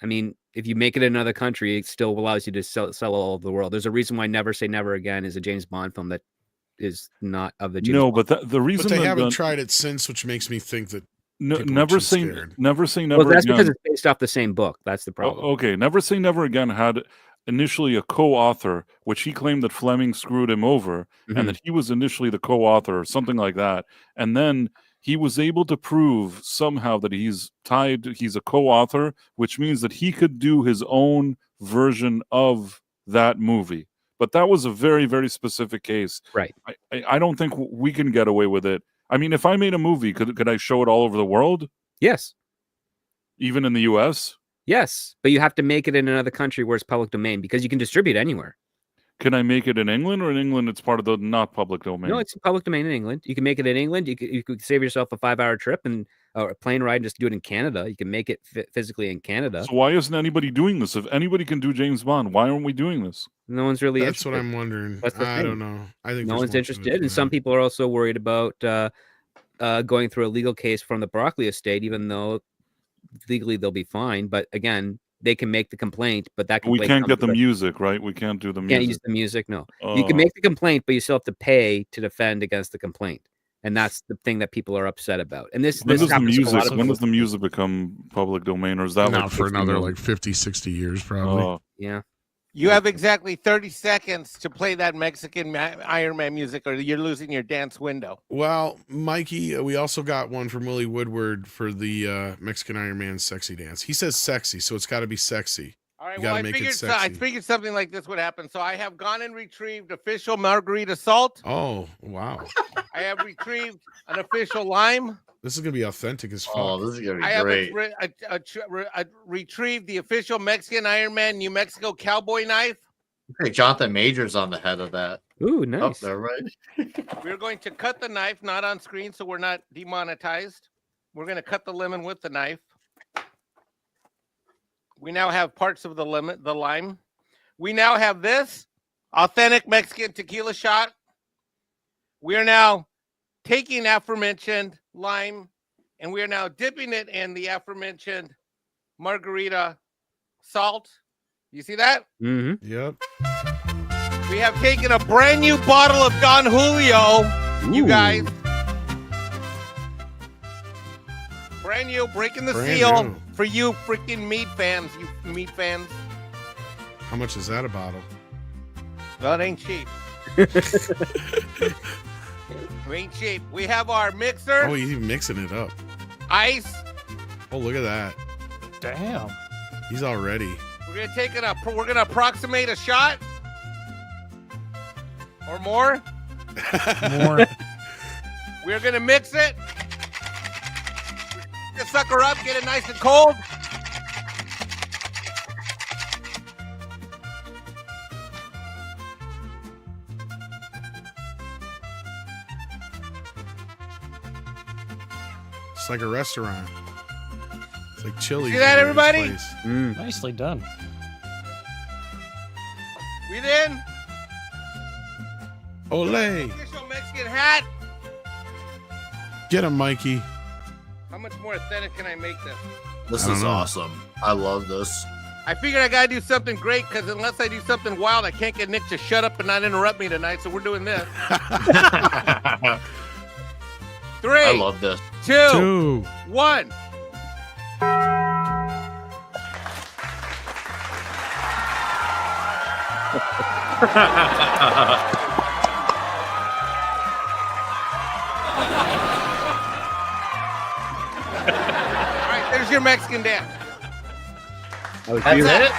Speaker 7: I mean, if you make it in another country, it still allows you to sell all over the world. There's a reason why Never Say Never Again is a James Bond film that is not of the James
Speaker 6: No,
Speaker 7: Bond.
Speaker 6: but the reason
Speaker 3: But they
Speaker 6: that
Speaker 3: haven't tried it since, which makes me think that people are
Speaker 6: Never
Speaker 3: too
Speaker 6: Say
Speaker 3: scared.
Speaker 6: Never Say Never
Speaker 7: Well, that's
Speaker 6: Again.
Speaker 7: because it's based off the same book. That's the problem.
Speaker 6: Okay, Never Say Never Again had initially a co-author, which he claimed that Fleming screwed him over,
Speaker 7: Mhm.
Speaker 6: and that he was initially the co-author or something like that. And then he was able to prove somehow that he's a co-author, which means that he could do his own version of that movie. But that was a very, very specific case.
Speaker 7: Right.
Speaker 6: I don't think we can get away with it. I mean, if I made a movie, could I show it all over the world?
Speaker 7: Yes.
Speaker 6: Even in the US?
Speaker 7: Yes. But you have to make it in another country where it's public domain because you can distribute anywhere.
Speaker 6: Can I make it in England, or in England it's part of the not public domain?
Speaker 7: No, it's public domain in England. You can make it in England. You could save yourself a 5-hour trip and or a plane ride and just do it in Canada. You can make it physically in Canada.
Speaker 6: So why isn't anybody doing this? If anybody can do James Bond, why aren't we doing this?
Speaker 7: No one's really
Speaker 3: That's
Speaker 7: interested.
Speaker 3: what I'm wondering.
Speaker 7: That's the
Speaker 3: I
Speaker 7: thing.
Speaker 3: don't know. I think
Speaker 7: No
Speaker 3: there's
Speaker 7: one's
Speaker 3: more to it
Speaker 7: interested,
Speaker 3: than
Speaker 7: and some
Speaker 3: that.
Speaker 7: people are also worried about going through a legal case from the Broccoli estate, even though legally they'll be fine. But again, they can make the complaint, but that
Speaker 6: We
Speaker 7: complaint
Speaker 6: can't
Speaker 7: comes
Speaker 6: get the
Speaker 7: with-
Speaker 6: music, right? We can't do the
Speaker 7: Can't use
Speaker 6: music.
Speaker 7: the music. No, you can make the complaint, but you still have to pay to defend against the complaint, and that's the thing that people are upset about. And this
Speaker 6: When does the
Speaker 7: happens to a
Speaker 6: music?
Speaker 7: lot of
Speaker 6: When does
Speaker 7: people.
Speaker 6: the music become public domain, or is that
Speaker 3: Not
Speaker 6: like
Speaker 3: for
Speaker 6: 50
Speaker 3: another
Speaker 6: million?
Speaker 3: like 50, 60 years, probably.
Speaker 7: Yeah.
Speaker 4: You have exactly 30 seconds to play that Mexican Iron Man music, or you're losing your dance window.
Speaker 3: Well, Mikey, we also got one from Willie Woodward for the Mexican Iron Man sexy dance. He says sexy, so it's got to be sexy.
Speaker 4: All right,
Speaker 3: You
Speaker 4: well,
Speaker 3: gotta
Speaker 4: I
Speaker 3: make it
Speaker 4: figured,
Speaker 3: sexy.
Speaker 4: I figured something like this would happen. So I have gone and retrieved official margarita salt.
Speaker 3: Oh, wow.
Speaker 4: I have retrieved an official lime.
Speaker 3: This is going to be authentic as fuck.
Speaker 8: Oh, this is gonna be
Speaker 4: I have
Speaker 8: great.
Speaker 4: retrieved the official Mexican Iron Man New Mexico cowboy knife.
Speaker 8: Hey, Jonathan Major's on the head of that.
Speaker 7: Ooh,
Speaker 8: Oh,
Speaker 7: nice.
Speaker 8: there, right?
Speaker 4: We're going to cut the knife, not on screen, so we're not demonetized. We're going to cut the lemon with the knife. We now have parts of the lime. We now have this authentic Mexican tequila shot. We are now taking aforementioned lime, and we are now dipping it in the aforementioned margarita salt. You see that?
Speaker 7: Mm-hmm.
Speaker 3: Yep.
Speaker 4: We have taken a brand new bottle of Don Julio, you guys. Brand new, breaking the
Speaker 3: Brand
Speaker 4: seal
Speaker 3: new.
Speaker 4: for you freaking meat fans, you meat fans.
Speaker 3: How much is that a bottle?
Speaker 4: Well, it ain't cheap. It ain't cheap. We have our mixer,
Speaker 3: Oh, he's even mixing it up.
Speaker 4: ice.
Speaker 3: Oh, look at that.
Speaker 5: Damn.
Speaker 3: He's all ready.
Speaker 4: We're gonna take it up. We're gonna approximate a shot or more.
Speaker 5: More.
Speaker 4: We're gonna mix it. This sucker up, get it nice and cold.
Speaker 3: It's like a restaurant. It's like Chili's.
Speaker 4: See that,
Speaker 3: in this
Speaker 4: everybody?
Speaker 3: place.
Speaker 7: Mm.
Speaker 5: Nicely done.
Speaker 4: We in.
Speaker 3: Olay.
Speaker 4: Official Mexican hat.
Speaker 3: Get him, Mikey.
Speaker 4: How much more authentic can I make this?
Speaker 8: This
Speaker 3: I don't
Speaker 8: is
Speaker 3: know.
Speaker 8: awesome. I love this.
Speaker 4: I figured I gotta do something great because unless I do something wild, I can't get Nick to shut up and not interrupt me tonight. So we're doing this.
Speaker 8: I
Speaker 4: 3,
Speaker 8: love this.
Speaker 4: 2,
Speaker 3: 2.
Speaker 4: 1. All right, there's your Mexican dance.
Speaker 7: That was
Speaker 8: That's
Speaker 7: beautiful.
Speaker 8: it.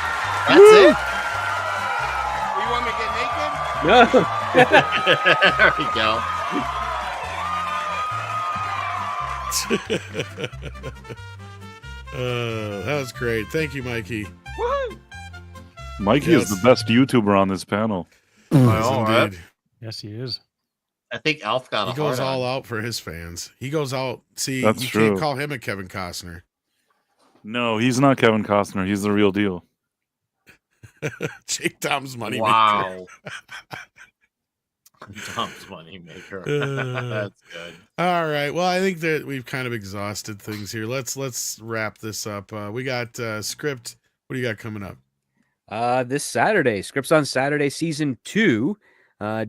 Speaker 8: That's it.
Speaker 4: You want me to get naked?
Speaker 7: No.
Speaker 8: There we go.
Speaker 3: That was great. Thank you, Mikey.
Speaker 4: Woohoo!
Speaker 6: Mikey
Speaker 3: Yes.
Speaker 6: is the best YouTuber on this panel.
Speaker 3: Yes,
Speaker 8: All right.
Speaker 3: indeed.
Speaker 5: Yes, he is.
Speaker 8: I think Alf got
Speaker 3: He
Speaker 8: a
Speaker 3: goes
Speaker 8: hard
Speaker 3: all
Speaker 8: on.
Speaker 3: out for his fans. He goes out. See,
Speaker 6: That's
Speaker 3: you
Speaker 6: true.
Speaker 3: can't call him a Kevin Costner.
Speaker 6: No, he's not Kevin Costner. He's the real deal.
Speaker 3: Jake Tom's money.
Speaker 8: Wow. Tom's moneymaker.
Speaker 3: Uh,
Speaker 8: That's good.
Speaker 3: All right. Well, I think that we've kind of exhausted things here. Let's wrap this up. We got script. What do you got coming up?
Speaker 7: This Saturday, Scripts on Saturday season 2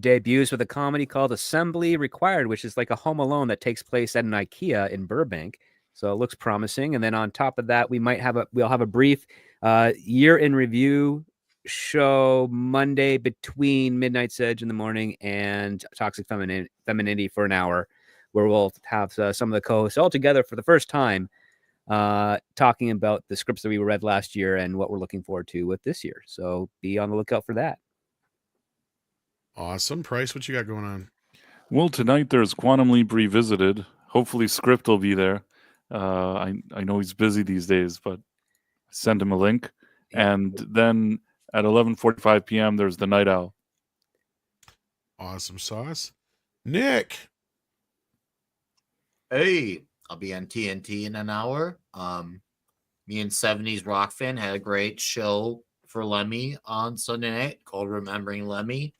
Speaker 7: debuts with a comedy called Assembly Required, which is like a Home Alone that takes place at an IKEA in Burbank. So it looks promising. And then on top of that, we'll have a brief year in review show Monday between Midnight's Edge in the morning and Toxic Femininity for an hour, where we'll have some of the co-hosts all together for the first time talking about the scripts that we read last year and what we're looking forward to with this year. So be on the lookout for that.
Speaker 3: Awesome. Price, what you got going on?
Speaker 6: Well, tonight there's Quantum Leap Revisited. Hopefully Script will be there. I know he's busy these days, but send him a link. And then at 11:45 p.m. there's The Night Owl.
Speaker 3: Awesome sauce. Nick.
Speaker 8: Hey, I'll be on TNT in an hour. Me and 70s Rock Fan had a great show for Lemmy on Sunday night called Remembering Lemmy.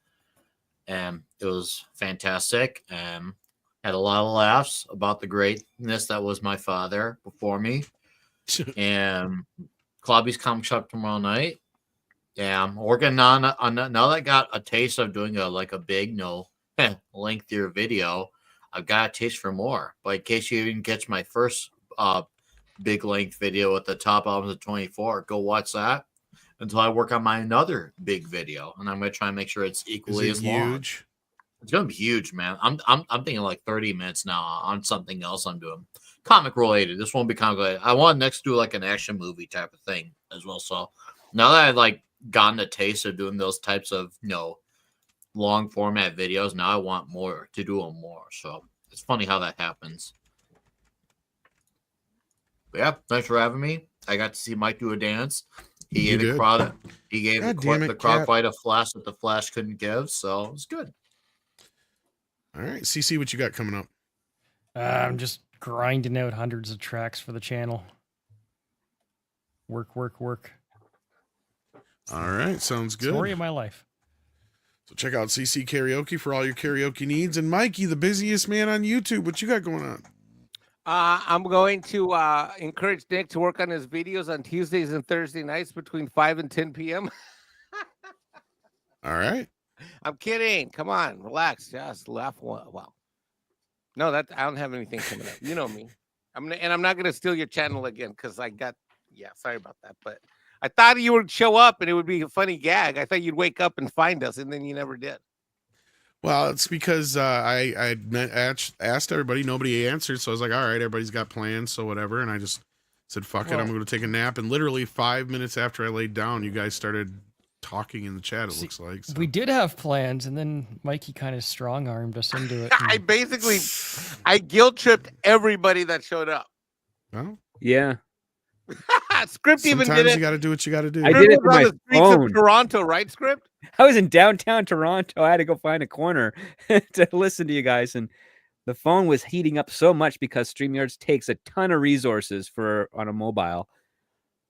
Speaker 8: And it was fantastic. Had a lot of laughs about the greatness that was my father before me. And Clubby's Comic Shop tomorrow night. Yeah, I'm working on now that I got a taste of doing a big lengthier video. I've got a taste for more. But in case you didn't catch my first big length video at the top albums of 24, go watch that until I work on my another big video, and I'm gonna try and make sure it's equally
Speaker 3: Is
Speaker 8: as
Speaker 3: it
Speaker 8: long.
Speaker 3: huge?
Speaker 8: It's gonna be huge, man. I'm thinking like 30 minutes now on something else I'm doing. Comic related. This won't be comic related. I want next to do like an action movie type of thing as well. So now that I've like gotten a taste of doing those types of long format videos, now I want more to do them more. So it's funny how that happens. But yeah, thanks for having me. I got to see Mike do a dance. He
Speaker 3: You
Speaker 8: gave
Speaker 3: did?
Speaker 8: the crowd he gave
Speaker 3: God
Speaker 8: the,
Speaker 3: damn
Speaker 8: cr-
Speaker 3: it,
Speaker 8: the crowd
Speaker 3: Cat.
Speaker 8: quite a flash that the Flash couldn't give, so it was good.
Speaker 3: All right. CC, what you got coming up?
Speaker 5: I'm just grinding out hundreds of tracks for the channel. Work.
Speaker 3: All right. Sounds good.
Speaker 5: Story of my life.
Speaker 3: So check out CC Karaoke for all your karaoke needs. And Mikey, the busiest man on YouTube, what you got going on?
Speaker 4: I'm going to encourage Nick to work on his videos on Tuesdays and Thursday nights between 5 and 10 p.m.
Speaker 3: All right.
Speaker 4: I'm kidding. Come on, relax. Just laugh. Wow. No, I don't have anything coming up. You know me. I'm not gonna steal your channel again because I got. Yeah, sorry about that. But I thought you would show up and it would be a funny gag. I thought you'd wake up and find us, and then you never did.
Speaker 3: Well, it's because I asked everybody, nobody answered, so I was like, all right, everybody's got plans, so whatever, and I just said, fuck it, I'm going to take a nap, and literally 5 minutes after I laid down, you guys started talking in the chat, it looks like. So.
Speaker 5: We did have plans, and then Mikey kind of strong-armed us into it.
Speaker 4: I guilt tripped everybody that showed up.
Speaker 3: Well,
Speaker 7: Yeah.
Speaker 4: Script even
Speaker 3: sometimes
Speaker 4: did
Speaker 3: you
Speaker 4: it.
Speaker 3: got to do what you got to do.
Speaker 7: I did it
Speaker 4: Script
Speaker 7: through
Speaker 4: was on
Speaker 7: my
Speaker 4: the streets of
Speaker 7: phone.
Speaker 4: Toronto, right? Script.
Speaker 7: I was in downtown Toronto. I had to go find a corner to listen to you guys. And the phone was heating up so much because StreamYards takes a ton of resources on a mobile.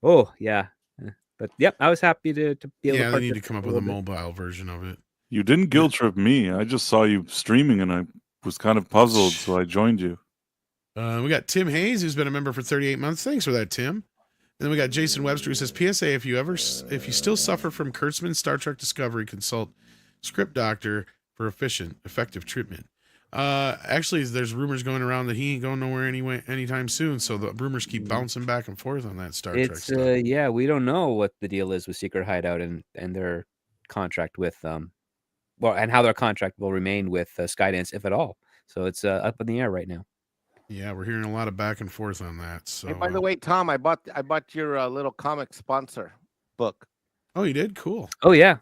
Speaker 7: Oh, yeah. But yep, I was happy to be able to.
Speaker 3: Yeah, they need to
Speaker 7: participate
Speaker 3: come up
Speaker 7: a
Speaker 3: with a
Speaker 7: little bit.
Speaker 3: mobile version of it.
Speaker 6: You didn't guilt trip me. I just saw you streaming and I was kind of puzzled, so I joined you.
Speaker 3: We got Tim Hayes, who's been a member for 38 months. Thanks for that, Tim. then we got Jason Webster who says, PSA, if you still suffer from Kurtzman's Star Trek Discovery, consult Script Doctor for effective treatment. Actually, there's rumors going around that he ain't going nowhere anytime soon. So the rumors keep bouncing back and forth on that Star Trek stuff.
Speaker 7: Yeah, we don't know what the deal is with Secret Hideout and their contract with and how their contract will remain with Skydance, if at all. So it's up in the air right now.
Speaker 3: Yeah, we're hearing a lot of back and forth on that. So,
Speaker 4: Hey, by the way, Tom, I bought your little comic sponsor book.
Speaker 3: Oh, you did? Cool.
Speaker 7: Oh yeah,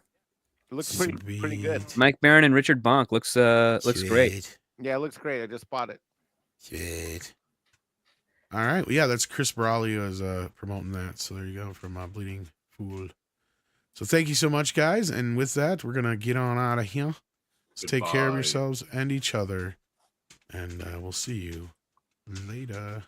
Speaker 4: It looks pretty good.
Speaker 7: Mike Barron and Richard Bonk looks great.
Speaker 4: Yeah, it looks great. I just bought it.
Speaker 3: Sweet. All right. Well, yeah, that's Chris Braulio is promoting that. So there you go from Bleeding Fool. So thank you so much, guys. And with that, we're gonna get on out of here. So take care of yourselves and each other, and we'll see you later.